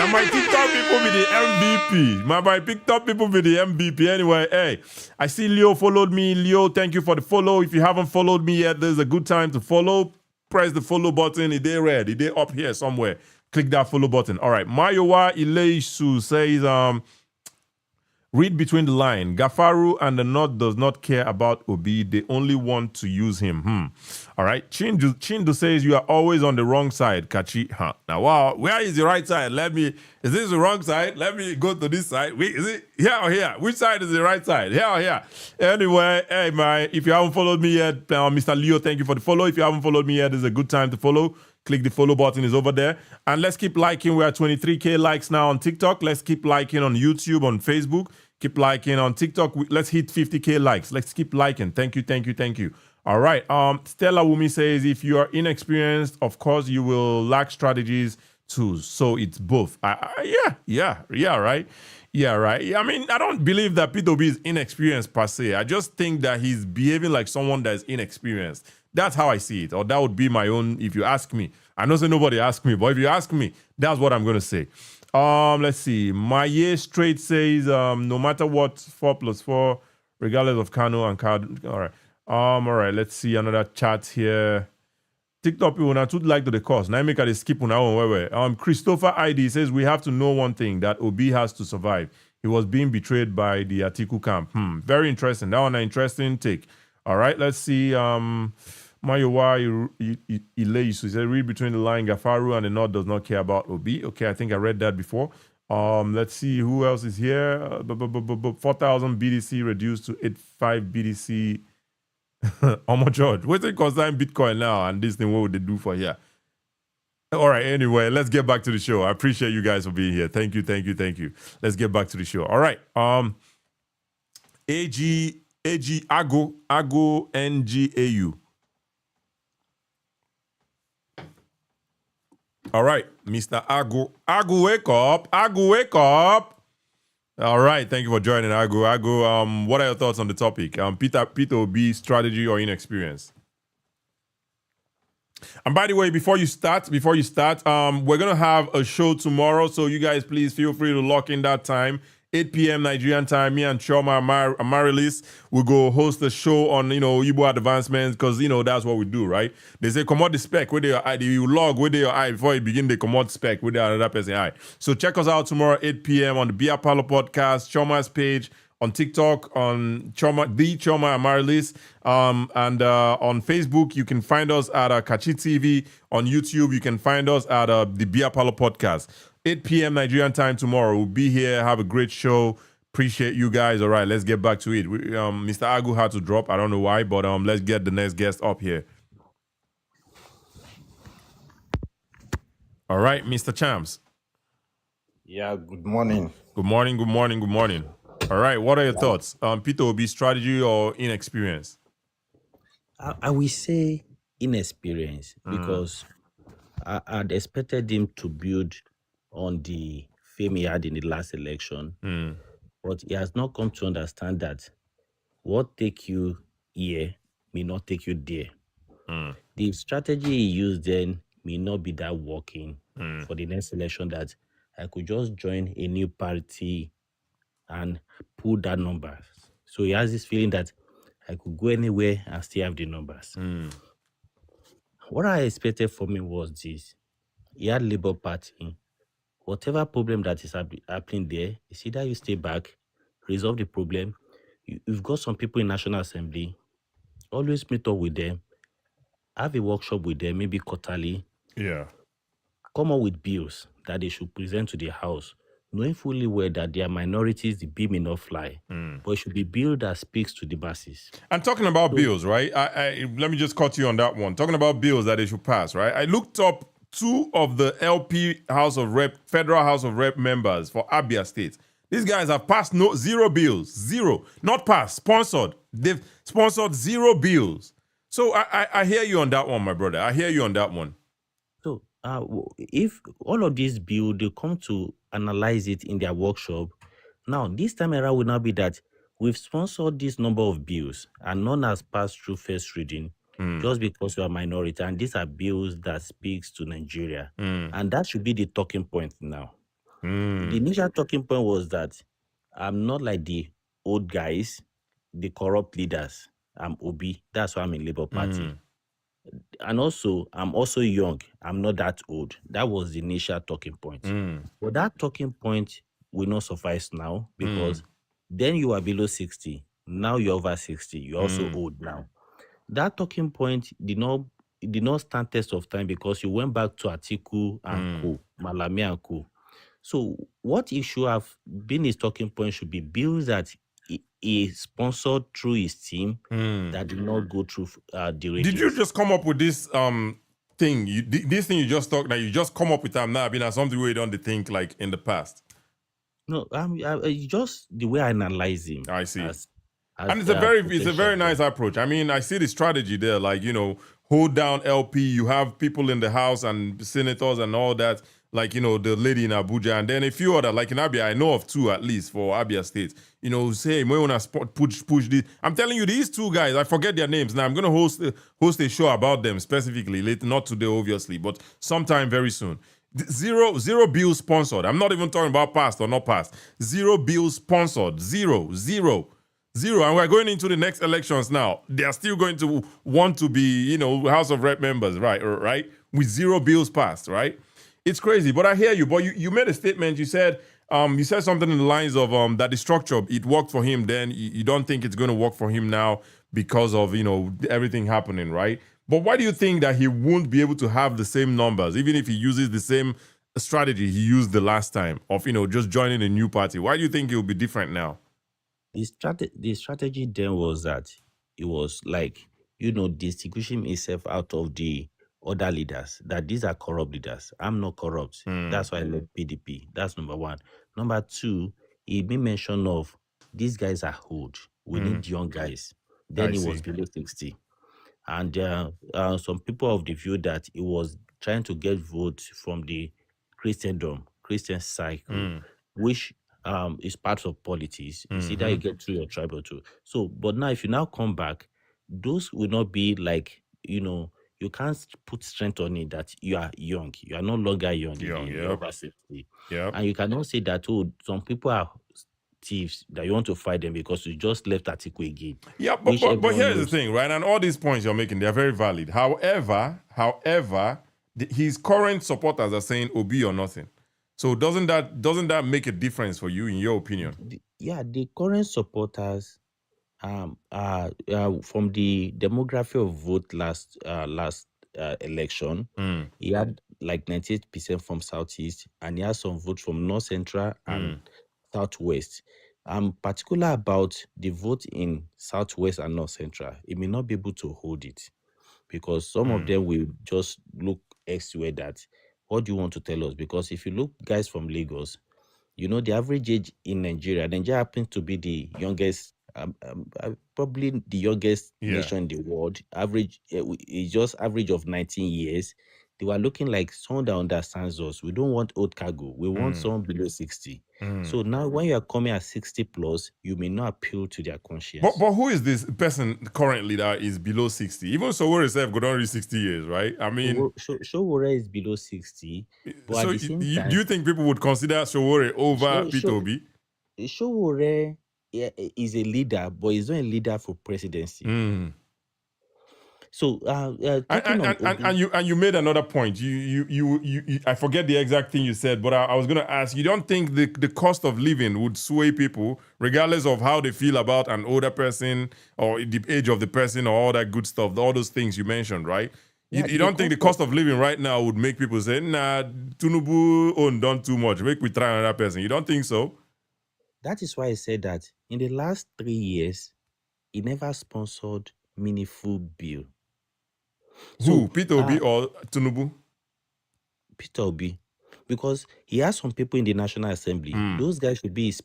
[SPEAKER 1] my TikTok people be the MVP. My TikTok people be the MVP. Anyway, hey, I see Leo followed me. Leo, thank you for the follow. If you haven't followed me yet, there's a good time to follow. Press the follow button. It is red. It is up here somewhere. Click that follow button. All right. Mayowa Ileisu says, read between the line. Jafaru and the North does not care about Obi. They only want to use him. All right. Chindu says, you are always on the wrong side, Kachi. Now, wow, where is the right side? Is this the wrong side? Let me go to this side. Wait, is it here or here? Which side is the right side? Here or here? Anyway, hey, man, if you haven't followed me yet, Mr. Leo, thank you for the follow. If you haven't followed me yet, it's a good time to follow. Click the follow button, is over there. And let's keep liking. We're at 23K likes now on TikTok. Let's keep liking on YouTube, on Facebook. Keep liking on TikTok. Let's hit 50K likes. Let's keep liking. Thank you. All right. Stella Wumi says, if you are inexperienced, of course, you will lack strategies too. So it's both. Yeah, right. I mean, I don't believe that P2B is inexperienced per se. I just think that he's behaving like someone that's inexperienced. That's how I see it. Or that would be my own, if you ask me. I know nobody asked me, but if you ask me, that's what I'm going to say. Let's see. Maye Straight says, no matter what, 4+4, regardless of Kano and card. All right. All right. Let's see another chat here. TikTok people not too like to the course. Now I make a skip on our way. Christopher ID says, we have to know one thing, that Obi has to survive. He was being betrayed by the Atiku camp. Very interesting. That one an interesting take. All right. Let's see. Mayowa Ileisu says, read between the line. Jafaru and the North does not care about Obi. Okay, I think I read that before. Let's see who else is here. 4,000 BDC reduced to 85 BDC. Oh my God, what's it concern Bitcoin now? And this thing, what would they do for here? All right, anyway, let's get back to the show. I appreciate you guys for being here. Thank you. Let's get back to the show. All right. AG Ago NGAU. All right, Mr. Agu, wake up. All right, thank you for joining, Agu. What are your thoughts on the topic? Peter Obi, strategy or inexperience? And by the way, before you start, we're gonna have a show tomorrow, so you guys please feel free to lock in that time. 8 p.m. Nigerian time, me and Choma Marilis will go host a show on, Igbo advancements, because, that's what we do, right? They say, come out the spec with your eye. You log with your eye before you begin the come out spec with the another person's eye. So check us out tomorrow, 8 p.m. on the Beer Parlor Podcast, Choma's page, on TikTok, on Choma Marilis, and on Facebook, you can find us at Kachi TV. On YouTube, you can find us at the Beer Parlor Podcast. 8 p.m. Nigerian time tomorrow. We'll be here. Have a great show. Appreciate you guys. All right, let's get back to it. Mr. Agu had to drop. I don't know why, but let's get the next guest up here. All right, Mr. Champs.
[SPEAKER 9] Yeah, good morning.
[SPEAKER 1] Good morning, good morning, good morning. All right, what are your thoughts? Peter Obi strategy or inexperience?
[SPEAKER 9] I will say inexperience because I'd expected him to build on the fame he had in the last election, but he has not come to understand that what take you here may not take you there. The strategy he used then may not be that working for the next election, that I could just join a new party and pull that numbers. So he has this feeling that I could go anywhere and still have the numbers. What I expected from him was this. He had Labour Party. Whatever problem that is happening there, it's either you stay back, resolve the problem. You've got some people in National Assembly, always meet up with them, have a workshop with them, maybe quarterly,
[SPEAKER 1] Yeah.
[SPEAKER 9] come up with bills that they should present to the House, knowing fully well that they are minorities, the bill may not fly, but it should be bill that speaks to the masses.
[SPEAKER 1] And talking about bills, right? Let me just cut you on that one. Talking about bills that they should pass, right? I looked up 2 of the LP Federal House of Rep members for Abia State. These guys have passed zero bills, zero, not passed, sponsored. They've sponsored 0 bills. So I hear you on that one, my brother. I hear you on that one.
[SPEAKER 9] So if all of these bills, they come to analyze it in their workshop, now this time around will now be that we've sponsored this number of bills and none has passed through first reading just because we are minority, and these are bills that speaks to Nigeria. And that should be the talking point now. The initial talking point was that I'm not like the old guys, the corrupt leaders. I'm Obi. That's why I'm in Labour Party. And also, I'm also young. I'm not that old. That was the initial talking point. But that talking point will not suffice now, because then you are below 60. Now you're over 60. You're also old now. That talking point did not stand test of time, because you went back to Atiku and Co, Malami and Co. So what he should have been his talking point should be bills that he sponsored through his team that did not go through the ratings.
[SPEAKER 1] Did you just come up with this thing? This thing you just talked, that you just come up with that now, being something where you don't think like in the past?
[SPEAKER 9] No, just the way I analyze him.
[SPEAKER 1] I see. And it's a very nice approach. I mean, I see the strategy there, like, hold down LP. You have people in the House and senators and all that, like, the lady in Abuja, and then a few other, like in Abia, I know of 2 at least for Abia State. Say, we want to push this. I'm telling you, these 2 guys, I forget their names now. I'm going to host a show about them specifically later, not today, obviously, but sometime very soon. Zero bills sponsored. I'm not even talking about passed or not passed. 0 bills sponsored. Zero. And we're going into the next elections now. They are still going to want to be, House of Rep members, right? With 0 bills passed, right? It's crazy, but I hear you. But you made a statement. You said something in the lines of that the structure, it worked for him then. You don't think it's going to work for him now because of, everything happening, right? But why do you think that he won't be able to have the same numbers, even if he uses the same strategy he used the last time of, just joining a new party? Why do you think it will be different now?
[SPEAKER 9] The strategy then was that it was like, distinguishing himself out of the other leaders, that these are corrupt leaders. I'm not corrupt. That's why I left PDP. That's number 1. Number 2, he made mention of these guys are old. We need young guys. Then he was below 60. And some people of the view that he was trying to get votes from the Christian cycle, which is part of politics. It's either you get through your tribe or 2. So, but now if you now come back, those will not be like, you can't put strength on it that you are young. You are no longer young. You're over 60. And you cannot say that, some people are thieves, that you want to fight them because you just left Atiku again.
[SPEAKER 1] Yeah, but here's the thing, right? And all these points you're making, they're very valid. However, his current supporters are saying Obi or nothing. So doesn't that make a difference for you, in your opinion?
[SPEAKER 9] The current supporters, from the demography of vote last election, he had like 98% from Southeast, and he has some votes from North Central and Southwest. I'm particular about the vote in Southwest and North Central. He may not be able to hold it, because some of them will just look elsewhere that, what do you want to tell us? Because if you look guys from Lagos, You know, the average age in Nigeria happens to be the youngest, probably the youngest
[SPEAKER 1] Yeah.
[SPEAKER 9] nation in the world. Average is just average of 19 years. They were looking like someone that understands us. We don't want old cargo. We want someone below 60. So now when you are coming at 60 plus, you may not appeal to their conscience.
[SPEAKER 1] But who is this person currently that is below 60? Even Sowore itself could only 60 years, right? I mean,
[SPEAKER 9] Sowore is below 60. But
[SPEAKER 1] so
[SPEAKER 9] at the same time,
[SPEAKER 1] do you think people would consider Sowore over Peter Obi?
[SPEAKER 9] Sowore is a leader, but he's not a leader for presidency. So talking
[SPEAKER 1] and you made another point. You I forget the exact thing you said, but I was going to ask. You don't think the cost of living would sway people, regardless of how they feel about an older person or the age of the person or all that good stuff, all those things you mentioned, right?
[SPEAKER 9] Yeah,
[SPEAKER 1] you don't think the cost of living right now would make people say, nah, Tinubu done too much. Make we try another person. You don't think so?
[SPEAKER 9] That is why I said that in the last 3 years, he never sponsored meaningful bill.
[SPEAKER 1] Who, Peter Obi or Tinubu?
[SPEAKER 9] Peter Obi, because he has some people in the National Assembly. Those guys should be his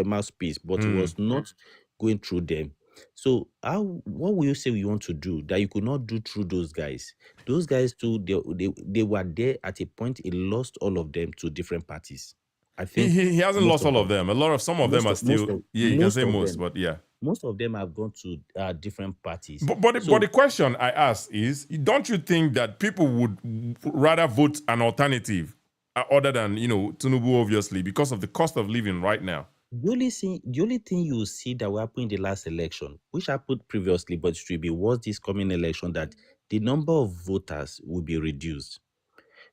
[SPEAKER 9] mouthpiece, but he was not going through them. So what will you say you want to do that you could not do through those guys? Those guys too, they were there at a point. He lost all of them to different parties. I think
[SPEAKER 1] he hasn't lost all of them. Some of them are still. You can say most, but yeah.
[SPEAKER 9] Most of them have gone to different parties.
[SPEAKER 1] But the question I ask is, don't you think that people would rather vote an alternative other than, Tinubu, obviously, because of the cost of living right now?
[SPEAKER 9] The only thing you will see that will happen in the last election, which happened previously, but it will be worse this coming election, that the number of voters will be reduced.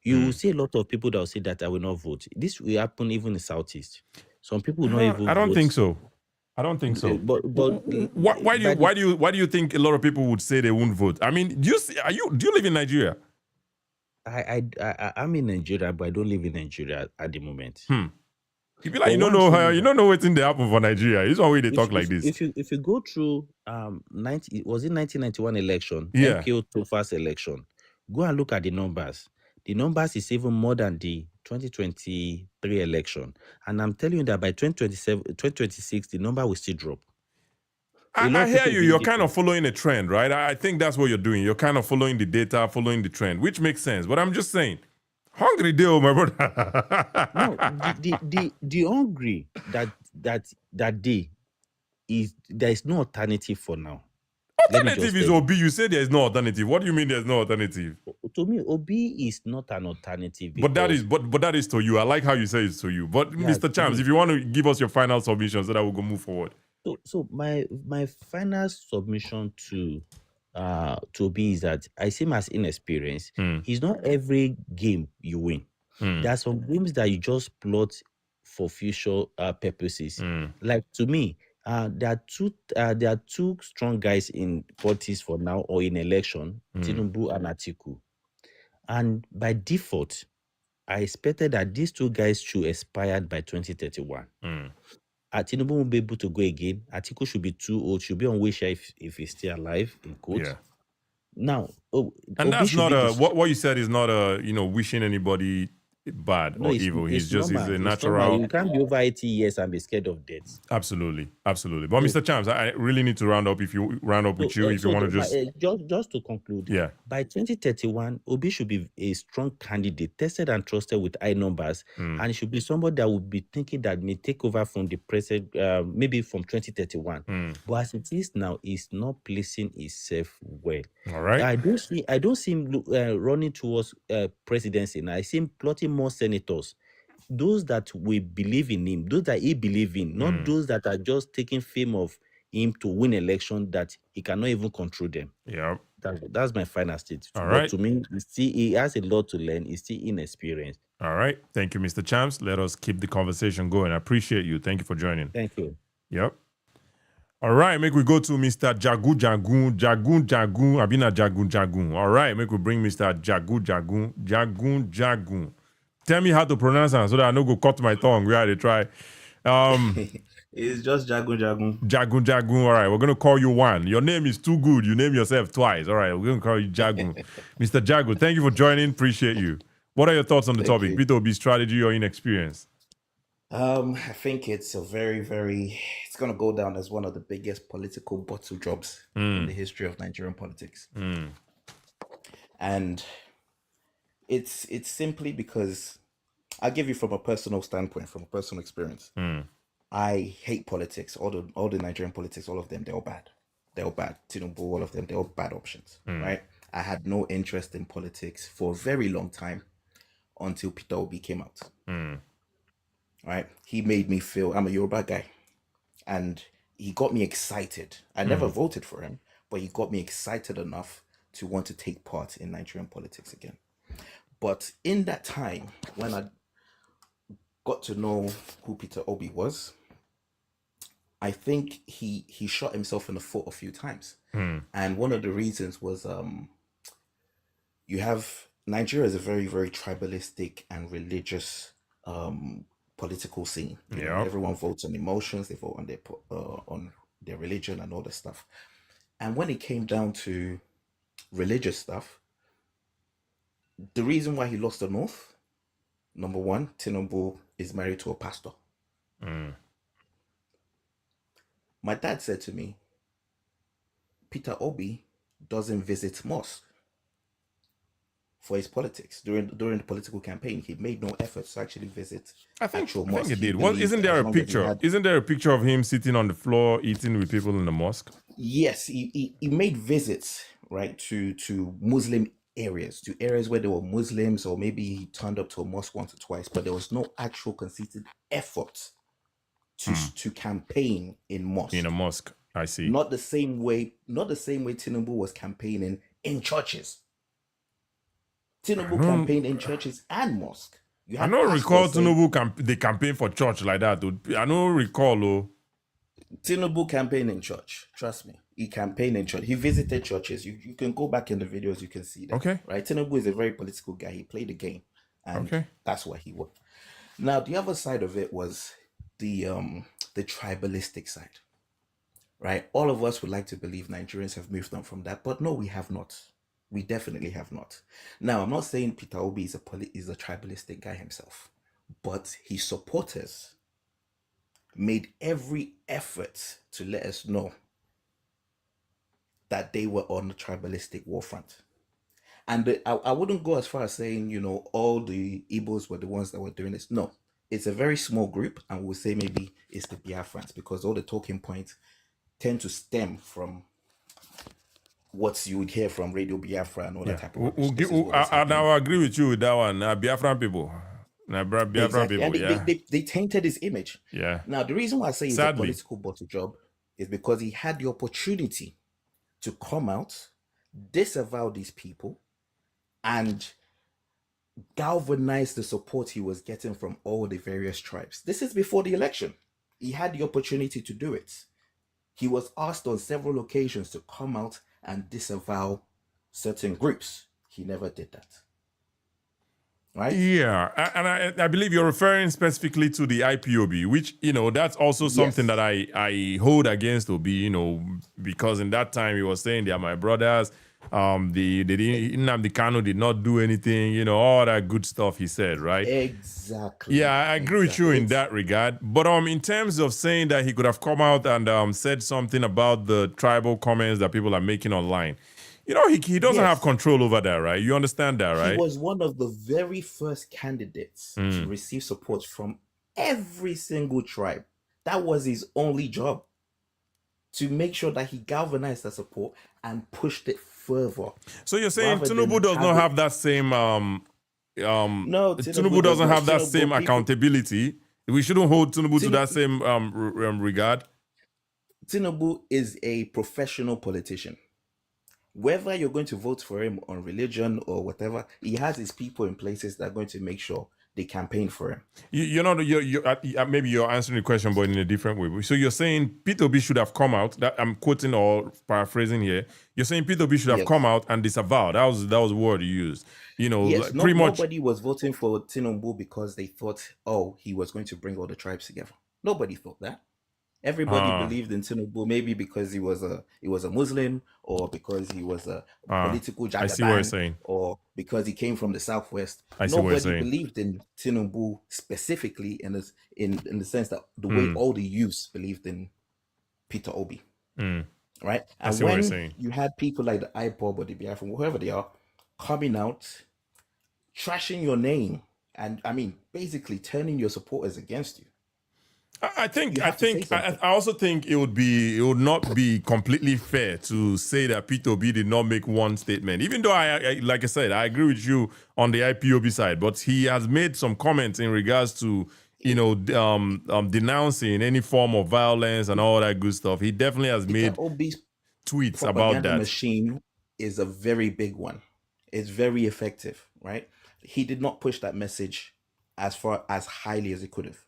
[SPEAKER 9] You will see a lot of people that will say that I will not vote. This will happen even in the Southeast. Some people will not even vote.
[SPEAKER 1] I don't think so. But why do you think a lot of people would say they won't vote? I mean, do you live in Nigeria?
[SPEAKER 9] I'm in Nigeria, but I don't live in Nigeria at the moment.
[SPEAKER 1] You feel like you don't know what's in the happen for Nigeria. It's one way they talk like this.
[SPEAKER 9] If you go through 1991 election,
[SPEAKER 1] Yeah.
[SPEAKER 9] MKO Tofa's election, go and look at the numbers. The numbers is even more than the 2023 election. And I'm telling you that by 2026, the number will still drop.
[SPEAKER 1] I hear you. You're kind of following a trend, right? I think that's what you're doing. You're kind of following the data, following the trend, which makes sense. But I'm just saying, hungry deal, my brother.
[SPEAKER 9] No, the hungry that day is there is no alternative for now.
[SPEAKER 1] Alternative is Obi. You say there's no alternative. What do you mean there's no alternative?
[SPEAKER 9] To me, Obi is not an alternative.
[SPEAKER 1] But that is to you. I like how you say it's to you. But yeah, Mr. Chams, if you want to give us your final submission so that we'll go move forward.
[SPEAKER 9] So my final submission to Obi is that I see him as inexperienced. It's not every game you win. There are some games that you just plot for future purposes. Like to me, there are two strong guys in politics for now or in election, Tinubu and Atiku. And by default, I expected that these two guys should expire by 2031. Tinubu will be able to go again. Atiku should be too old, should be on wheelchair if he's still alive, in quote. Yeah. Now,
[SPEAKER 1] and Obi that's not what you said is not wishing anybody bad or evil. He's a natural.
[SPEAKER 9] You can't be over 80 years and be scared of death.
[SPEAKER 1] Absolutely. But Mr. Chams, I really need to round up. If you round up with you, if you want to
[SPEAKER 9] just to conclude. Yeah. By 2031, Obi should be a strong candidate, tested and trusted with high numbers, and it should be somebody that would be thinking that may take over from the president, maybe from 2031. But as it is now, he's not placing himself well.
[SPEAKER 1] All right.
[SPEAKER 9] I don't see him running towards presidency now. I see him plotting more senators, those that we believe in him, those that he believes in, not those that are just taking fame of him to win election that he cannot even control them.
[SPEAKER 1] Yeah,
[SPEAKER 9] that's my final state.
[SPEAKER 1] All right.
[SPEAKER 9] But to me, he has a lot to learn. He's still inexperienced.
[SPEAKER 1] All right. Thank you, Mr. Chams. Let us keep the conversation going. I appreciate you. Thank you for joining.
[SPEAKER 9] Thank you.
[SPEAKER 1] Yep. All right, make we go to Mr. Jagun. I've been at Jagun. All right, make we bring Mr. Jagun. Tell me how to pronounce it so that I no go cut my tongue. We had to try.
[SPEAKER 5] It's just Jagun.
[SPEAKER 1] Jagun. All right, we're going to call you one. Your name is too good. You name yourself twice. All right, we're going to call you Jagun. Mr. Jagun, thank you for joining. Appreciate you. What are your thoughts on the
[SPEAKER 10] Thank
[SPEAKER 1] topic?
[SPEAKER 10] you.
[SPEAKER 1] Peter Obi's strategy or inexperience?
[SPEAKER 10] I think it's a it's going to go down as one of the biggest political bottle jobs in the history of Nigerian politics. And it's simply because I'll give you from a personal standpoint, from a personal experience. I hate politics. All the Nigerian politics, all of them, they're all bad. They're all bad. Tinubu, all of them, they're all bad options, right? I had no interest in politics for a very long time until Peter Obi came out. Right? He made me feel I'm a Yoruba guy, and he got me excited. I never voted for him, but he got me excited enough to want to take part in Nigerian politics again. But in that time, when I got to know who Peter Obi was, I think he shot himself in the foot a few times. And one of the reasons was you have Nigeria is a very, very tribalistic and religious political scene. You know, everyone votes on emotions, they vote on their religion and all this stuff. And when it came down to religious stuff, the reason why he lost the North, number one, Tinubu is married to a pastor. My dad said to me, Peter Obi doesn't visit mosque for his politics. During the political campaign, he made no effort to actually visit actual mosque.
[SPEAKER 1] I think he did. Well, isn't there a picture? Isn't there a picture of him sitting on the floor eating with people in the mosque?
[SPEAKER 10] Yes, he made visits, right, to Muslim areas, to areas where there were Muslims, or maybe he turned up to a mosque once or twice, but there was no actual consistent effort to campaign in mosque.
[SPEAKER 1] In a mosque, I see.
[SPEAKER 10] Not the same way Tinubu was campaigning in churches. Tinubu campaigned in churches and mosque.
[SPEAKER 1] I don't recall Tinubu they campaign for church like that. I don't recall.
[SPEAKER 10] Tinubu campaigned in church. Trust me. He campaigned in church. He visited churches. You can go back in the videos, you can see that.
[SPEAKER 1] Okay.
[SPEAKER 10] Right? Tinubu is a very political guy. He played the game. And that's what he was. Now, the other side of it was the tribalistic side. Right? All of us would like to believe Nigerians have moved on from that, but no, we have not. We definitely have not. Now, I'm not saying Peter Obi is a tribalistic guy himself, but his supporters made every effort to let us know that they were on the tribalistic war front. And I wouldn't go as far as saying, you know, all the Igbos were the ones that were doing this. No, it's a very small group, and we'll say maybe it's the Biafrans, because all the talking points tend to stem from what you would hear from Radio Biafra and all that type of
[SPEAKER 1] I agree with you with that one. Biafran people. Biafran people,
[SPEAKER 10] and they tainted his image.
[SPEAKER 1] Yeah.
[SPEAKER 10] Now, the reason why I say it's a political bottle job is because he had the opportunity to come out, disavow these people, and galvanize the support he was getting from all the various tribes. This is before the election. He had the opportunity to do it. He was asked on several occasions to come out and disavow certain groups. He never did that. Right?
[SPEAKER 1] Yeah, and I believe you're referring specifically to the IPOB, which, you know, that's also something that I hold against Obi, you know, because in that time he was saying they are my brothers. Nnamdi Kanu did not do anything, you know, all that good stuff he said, right?
[SPEAKER 10] Exactly.
[SPEAKER 1] Yeah, I agree with you in that regard. But in terms of saying that he could have come out and said something about the tribal comments that people are making online, you know, he doesn't have control over that, right? You understand that, right?
[SPEAKER 10] He was one of the very first candidates to receive support from every single tribe. That was his only job, to make sure that he galvanized the support and pushed it further.
[SPEAKER 1] So you're saying Tinubu does not have that same
[SPEAKER 10] no,
[SPEAKER 1] Tinubu doesn't have that same accountability. We shouldn't hold Tinubu to that same regard.
[SPEAKER 10] Tinubu is a professional politician. Whether you're going to vote for him on religion or whatever, he has his people in places that are going to make sure they campaign for him.
[SPEAKER 1] Maybe you're answering the question, but in a different way. So you're saying Peter Obi should have come out. That I'm quoting or paraphrasing here. You're saying Peter Obi should have come out and disavow. That was the word you used. You know, pretty much
[SPEAKER 10] nobody was voting for Tinubu because they thought, oh, he was going to bring all the tribes together. Nobody thought that. Everybody believed in Tinubu, maybe because he was a Muslim, or because he was a political Jagaban,
[SPEAKER 1] I see what you're saying.
[SPEAKER 10] or because he came from the southwest.
[SPEAKER 1] I see what you're
[SPEAKER 10] Nobody
[SPEAKER 1] saying.
[SPEAKER 10] believed in Tinubu specifically in the sense that the way all the youths believed in Peter Obi. Right?
[SPEAKER 1] I
[SPEAKER 10] And
[SPEAKER 1] see what you're
[SPEAKER 10] when
[SPEAKER 1] saying.
[SPEAKER 10] you had people like the IPOB or the Biafran, whoever they are, coming out, trashing your name, and I mean, basically turning your supporters against you.
[SPEAKER 1] I think
[SPEAKER 10] You have to say something.
[SPEAKER 1] I also think it would not be completely fair to say that Peter Obi did not make one statement. Even though I like I said, I agree with you on the IPOB side, but he has made some comments in regards to denouncing any form of violence and all that good stuff. He definitely has
[SPEAKER 10] Peter
[SPEAKER 1] made
[SPEAKER 10] Obi's
[SPEAKER 1] tweets about
[SPEAKER 10] propaganda
[SPEAKER 1] that.
[SPEAKER 10] machine is a very big one. It's very effective, right? He did not push that message as far as highly as he could have,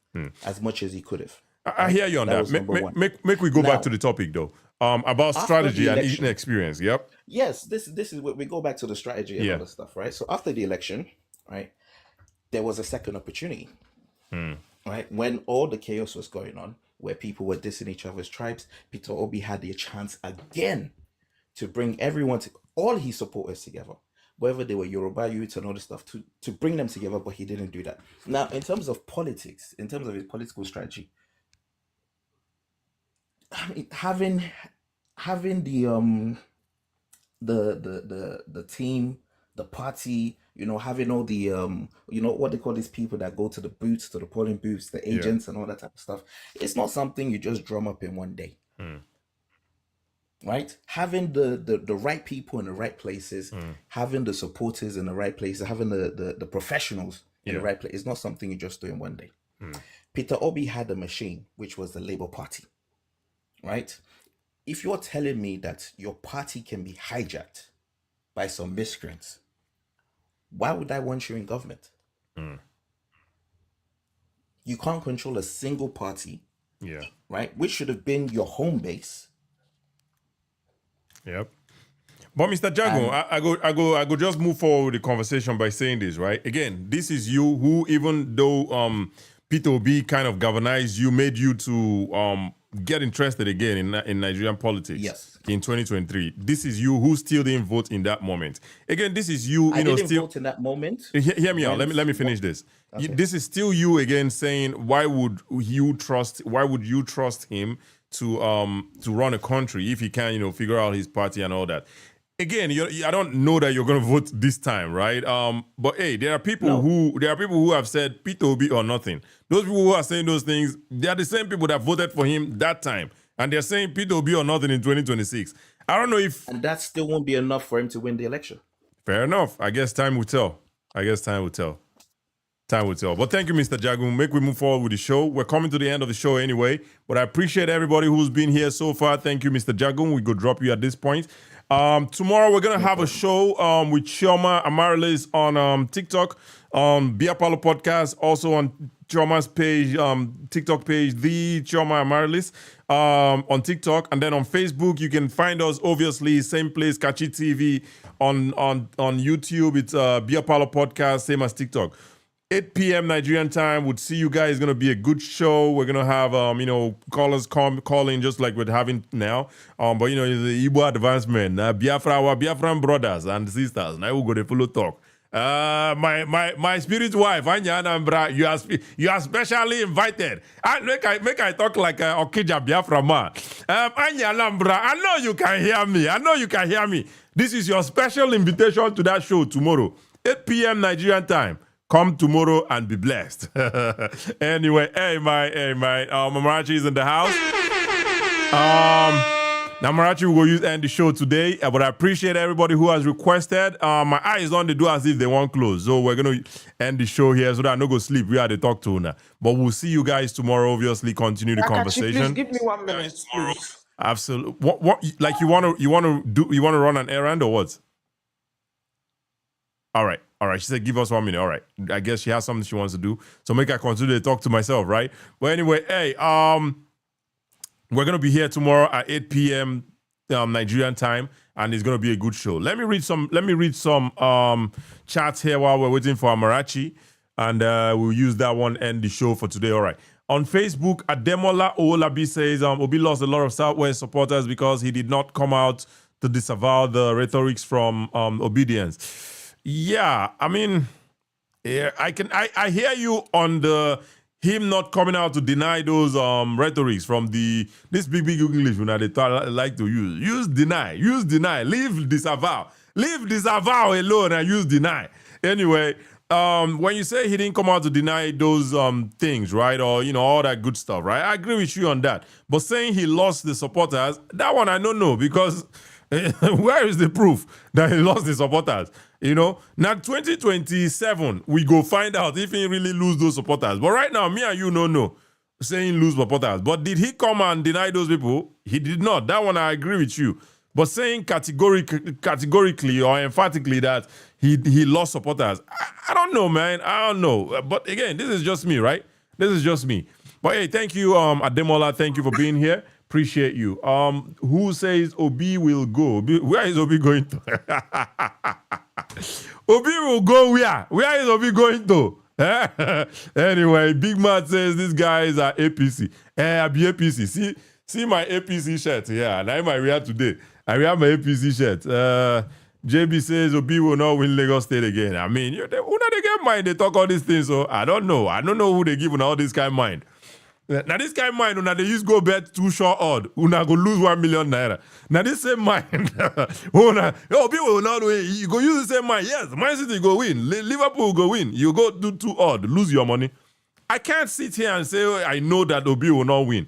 [SPEAKER 10] as much as he could have.
[SPEAKER 1] I hear you on that.
[SPEAKER 10] was number one.
[SPEAKER 1] Make we go
[SPEAKER 10] Now,
[SPEAKER 1] back to the topic though. About
[SPEAKER 10] after
[SPEAKER 1] strategy
[SPEAKER 10] the
[SPEAKER 1] and
[SPEAKER 10] election-
[SPEAKER 1] inexperience. Yep.
[SPEAKER 10] Yes, this is what we go back to the strategy and
[SPEAKER 1] Yeah.
[SPEAKER 10] all that stuff, right? So after the election, right, there was a second opportunity, right? When all the chaos was going on, where people were dissing each other's tribes, Peter Obi had the chance again to bring all his supporters together, whether they were Yoruba youths and all this stuff, to bring them together, but he didn't do that. Now, in terms of politics, in terms of his political strategy, I mean, having the team, the party, having all the what they call these people that go to the booths, to the polling booths, the agents and all that type of stuff. It's not something you just drum up in one day. Right? Having the right people in the right places, having the supporters in the right places, having the professionals in the right place, it's not something you just do in one day. Peter Obi had a machine, which was the Labour Party. Right? If you're telling me that your party can be hijacked by some miscreants, why would I want you in government? You can't control a single party, right? Which should have been your home base.
[SPEAKER 1] Yep. But Mr. Jago, I go just move forward with the conversation by saying this, right? Again, this is you who, even though Peter Obi kind of galvanized you, made you to get interested again in Nigerian politics in 2023. This is you who still didn't vote in that moment. Again, this is you,
[SPEAKER 10] I didn't
[SPEAKER 1] still
[SPEAKER 10] vote in that moment.
[SPEAKER 1] Hear me out. Let me finish this.
[SPEAKER 10] Okay.
[SPEAKER 1] This is still you again saying why would you trust him to run a country if he can figure out his party and all that. Again, I don't know that you're going to vote this time, right? But hey, there are people who have said Peter Obi or nothing. Those people who are saying those things, they are the same people that voted for him that time, and they're saying Peter Obi or nothing in 2026. I don't know if,
[SPEAKER 10] and that still won't be enough for him to win the election.
[SPEAKER 1] Fair enough. I guess time will tell. Time will tell. But thank you, Mr. Jagun. Make we move forward with the show. We're coming to the end of the show anyway, but I appreciate everybody who's been here so far. Thank you, Mr. Jagun. We go drop you at this point. Tomorrow we're gonna have a show with Chioma Amarilis on TikTok, on Biapalo Podcast, also on Chioma's page, TikTok page, the Chioma Amarilis, on TikTok, and then on Facebook you can find us obviously same place, Kachi TV. On YouTube it's Biapalo Podcast, same as TikTok. 8 p.m. Nigerian time. Would see you guys. It's gonna be a good show. We're gonna have callers call in just like we're having now. But the Igbo advancement, our Biafran brothers and sisters. Now we go to follow talk. My spirit wife, Anya Anambra, you are specially invited. Make I talk like Okija Biafra man. Anya Anambra, I know you can hear me. This is your special invitation to that show tomorrow, 8 p.m. Nigerian time. Come tomorrow and be blessed. Anyway, hey, my Marachi is in the house. Now Marachi will end the show today, but I appreciate everybody who has requested. My eyes on the door as if they won't close, so we're gonna end the show here so that I no go sleep. We had to talk to now, but we'll see you guys tomorrow. Obviously, continue the conversation.
[SPEAKER 2] Please give me 1 minute. Please.
[SPEAKER 1] Absolutely. What like you want to run an errand or what? All right. She said, give us 1 minute. All right. I guess she has something she wants to do. So make her continue to talk to myself, right? But anyway, hey, we're going to be here tomorrow at 8 p.m. Nigerian time, and it's going to be a good show. Let me read some chats here while we're waiting for Amarachi, and we'll use that one and end the show for today. All right. On Facebook, Ademola Olabi says, Obi lost a lot of Southwest supporters because he did not come out to disavow the rhetorics from obedience. Yeah, I mean, yeah, I hear you on the him not coming out to deny those rhetorics from this big English when they like to use deny, leave disavow alone and use deny. Anyway, when you say he didn't come out to deny those things, right, or all that good stuff, right, I agree with you on that. But saying he lost the supporters, that one I don't know, because where is the proof that he lost the supporters? Now 2027, we go find out if he really lose those supporters. But right now, me and you don't know saying lose supporters. But did he come and deny those people? He did not. That one I agree with you. But saying categorically or emphatically that he lost supporters, I don't know, man. I don't know. But again, this is just me, right? This is just me. But hey, thank you, Ademola. Thank you for being here. Appreciate you. Who says Obi will go? Where is Obi going to? Obi will go where? Where is Obi going to? Anyway, Big Matt says these guys are APC. I be APC. See my APC shirt. Yeah, and I'm wear today. I wear my APC shirt. JB says Obi will not win Lagos State again. I mean, who they get mind? They talk all these things. So I don't know. I don't know who they give all this kind of mind. Now this kind of mind, they use go bet 2 short odd. Una go lose 1 million naira. Now this same mind, people will not win. You go use the same mind. Yes, Man City go win. Liverpool go win. You go do 2 odd, lose your money. I can't sit here and say I know that Obi will not win.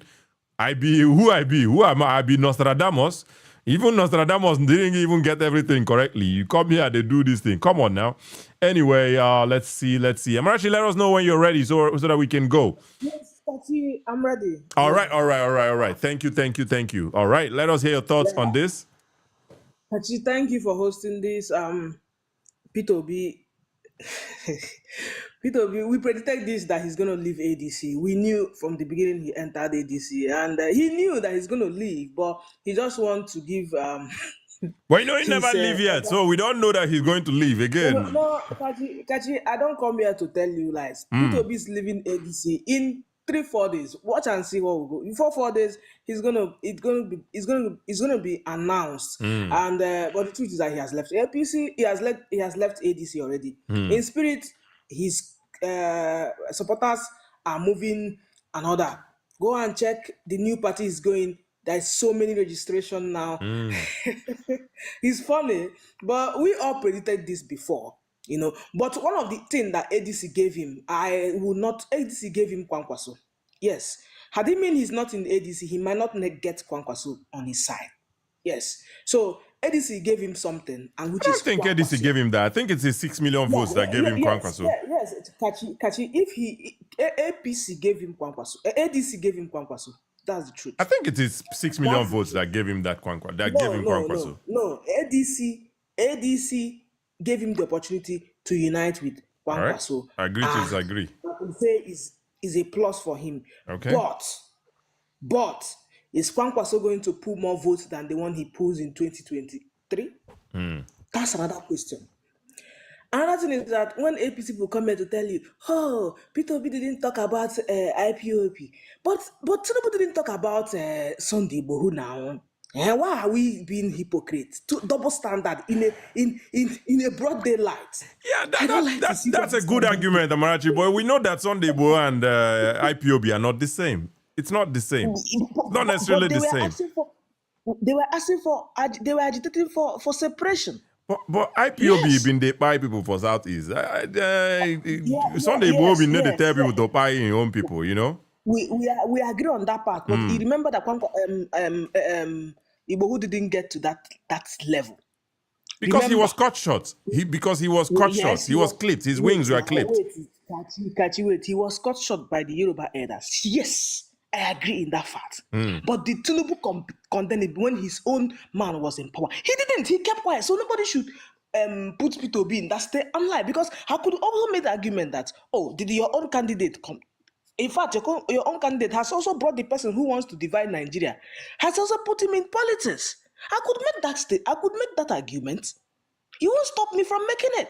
[SPEAKER 1] I be who I be. Who am I? I be Nostradamus. Even Nostradamus didn't even get everything correctly. You come here, they do this thing. Come on now. Anyway, let's see. Amarachi, let us know when you're ready so that we can go.
[SPEAKER 11] Yes, Tati, I'm ready.
[SPEAKER 1] All right. Thank you. All right, let us hear your thoughts on this.
[SPEAKER 11] Tati, thank you for hosting this. P2B, P2B, we predicted this, that he's going to leave ADC. We knew from the beginning he entered ADC, and he knew that he's going to leave, but he just wants to give...
[SPEAKER 1] But he never leave yet, so we don't know that he's going to leave again.
[SPEAKER 11] No, Kachi, I don't come here to tell you lies. P2B is leaving ADC in 3-4 days. Watch and see what will go. In 4 days, it's gonna be announced. And but the truth is that he has left APC. He has left ADC already. In spirit, his supporters are moving another. Go and check the new party is going. There's so many registration now. It's funny, but we all predicted this before, But one of the things that ADC gave him, ADC gave him Kwankwaso. Yes. Had it mean he's not in ADC, he might not get Kwankwaso on his side. Yes. So ADC gave him something, and which
[SPEAKER 1] I don't think
[SPEAKER 11] Kwankwaso.
[SPEAKER 1] ADC gave him that. I think it's his 6 million votes that gave him Kwankwaso.
[SPEAKER 11] Yes, Kachi, if APC gave him Kwankwaso, ADC gave him Kwankwaso. That's the truth.
[SPEAKER 1] I think it is 6 million votes that gave him that Kwankwaso.
[SPEAKER 11] No. ADC gave him the opportunity to unite with Kwankwaso.
[SPEAKER 1] Right. Agree to disagree.
[SPEAKER 11] I would say is a plus for him.
[SPEAKER 1] Okay.
[SPEAKER 11] But is Kwankwaso going to pull more votes than the one he pulls in 2023? That's another question. Another thing is that when APC will come here to tell you, P2B didn't talk about IPOP, but Tinubu didn't talk about Sunday Bohu now. Why are we being hypocrites? Double standard in a broad daylight.
[SPEAKER 1] Yeah, that's a good argument, Amarachi boy. We know that Sunday Bohu and IPOB are not the same. It's not the same. It's not necessarily the same.
[SPEAKER 11] They were agitating for separation.
[SPEAKER 1] But IPOB been they buy people for Southeast. Sunday Bohu been they tell people to buy in your own people,
[SPEAKER 11] We agree on that part, but you remember that Ibohu didn't get to that level.
[SPEAKER 1] Because he was cut short. He was clipped. His wings were clipped.
[SPEAKER 11] Wait. He was cut short by the Yoruba elders. Yes, I agree in that fact. But the Tinubu condemned it when his own man was in power. He didn't. He kept quiet. So nobody should put P2B in that state. I'm lying, because I could also make the argument that, did your own candidate come? In fact, your own candidate has also brought the person who wants to divide Nigeria, has also put him in politics. I could make that argument. You won't stop me from making it.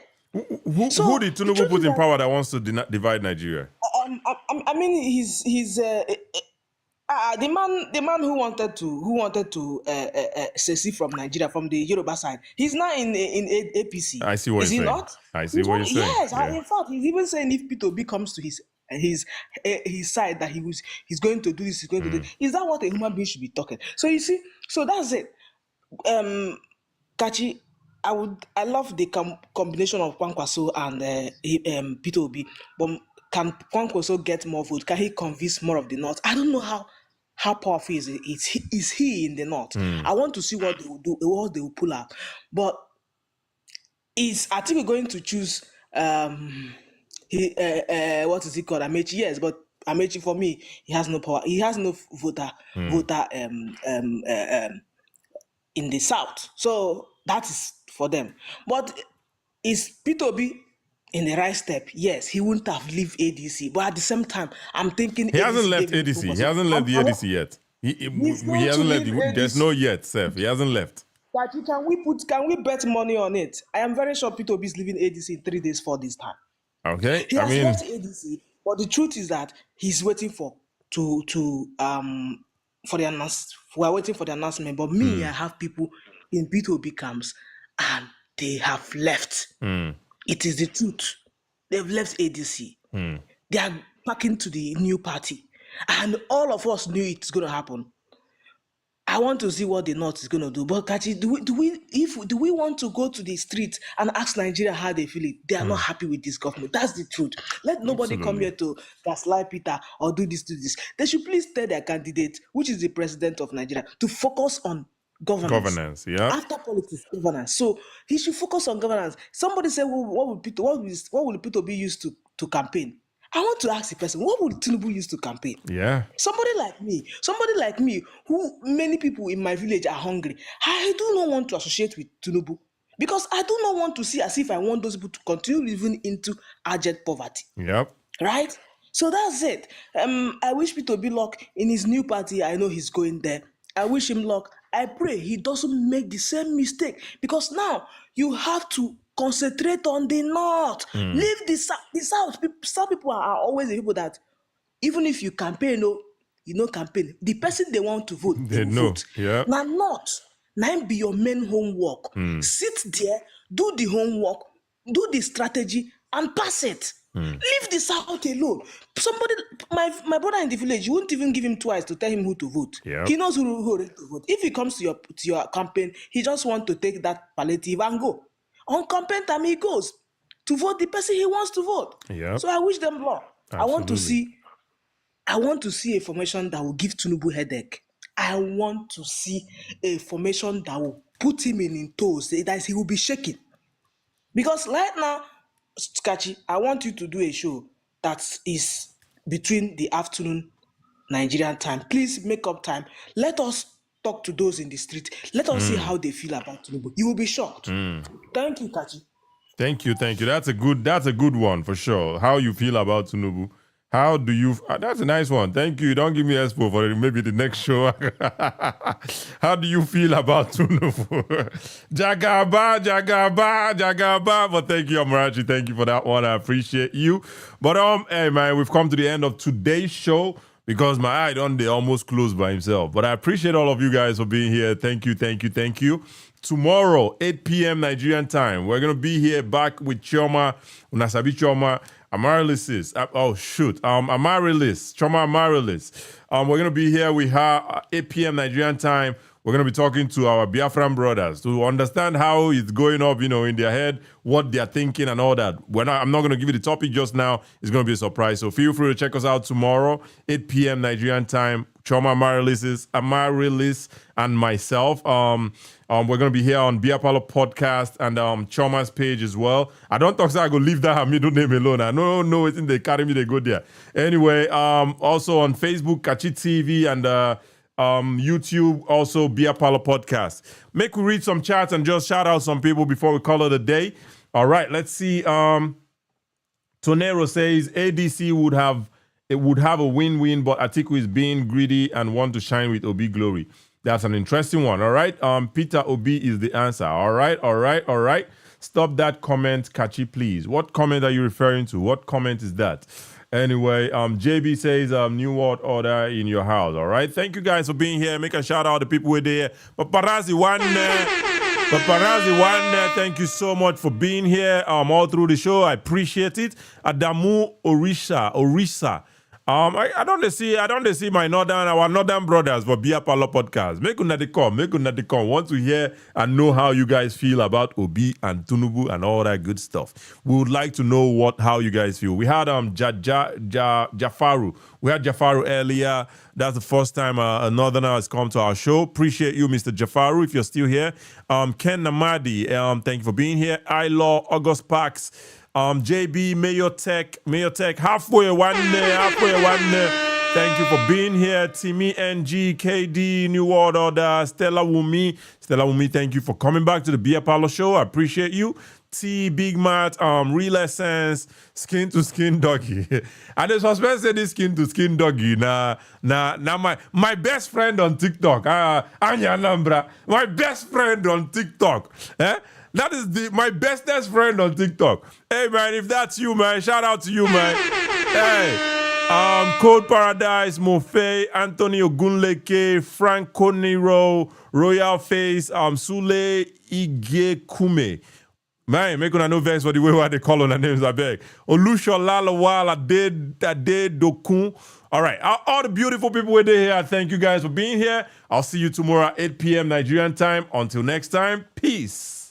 [SPEAKER 1] Who did Tinubu put in power that wants to divide Nigeria?
[SPEAKER 11] I mean, The man who wanted to secede from Nigeria, from the Yoruba side, he's now in APC.
[SPEAKER 1] I see what
[SPEAKER 11] Is
[SPEAKER 1] you're
[SPEAKER 11] he
[SPEAKER 1] saying.
[SPEAKER 11] not?
[SPEAKER 1] I see what you're saying.
[SPEAKER 11] Yes.
[SPEAKER 1] Yeah.
[SPEAKER 11] In fact, he's even saying if P2B comes to his side, that he's going to do this, he's going to do. Is that what a human being should be talking? So you see, so that's it. Kachi, I love the combination of Kwankwaso and P2B, but can Kwankwaso get more votes? Can he convince more of the North? I don't know how powerful is he in the North. I want to see what they will do, what they will pull out. But I think we're going to choose what is he called? Amechi, yes, but Amechi, for me, he has no power. He has no voter in the South. So that is for them. But is P2B in the right step? Yes, he wouldn't have left ADC. But at the same time, I'm thinking
[SPEAKER 1] He hasn't
[SPEAKER 11] ADC
[SPEAKER 1] left
[SPEAKER 11] gave him
[SPEAKER 1] ADC. He
[SPEAKER 11] purpose.
[SPEAKER 1] hasn't left the ADC yet.
[SPEAKER 11] He's
[SPEAKER 1] He
[SPEAKER 11] going to
[SPEAKER 1] hasn't left.
[SPEAKER 11] leave
[SPEAKER 1] There's
[SPEAKER 11] ADC.
[SPEAKER 1] no yet, Seth. He hasn't left.
[SPEAKER 11] But can we bet money on it? I am very sure P2B is leaving ADC in 3 days, 4 days time.
[SPEAKER 1] Okay.
[SPEAKER 11] He has left ADC, but the truth is that he's waiting for the announcement. We are waiting for the announcement. But me, I have people in P2B camps, and they have left. It is the truth. They've left ADC. They are packing to the new party, and all of us knew it's going to happen. I want to see what the North is going to do. But Kachi, do we want to go to the streets and ask Nigeria how they feel it? They are not happy with this government. That's the truth. Let nobody come here to gaslight Peter or do this. They should please tell their candidate, which is the president of Nigeria, to focus on governance.
[SPEAKER 1] Yeah.
[SPEAKER 11] After politics, governance. So he should focus on governance. Somebody said, well, what will Peter be used to campaign? I want to ask the person, what would Tinubu use to campaign?
[SPEAKER 1] Yeah.
[SPEAKER 11] Somebody like me, who many people in my village are hungry. I do not want to associate with Tinubu because I do not want to see as if I want those people to continue living into abject poverty.
[SPEAKER 1] Yep.
[SPEAKER 11] Right? So that's it. I wish Peter be luck in his new party. I know he's going there. I wish him luck. I pray he doesn't make the same mistake because now you have to concentrate on the North. Leave the South. The South people are always the people that even if you campaign, campaign. The person they want to vote, they will vote.
[SPEAKER 1] Yeah.
[SPEAKER 11] Now not. Now be your main homework. Sit there, do the homework, do the strategy, and pass it. Leave the South alone. Somebody, my brother in the village, you won't even give him twice to tell him who to vote.
[SPEAKER 1] Yep.
[SPEAKER 11] He knows who to vote. If he comes to your campaign, he just wants to take that palliative and go. On campaign time, he goes to vote the person he wants to vote.
[SPEAKER 1] Yep.
[SPEAKER 11] So I wish them luck.
[SPEAKER 1] Absolutely.
[SPEAKER 11] I want to see a formation that will give Tinubu headache. I want to see a formation that will put him in toes, that he will be shaking. Because right now, Skachi, I want you to do a show that is between the afternoon Nigerian time. Please make up time. Let us talk to those in the street. Let us see how they feel about Tinubu. You will be shocked. Thank you, Kachi.
[SPEAKER 1] Thank you. That's a good one for sure. How you feel about Tinubu? How do you? That's a nice one. Thank you. Don't give me expo for maybe the next show. How do you feel about Tinubu? Jagaba. But thank you, Amarachi. Thank you for that one. I appreciate you. But hey man, we've come to the end of today's show because my eye they almost closed by himself. But I appreciate all of you guys for being here. Thank you. Tomorrow, 8 p.m. Nigerian time, we're going to be here back with Chioma, Unasabi Chioma, Amarilis. Amarilis, Chioma Amarilis. We're going to be here with her 8 p.m. Nigerian time. We're going to be talking to our Biafran brothers to understand how it's going up, in their head, what they're thinking and all that. I'm not going to give you the topic just now. It's going to be a surprise. So feel free to check us out tomorrow, 8 p.m. Nigerian time. Chioma Amarilis and myself. We're going to be here on Biapalo Podcast and Choma's page as well. I don't talk so I go leave that her middle name alone. I know it's in the academy, they go there. Anyway, also on Facebook, Kachi TV and YouTube, also Biapalo Podcast. Make we read some chats and just shout out some people before we call it a day. All right, let's see. Tonero says ADC would have a win-win, but Atiku is being greedy and want to shine with Obi glory. That's an interesting one. All right. Peter Obi is the answer. All right. Stop that comment, Kachi, please. What comment are you referring to? What comment is that? Anyway, JB says New World Order in your house. All right. Thank you guys for being here. Make a shout out to people who are there. Paparazzi one. Paparazzi one. Thank you so much for being here. All through the show. I appreciate it. Adamu Orisa. I don't see our northern brothers for Bia Palo podcast. Make una they come. Want to hear and know how you guys feel about Obi and Tunubu and all that good stuff. We would like to know how you guys feel. We had Jafaru. We had Jafaru earlier. That's the first time a northerner has come to our show. Appreciate you, Mr. Jafaru, if you're still here. Ken Namadi, thank you for being here. Law, August Parks. JB, Mayor Tech, halfway one. Thank you for being here. Timmy, NG, KD, New World Order, Stella Wumi, thank you for coming back to the Bia Palo show. I appreciate you. T, Big Mat, Real Essence, Skin to Skin Doggy. And the suspense said this Skin to Skin Doggy. My best friend on TikTok, Anya Nambra, my best friend on TikTok. That is my bestest friend on TikTok. Hey, man, if that's you, man, shout out to you, man. Hey, Code Paradise, Mofe, Antonio Gunleke, Franco Nero, Royal Face, Sule Ige Kume. Man, make una no vex for the way why they call on the names, I beg. Olusho Lalawala, Ade Dokun. All right, all the beautiful people who are here, thank you guys for being here. I'll see you tomorrow at 8 p.m. Nigerian time. Until next time, peace.